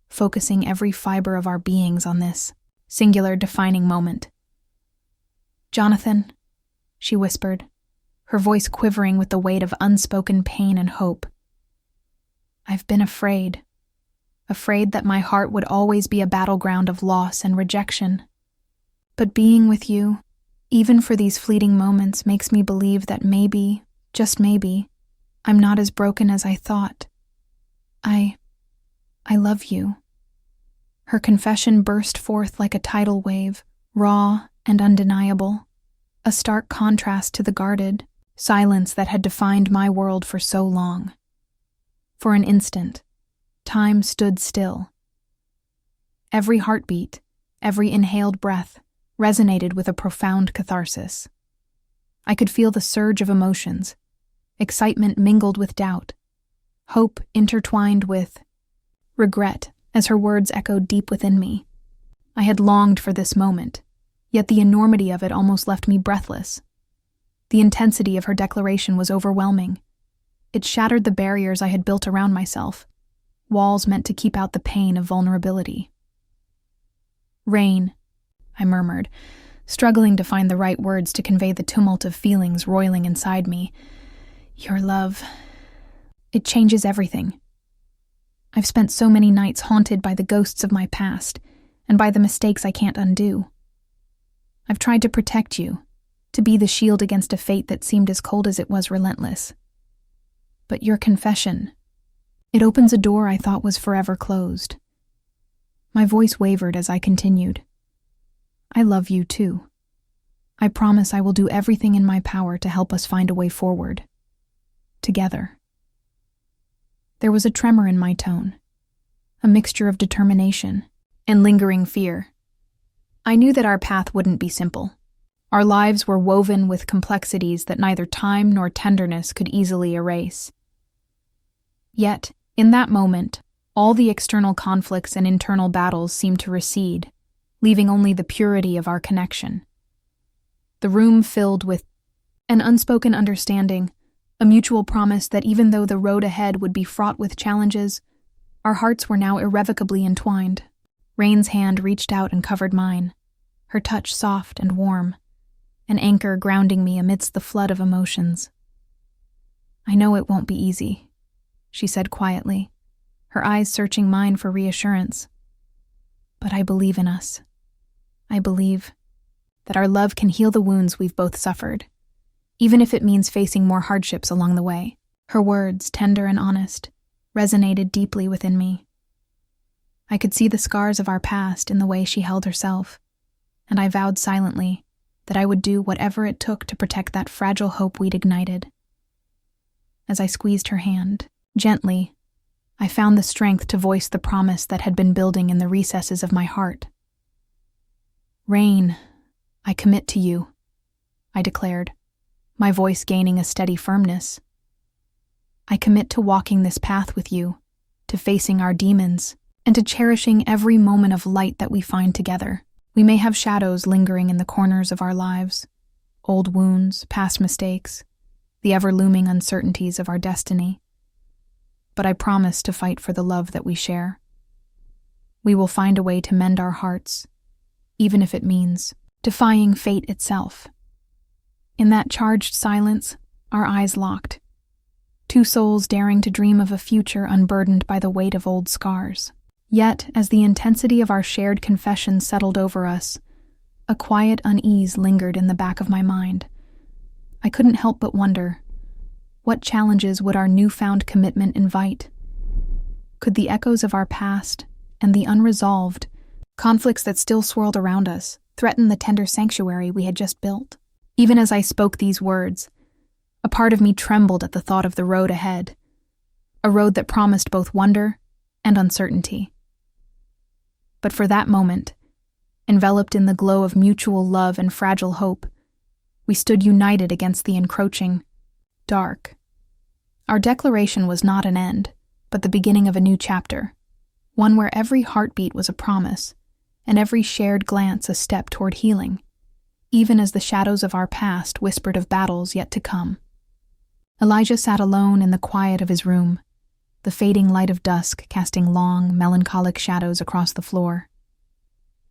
focusing every fiber of our beings on this singular defining moment. "Jonathan," she whispered, her voice quivering with the weight of unspoken pain and hope. "I've been afraid that my heart would always be a battleground of loss and rejection. But being with you, even for these fleeting moments, makes me believe that maybe, just maybe, I'm not as broken as I thought. I love you." Her confession burst forth like a tidal wave, raw and undeniable, a stark contrast to the guarded silence that had defined my world for so long. For an instant, Time stood still. Every heartbeat, every inhaled breath, resonated with a profound catharsis. I could feel the surge of emotions, excitement mingled with doubt, hope intertwined with regret as her words echoed deep within me. I had longed for this moment, yet the enormity of it almost left me breathless. The intensity of her declaration was overwhelming. It shattered the barriers I had built around myself, walls meant to keep out the pain of vulnerability. "Rain," I murmured, struggling to find the right words to convey the tumult of feelings roiling inside me. "Your love, it changes everything. I've spent so many nights haunted by the ghosts of my past and by the mistakes I can't undo. I've tried to protect you, to be the shield against a fate that seemed as cold as it was relentless. But your confession, it opens a door I thought was forever closed." My voice wavered as I continued. "I love you too. I promise I will do everything in my power to help us find a way forward. Together." There was a tremor in my tone, a mixture of determination and lingering fear. I knew that our path wouldn't be simple. Our lives were woven with complexities that neither time nor tenderness could easily erase. Yet, in that moment, all the external conflicts and internal battles seemed to recede, leaving only the purity of our connection. The room filled with an unspoken understanding, a mutual promise that even though the road ahead would be fraught with challenges, our hearts were now irrevocably entwined. Rain's hand reached out and covered mine, her touch soft and warm, an anchor grounding me amidst the flood of emotions. "I know it won't be easy," she said quietly, her eyes searching mine for reassurance. "But I believe in us. I believe that our love can heal the wounds we've both suffered, even if it means facing more hardships along the way." Her words, tender and honest, resonated deeply within me. I could see the scars of our past in the way she held herself, and I vowed silently that I would do whatever it took to protect that fragile hope we'd ignited. As I squeezed her hand, gently, I found the strength to voice the promise that had been building in the recesses of my heart. "Rain, I commit to you," I declared, my voice gaining a steady firmness. "I commit to walking this path with you, to facing our demons, and to cherishing every moment of light that we find together. We may have shadows lingering in the corners of our lives, old wounds, past mistakes, the ever-looming uncertainties of our destiny. But I promise to fight for the love that we share. We will find a way to mend our hearts, even if it means defying fate itself." In that charged silence, our eyes locked, two souls daring to dream of a future unburdened by the weight of old scars. Yet, as the intensity of our shared confession settled over us, a quiet unease lingered in the back of my mind. I couldn't help but wonder, what challenges would our newfound commitment invite? Could the echoes of our past and the unresolved conflicts that still swirled around us threaten the tender sanctuary we had just built? Even as I spoke these words, a part of me trembled at the thought of the road ahead, a road that promised both wonder and uncertainty. But for that moment, enveloped in the glow of mutual love and fragile hope, we stood united against the encroaching dark. Our declaration was not an end, but the beginning of a new chapter, one where every heartbeat was a promise, and every shared glance a step toward healing, even as the shadows of our past whispered of battles yet to come. Elijah sat alone in the quiet of his room, the fading light of dusk casting long, melancholic shadows across the floor.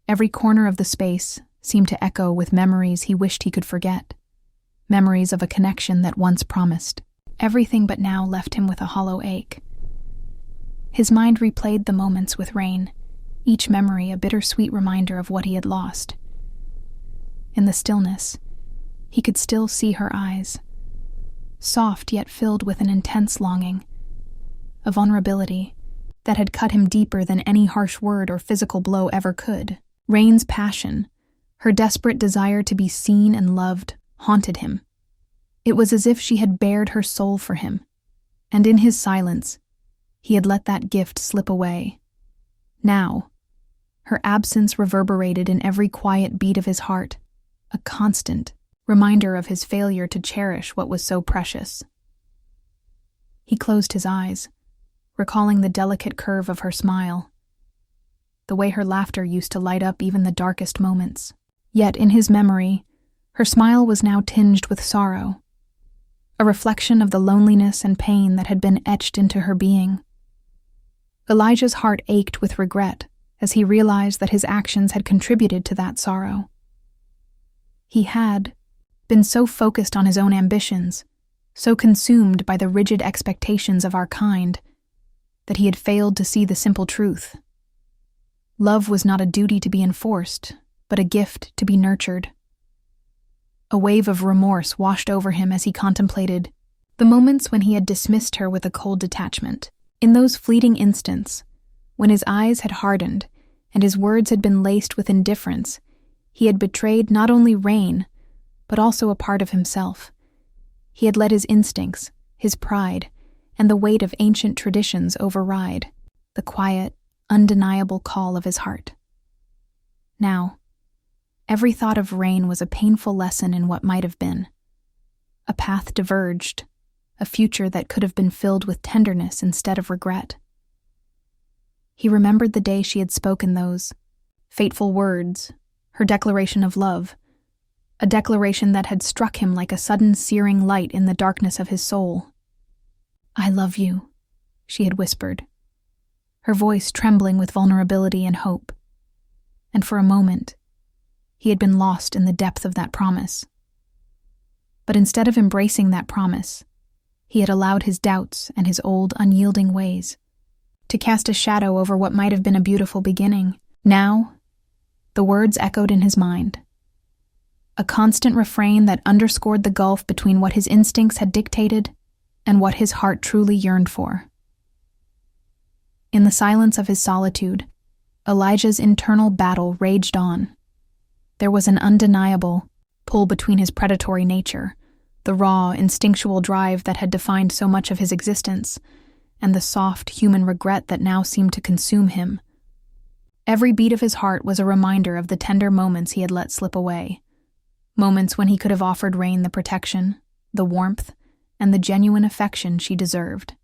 Every corner of the space seemed to echo with memories he wished he could forget, memories of a connection that once promised. Everything but now left him with a hollow ache. His mind replayed the moments with Rain, each memory a bittersweet reminder of what he had lost. In the stillness, he could still see her eyes, soft yet filled with an intense longing, a vulnerability that had cut him deeper than any harsh word or physical blow ever could. Rain's passion, her desperate desire to be seen and loved, haunted him. It was as if she had bared her soul for him, and in his silence, He had let that gift slip away. Now, her absence reverberated in every quiet beat of his heart, a constant reminder of his failure to cherish what was so precious. He closed his eyes, recalling the delicate curve of her smile, the way her laughter used to light up even the darkest moments. Yet in his memory, her smile was now tinged with sorrow, a reflection of the loneliness and pain that had been etched into her being. Elijah's heart ached with regret as he realized that his actions had contributed to that sorrow. He had been so focused on his own ambitions, so consumed by the rigid expectations of our kind, that he had failed to see the simple truth. Love was not a duty to be enforced, but a gift to be nurtured. A wave of remorse washed over him as he contemplated the moments when he had dismissed her with a cold detachment. In those fleeting instants, when his eyes had hardened and his words had been laced with indifference, he had betrayed not only Rain, but also a part of himself. He had let his instincts, his pride, and the weight of ancient traditions override the quiet, undeniable call of his heart. Now, every thought of Rain was a painful lesson in what might have been. A path diverged, a future that could have been filled with tenderness instead of regret. He remembered the day she had spoken those fateful words, her declaration of love, a declaration that had struck him like a sudden searing light in the darkness of his soul. "I love you," she had whispered, her voice trembling with vulnerability and hope. And for a moment, he had been lost in the depth of that promise. But instead of embracing that promise, he had allowed his doubts and his old, unyielding ways to cast a shadow over what might have been a beautiful beginning. Now, the words echoed in his mind, a constant refrain that underscored the gulf between what his instincts had dictated and what his heart truly yearned for. In the silence of his solitude, Elijah's internal battle raged on. There was an undeniable pull between his predatory nature, the raw, instinctual drive that had defined so much of his existence, and the soft, human regret that now seemed to consume him. Every beat of his heart was a reminder of the tender moments he had let slip away, moments when he could have offered Rain the protection, the warmth, and the genuine affection she deserved.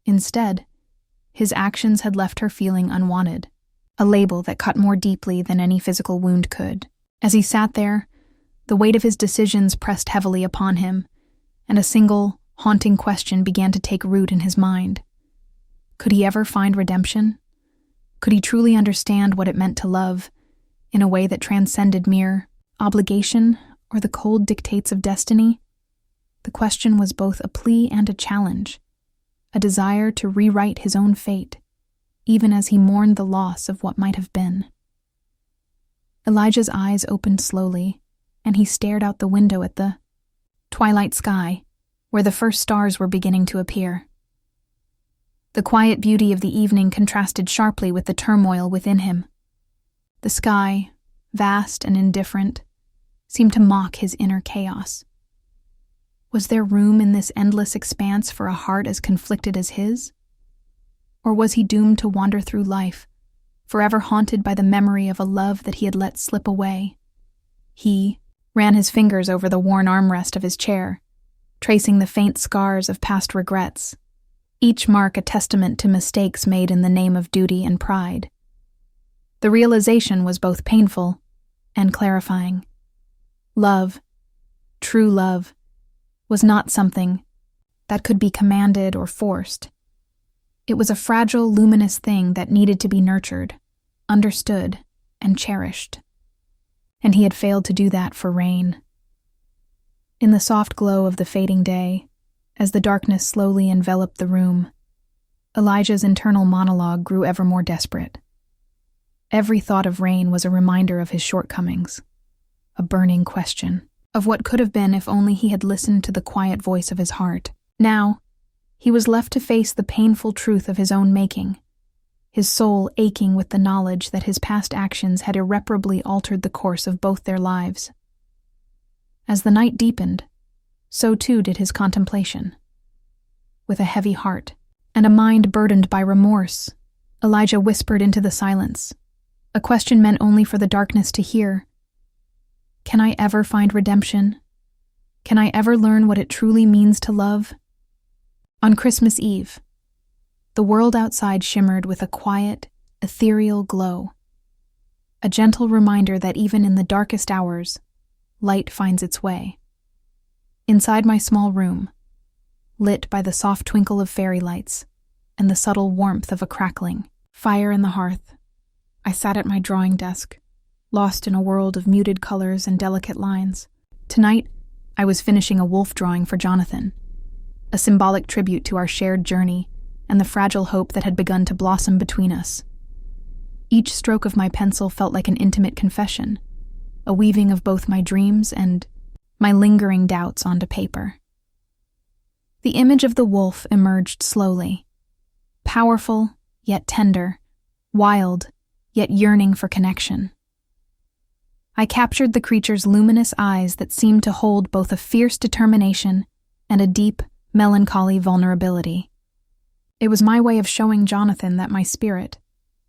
Instead, his actions had left her feeling unwanted, a label that cut more deeply than any physical wound could. As he sat there, the weight of his decisions pressed heavily upon him, and a single, haunting question began to take root in his mind. Could he ever find redemption? Could he truly understand what it meant to love, in a way that transcended mere obligation or the cold dictates of destiny? The question was both a plea and a challenge, a desire to rewrite his own fate, even as he mourned the loss of what might have been. Elijah's eyes opened slowly, and he stared out the window at the twilight sky, where the first stars were beginning to appear. The quiet beauty of the evening contrasted sharply with the turmoil within him. The sky, vast and indifferent, seemed to mock his inner chaos. Was there room in this endless expanse for a heart as conflicted as his? Or was he doomed to wander through life, forever haunted by the memory of a love that he had let slip away? He ran his fingers over the worn armrest of his chair, tracing the faint scars of past regrets, each mark a testament to mistakes made in the name of duty and pride. The realization was both painful and clarifying. Love, true love, was not something that could be commanded or forced. It was a fragile, luminous thing that needed to be nurtured, understood, and cherished. And he had failed to do that for Rain. In the soft glow of the fading day, as the darkness slowly enveloped the room, Elijah's internal monologue grew ever more desperate. Every thought of Rain was a reminder of his shortcomings, a burning question of what could have been if only he had listened to the quiet voice of his heart. Now, he was left to face the painful truth of his own making, his soul aching with the knowledge that his past actions had irreparably altered the course of both their lives. As the night deepened, so too did his contemplation. With a heavy heart, and a mind burdened by remorse, Elijah whispered into the silence, a question meant only for the darkness to hear. Can I ever find redemption? Can I ever learn what it truly means to love? On Christmas Eve, the world outside shimmered with a quiet, ethereal glow, a gentle reminder that even in the darkest hours, light finds its way. Inside my small room, lit by the soft twinkle of fairy lights and the subtle warmth of a crackling fire in the hearth, I sat at my drawing desk, lost in a world of muted colors and delicate lines. Tonight, I was finishing a wolf drawing for Jonathan, a symbolic tribute to our shared journey and the fragile hope that had begun to blossom between us. Each stroke of my pencil felt like an intimate confession, a weaving of both my dreams and my lingering doubts onto paper. The image of the wolf emerged slowly, powerful yet tender, wild yet yearning for connection. I captured the creature's luminous eyes that seemed to hold both a fierce determination and a deep, melancholy vulnerability. It was my way of showing Jonathan that my spirit,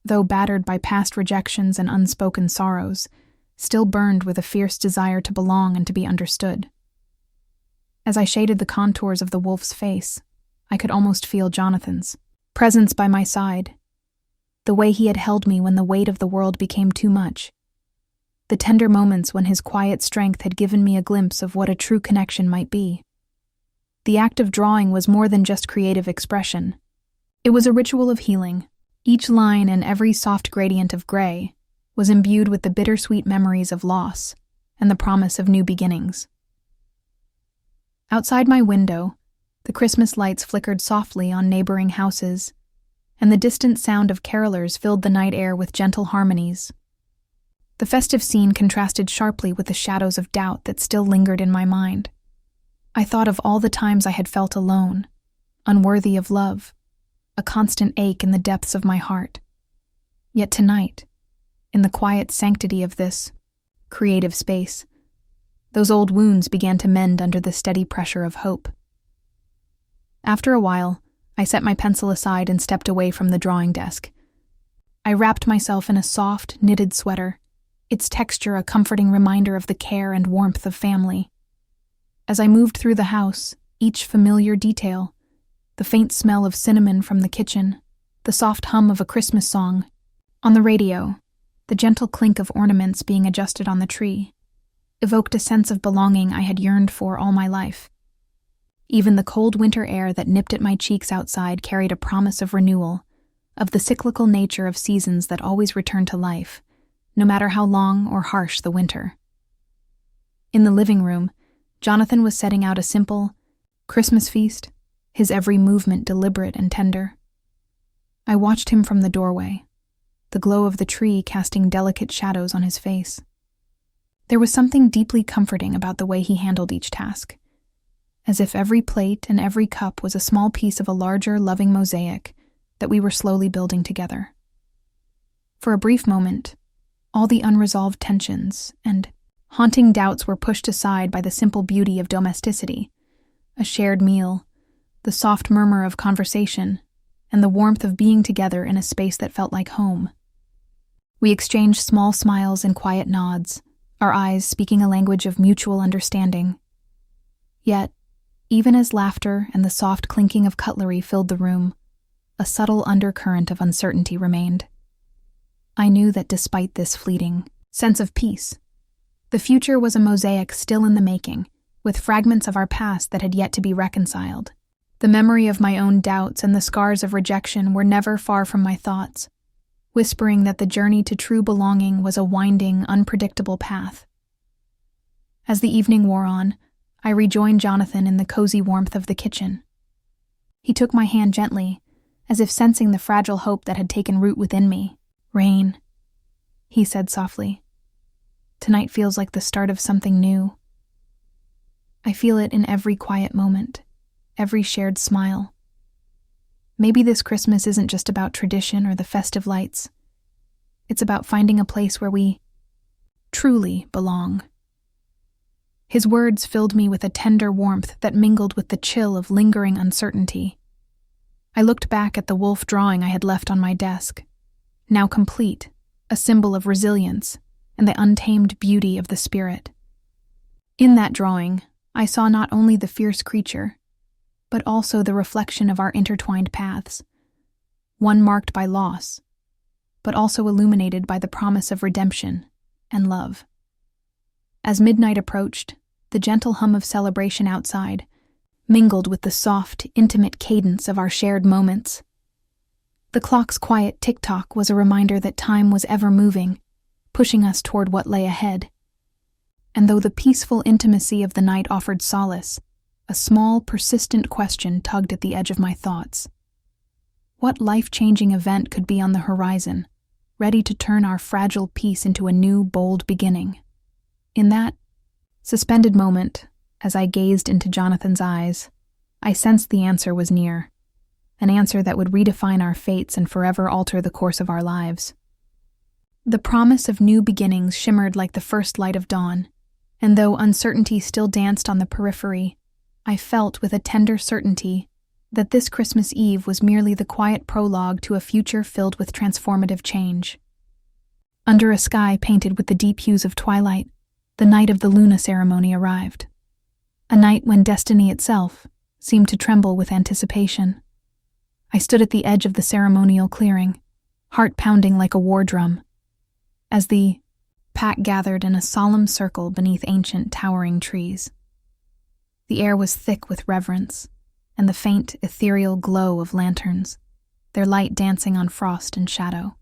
though battered by past rejections and unspoken sorrows, still burned with a fierce desire to belong and to be understood. As I shaded the contours of the wolf's face, I could almost feel Jonathan's presence by my side, the way he had held me when the weight of the world became too much, the tender moments when his quiet strength had given me a glimpse of what a true connection might be. The act of drawing was more than just creative expression. It was a ritual of healing. Each line and every soft gradient of gray was imbued with the bittersweet memories of loss and the promise of new beginnings. Outside my window, the Christmas lights flickered softly on neighboring houses, and the distant sound of carolers filled the night air with gentle harmonies. The festive scene contrasted sharply with the shadows of doubt that still lingered in my mind. I thought of all the times I had felt alone, unworthy of love, a constant ache in the depths of my heart. Yet tonight, in the quiet sanctity of this creative space, those old wounds began to mend under the steady pressure of hope. After a while, I set my pencil aside and stepped away from the drawing desk. I wrapped myself in a soft, knitted sweater, its texture a comforting reminder of the care and warmth of family. As I moved through the house, each familiar detail, the faint smell of cinnamon from the kitchen, the soft hum of a Christmas song on the radio, the gentle clink of ornaments being adjusted on the tree, evoked a sense of belonging I had yearned for all my life. Even the cold winter air that nipped at my cheeks outside carried a promise of renewal, of the cyclical nature of seasons that always return to life, no matter how long or harsh the winter. In the living room, Jonathan was setting out a simple Christmas feast, his every movement deliberate and tender. I watched him from the doorway, the glow of the tree casting delicate shadows on his face. There was something deeply comforting about the way he handled each task, as if every plate and every cup was a small piece of a larger, loving mosaic that we were slowly building together. For a brief moment, all the unresolved tensions and haunting doubts were pushed aside by the simple beauty of domesticity, a shared meal, the soft murmur of conversation, and the warmth of being together in a space that felt like home. We exchanged small smiles and quiet nods, our eyes speaking a language of mutual understanding. Yet, even as laughter and the soft clinking of cutlery filled the room, a subtle undercurrent of uncertainty remained. I knew that despite this fleeting sense of peace, the future was a mosaic still in the making, with fragments of our past that had yet to be reconciled. The memory of my own doubts and the scars of rejection were never far from my thoughts, whispering that the journey to true belonging was a winding, unpredictable path. As the evening wore on, I rejoined Jonathan in the cozy warmth of the kitchen. He took my hand gently, as if sensing the fragile hope that had taken root within me. "Rain," he said softly. "Tonight feels like the start of something new. I feel it in every quiet moment, every shared smile. Maybe this Christmas isn't just about tradition or the festive lights. It's about finding a place where we truly belong." His words filled me with a tender warmth that mingled with the chill of lingering uncertainty. I looked back at the wolf drawing I had left on my desk, now complete, a symbol of resilience and the untamed beauty of the spirit. In that drawing, I saw not only the fierce creature, but also the reflection of our intertwined paths, one marked by loss, but also illuminated by the promise of redemption and love. As midnight approached, the gentle hum of celebration outside mingled with the soft, intimate cadence of our shared moments. The clock's quiet tick-tock was a reminder that time was ever moving, pushing us toward what lay ahead. And though the peaceful intimacy of the night offered solace, a small, persistent question tugged at the edge of my thoughts. What life-changing event could be on the horizon, ready to turn our fragile peace into a new, bold beginning? In that suspended moment, as I gazed into Jonathan's eyes, I sensed the answer was near, an answer that would redefine our fates and forever alter the course of our lives. The promise of new beginnings shimmered like the first light of dawn, and though uncertainty still danced on the periphery, I felt with a tender certainty that this Christmas Eve was merely the quiet prologue to a future filled with transformative change. Under a sky painted with the deep hues of twilight, the night of the Luna ceremony arrived. A night when destiny itself seemed to tremble with anticipation. I stood at the edge of the ceremonial clearing, heart pounding like a war drum, as the pack gathered in a solemn circle beneath ancient, towering trees. The air was thick with reverence, and the faint, ethereal glow of lanterns, their light dancing on frost and shadow.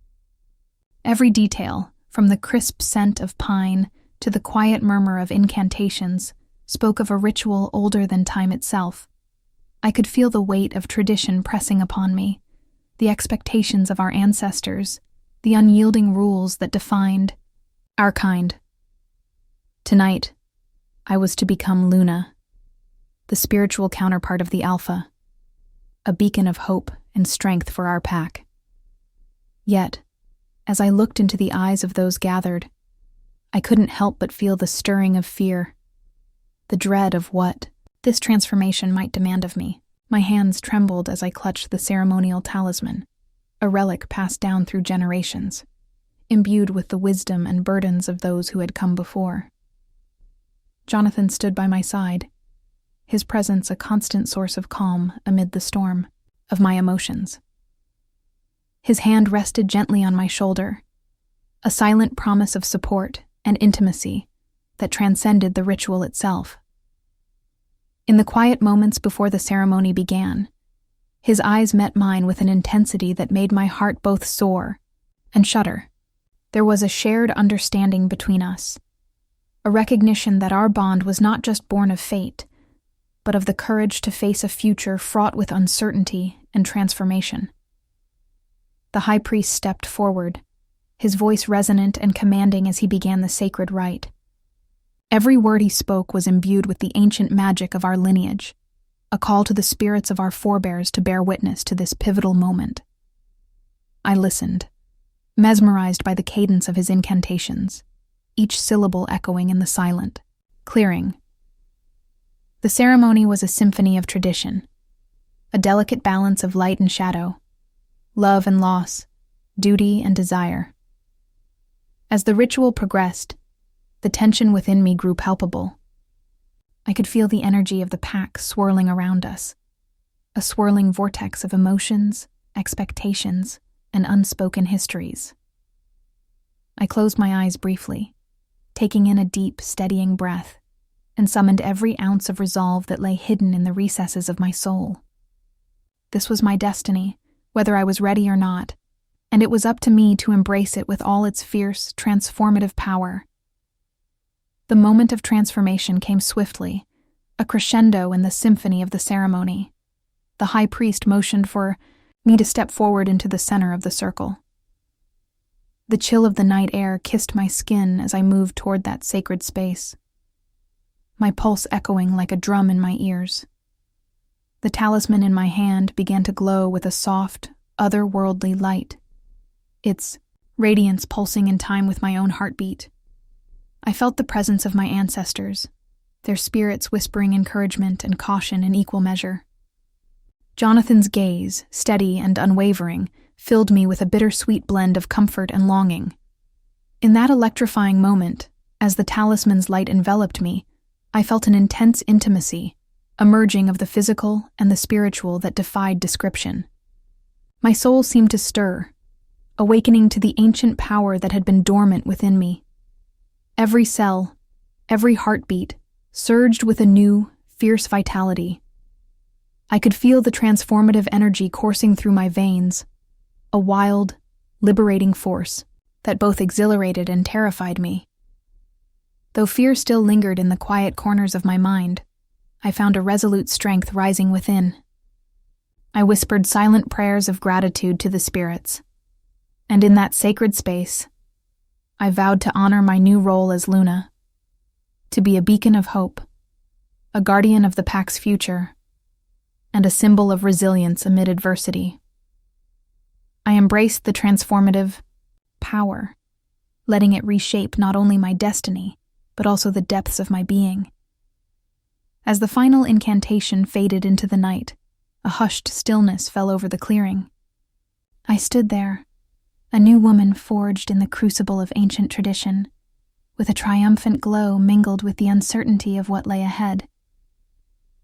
Every detail, from the crisp scent of pine to the quiet murmur of incantations, spoke of a ritual older than time itself. I could feel the weight of tradition pressing upon me, the expectations of our ancestors, the unyielding rules that defined our kind. Tonight, I was to become Luna, the spiritual counterpart of the Alpha, a beacon of hope and strength for our pack. Yet, as I looked into the eyes of those gathered, I couldn't help but feel the stirring of fear, the dread of what this transformation might demand of me. My hands trembled as I clutched the ceremonial talisman, a relic passed down through generations, imbued with the wisdom and burdens of those who had come before. Jonathan stood by my side, his presence a constant source of calm amid the storm of my emotions. His hand rested gently on my shoulder, a silent promise of support and intimacy that transcended the ritual itself. In the quiet moments before the ceremony began, his eyes met mine with an intensity that made my heart both soar and shudder. There was a shared understanding between us, a recognition that our bond was not just born of fate, but of the courage to face a future fraught with uncertainty and transformation. The high priest stepped forward, his voice resonant and commanding as he began the sacred rite. Every word he spoke was imbued with the ancient magic of our lineage, a call to the spirits of our forebears to bear witness to this pivotal moment. I listened, mesmerized by the cadence of his incantations, each syllable echoing in the silent, clearing. The ceremony was a symphony of tradition, a delicate balance of light and shadow, love and loss, duty and desire. As the ritual progressed, the tension within me grew palpable. I could feel the energy of the pack swirling around us, a swirling vortex of emotions, expectations, and unspoken histories. I closed my eyes briefly, taking in a deep, steadying breath, and summoned every ounce of resolve that lay hidden in the recesses of my soul. This was my destiny, whether I was ready or not, and it was up to me to embrace it with all its fierce, transformative power. The moment of transformation came swiftly, a crescendo in the symphony of the ceremony. The high priest motioned for me to step forward into the center of the circle. The chill of the night air kissed my skin as I moved toward that sacred space, my pulse echoing like a drum in my ears. The talisman in my hand began to glow with a soft, otherworldly light, its radiance pulsing in time with my own heartbeat. I felt the presence of my ancestors, their spirits whispering encouragement and caution in equal measure. Jonathan's gaze, steady and unwavering, filled me with a bittersweet blend of comfort and longing. In that electrifying moment, as the talisman's light enveloped me, I felt an intense intimacy, a merging of the physical and the spiritual that defied description. My soul seemed to stir, awakening to the ancient power that had been dormant within me. Every cell, every heartbeat, surged with a new, fierce vitality. I could feel the transformative energy coursing through my veins, a wild, liberating force that both exhilarated and terrified me. Though fear still lingered in the quiet corners of my mind, I found a resolute strength rising within. I whispered silent prayers of gratitude to the spirits, and in that sacred space, I vowed to honor my new role as Luna, to be a beacon of hope, a guardian of the pack's future, and a symbol of resilience amid adversity. I embraced the transformative power, letting it reshape not only my destiny, but also the depths of my being. As the final incantation faded into the night, a hushed stillness fell over the clearing. I stood there, a new woman forged in the crucible of ancient tradition, with a triumphant glow mingled with the uncertainty of what lay ahead.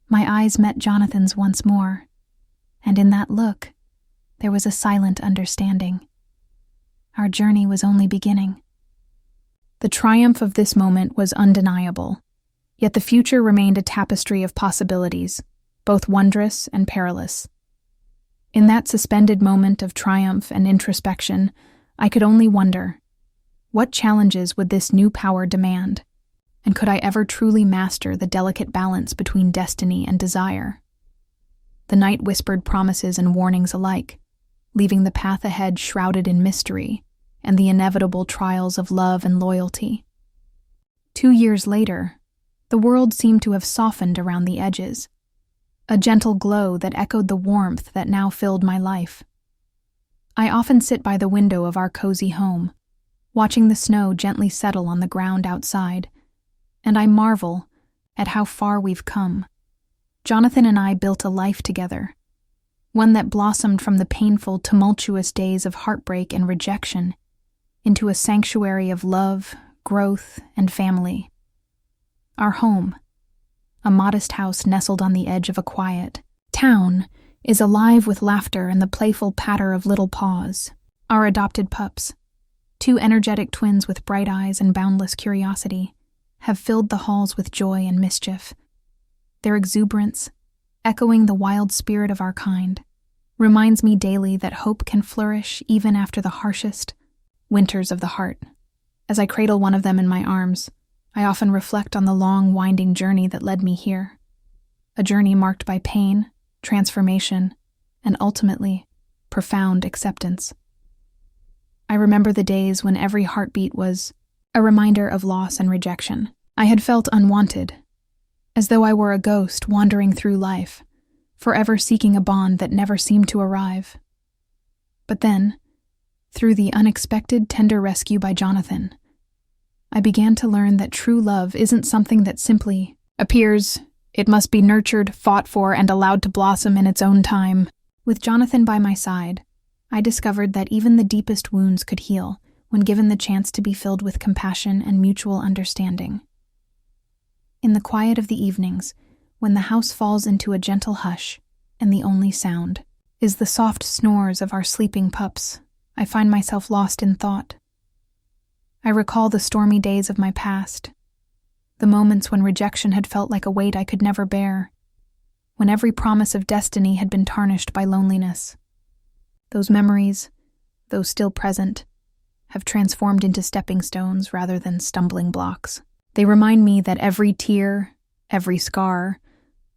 My eyes met Jonathan's once more, and in that look, there was a silent understanding. Our journey was only beginning. The triumph of this moment was undeniable, yet the future remained a tapestry of possibilities, both wondrous and perilous. In that suspended moment of triumph and introspection, I could only wonder, what challenges would this new power demand, and could I ever truly master the delicate balance between destiny and desire? The night whispered promises and warnings alike, leaving the path ahead shrouded in mystery and the inevitable trials of love and loyalty. 2 years later, the world seemed to have softened around the edges, a gentle glow that echoed the warmth that now filled my life. I often sit by the window of our cozy home, watching the snow gently settle on the ground outside, and I marvel at how far we've come. Jonathan and I built a life together, one that blossomed from the painful, tumultuous days of heartbreak and rejection into a sanctuary of love, growth, and family. Our home, a modest house nestled on the edge of a quiet town, is alive with laughter and the playful patter of little paws. Our adopted pups, 2 energetic twins with bright eyes and boundless curiosity, have filled the halls with joy and mischief. Their exuberance, echoing the wild spirit of our kind, reminds me daily that hope can flourish even after the harshest winters of the heart. As I cradle one of them in my arms, I often reflect on the long, winding journey that led me here. A journey marked by pain, transformation, and ultimately, profound acceptance. I remember the days when every heartbeat was a reminder of loss and rejection. I had felt unwanted, as though I were a ghost wandering through life, forever seeking a bond that never seemed to arrive. But then, through the unexpected tender rescue by Jonathan, I began to learn that true love isn't something that simply appears. It must be nurtured, fought for, and allowed to blossom in its own time. With Jonathan by my side, I discovered that even the deepest wounds could heal when given the chance to be filled with compassion and mutual understanding. In the quiet of the evenings, when the house falls into a gentle hush, and the only sound is the soft snores of our sleeping pups, I find myself lost in thought. I recall the stormy days of my past, the moments when rejection had felt like a weight I could never bear, when every promise of destiny had been tarnished by loneliness. Those memories, though still present, have transformed into stepping stones rather than stumbling blocks. They remind me that every tear, every scar,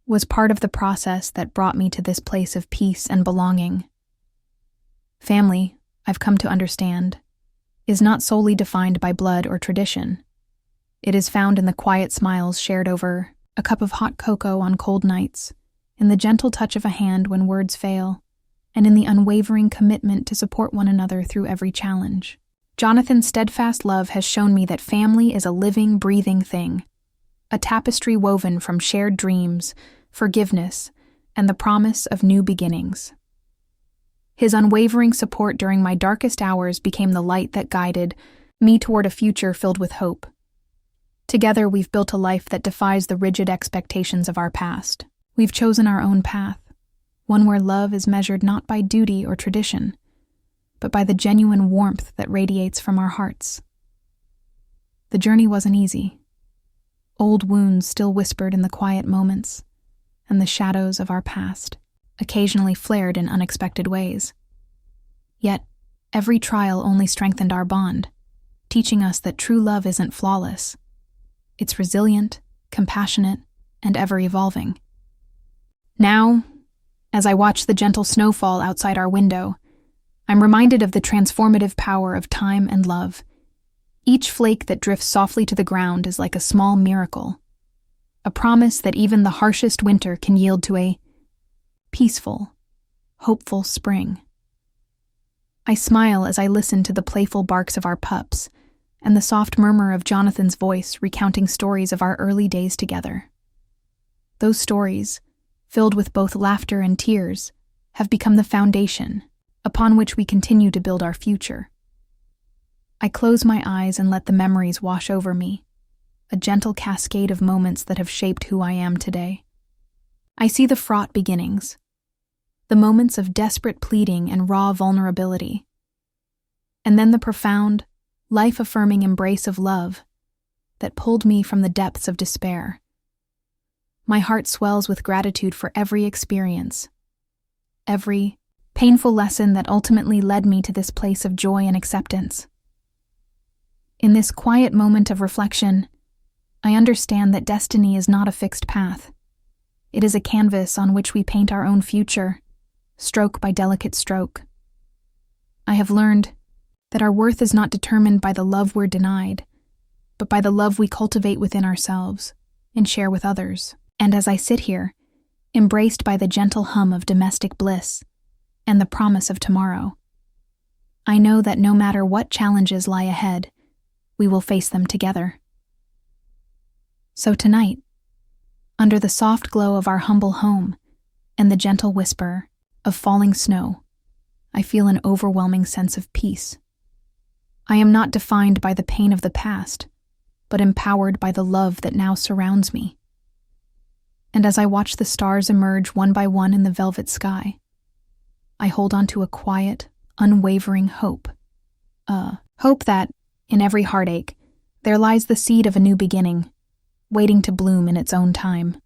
was part of the process that brought me to this place of peace and belonging. Family, I've come to understand, is not solely defined by blood or tradition. It is found in the quiet smiles shared over a cup of hot cocoa on cold nights, in the gentle touch of a hand when words fail, and in the unwavering commitment to support one another through every challenge. Jonathan's steadfast love has shown me that family is a living, breathing thing, a tapestry woven from shared dreams, forgiveness, and the promise of new beginnings. His unwavering support during my darkest hours became the light that guided me toward a future filled with hope. Together, we've built a life that defies the rigid expectations of our past. We've chosen our own path, one where love is measured not by duty or tradition, but by the genuine warmth that radiates from our hearts. The journey wasn't easy. Old wounds still whispered in the quiet moments, and the shadows of our past occasionally flared in unexpected ways. Yet, every trial only strengthened our bond, teaching us that true love isn't flawless. It's resilient, compassionate, and ever-evolving. Now, as I watch the gentle snowfall outside our window, I'm reminded of the transformative power of time and love. Each flake that drifts softly to the ground is like a small miracle, a promise that even the harshest winter can yield to a peaceful, hopeful spring. I smile as I listen to the playful barks of our pups and the soft murmur of Jonathan's voice recounting stories of our early days together. Those stories, filled with both laughter and tears, have become the foundation upon which we continue to build our future. I close my eyes and let the memories wash over me, a gentle cascade of moments that have shaped who I am today. I see the fraught beginnings, the moments of desperate pleading and raw vulnerability, and then the profound, life-affirming embrace of love that pulled me from the depths of despair. My heart swells with gratitude for every experience, every painful lesson that ultimately led me to this place of joy and acceptance. In this quiet moment of reflection, I understand that destiny is not a fixed path. It is a canvas on which we paint our own future, stroke by delicate stroke. I have learned that our worth is not determined by the love we're denied, but by the love we cultivate within ourselves and share with others. And as I sit here, embraced by the gentle hum of domestic bliss and the promise of tomorrow, I know that no matter what challenges lie ahead, we will face them together. So tonight, under the soft glow of our humble home and the gentle whisper of falling snow, I feel an overwhelming sense of peace. I am not defined by the pain of the past, but empowered by the love that now surrounds me. And as I watch the stars emerge one by one in the velvet sky, I hold on to a quiet, unwavering hope. Hope that, in every heartache, there lies the seed of a new beginning, waiting to bloom in its own time.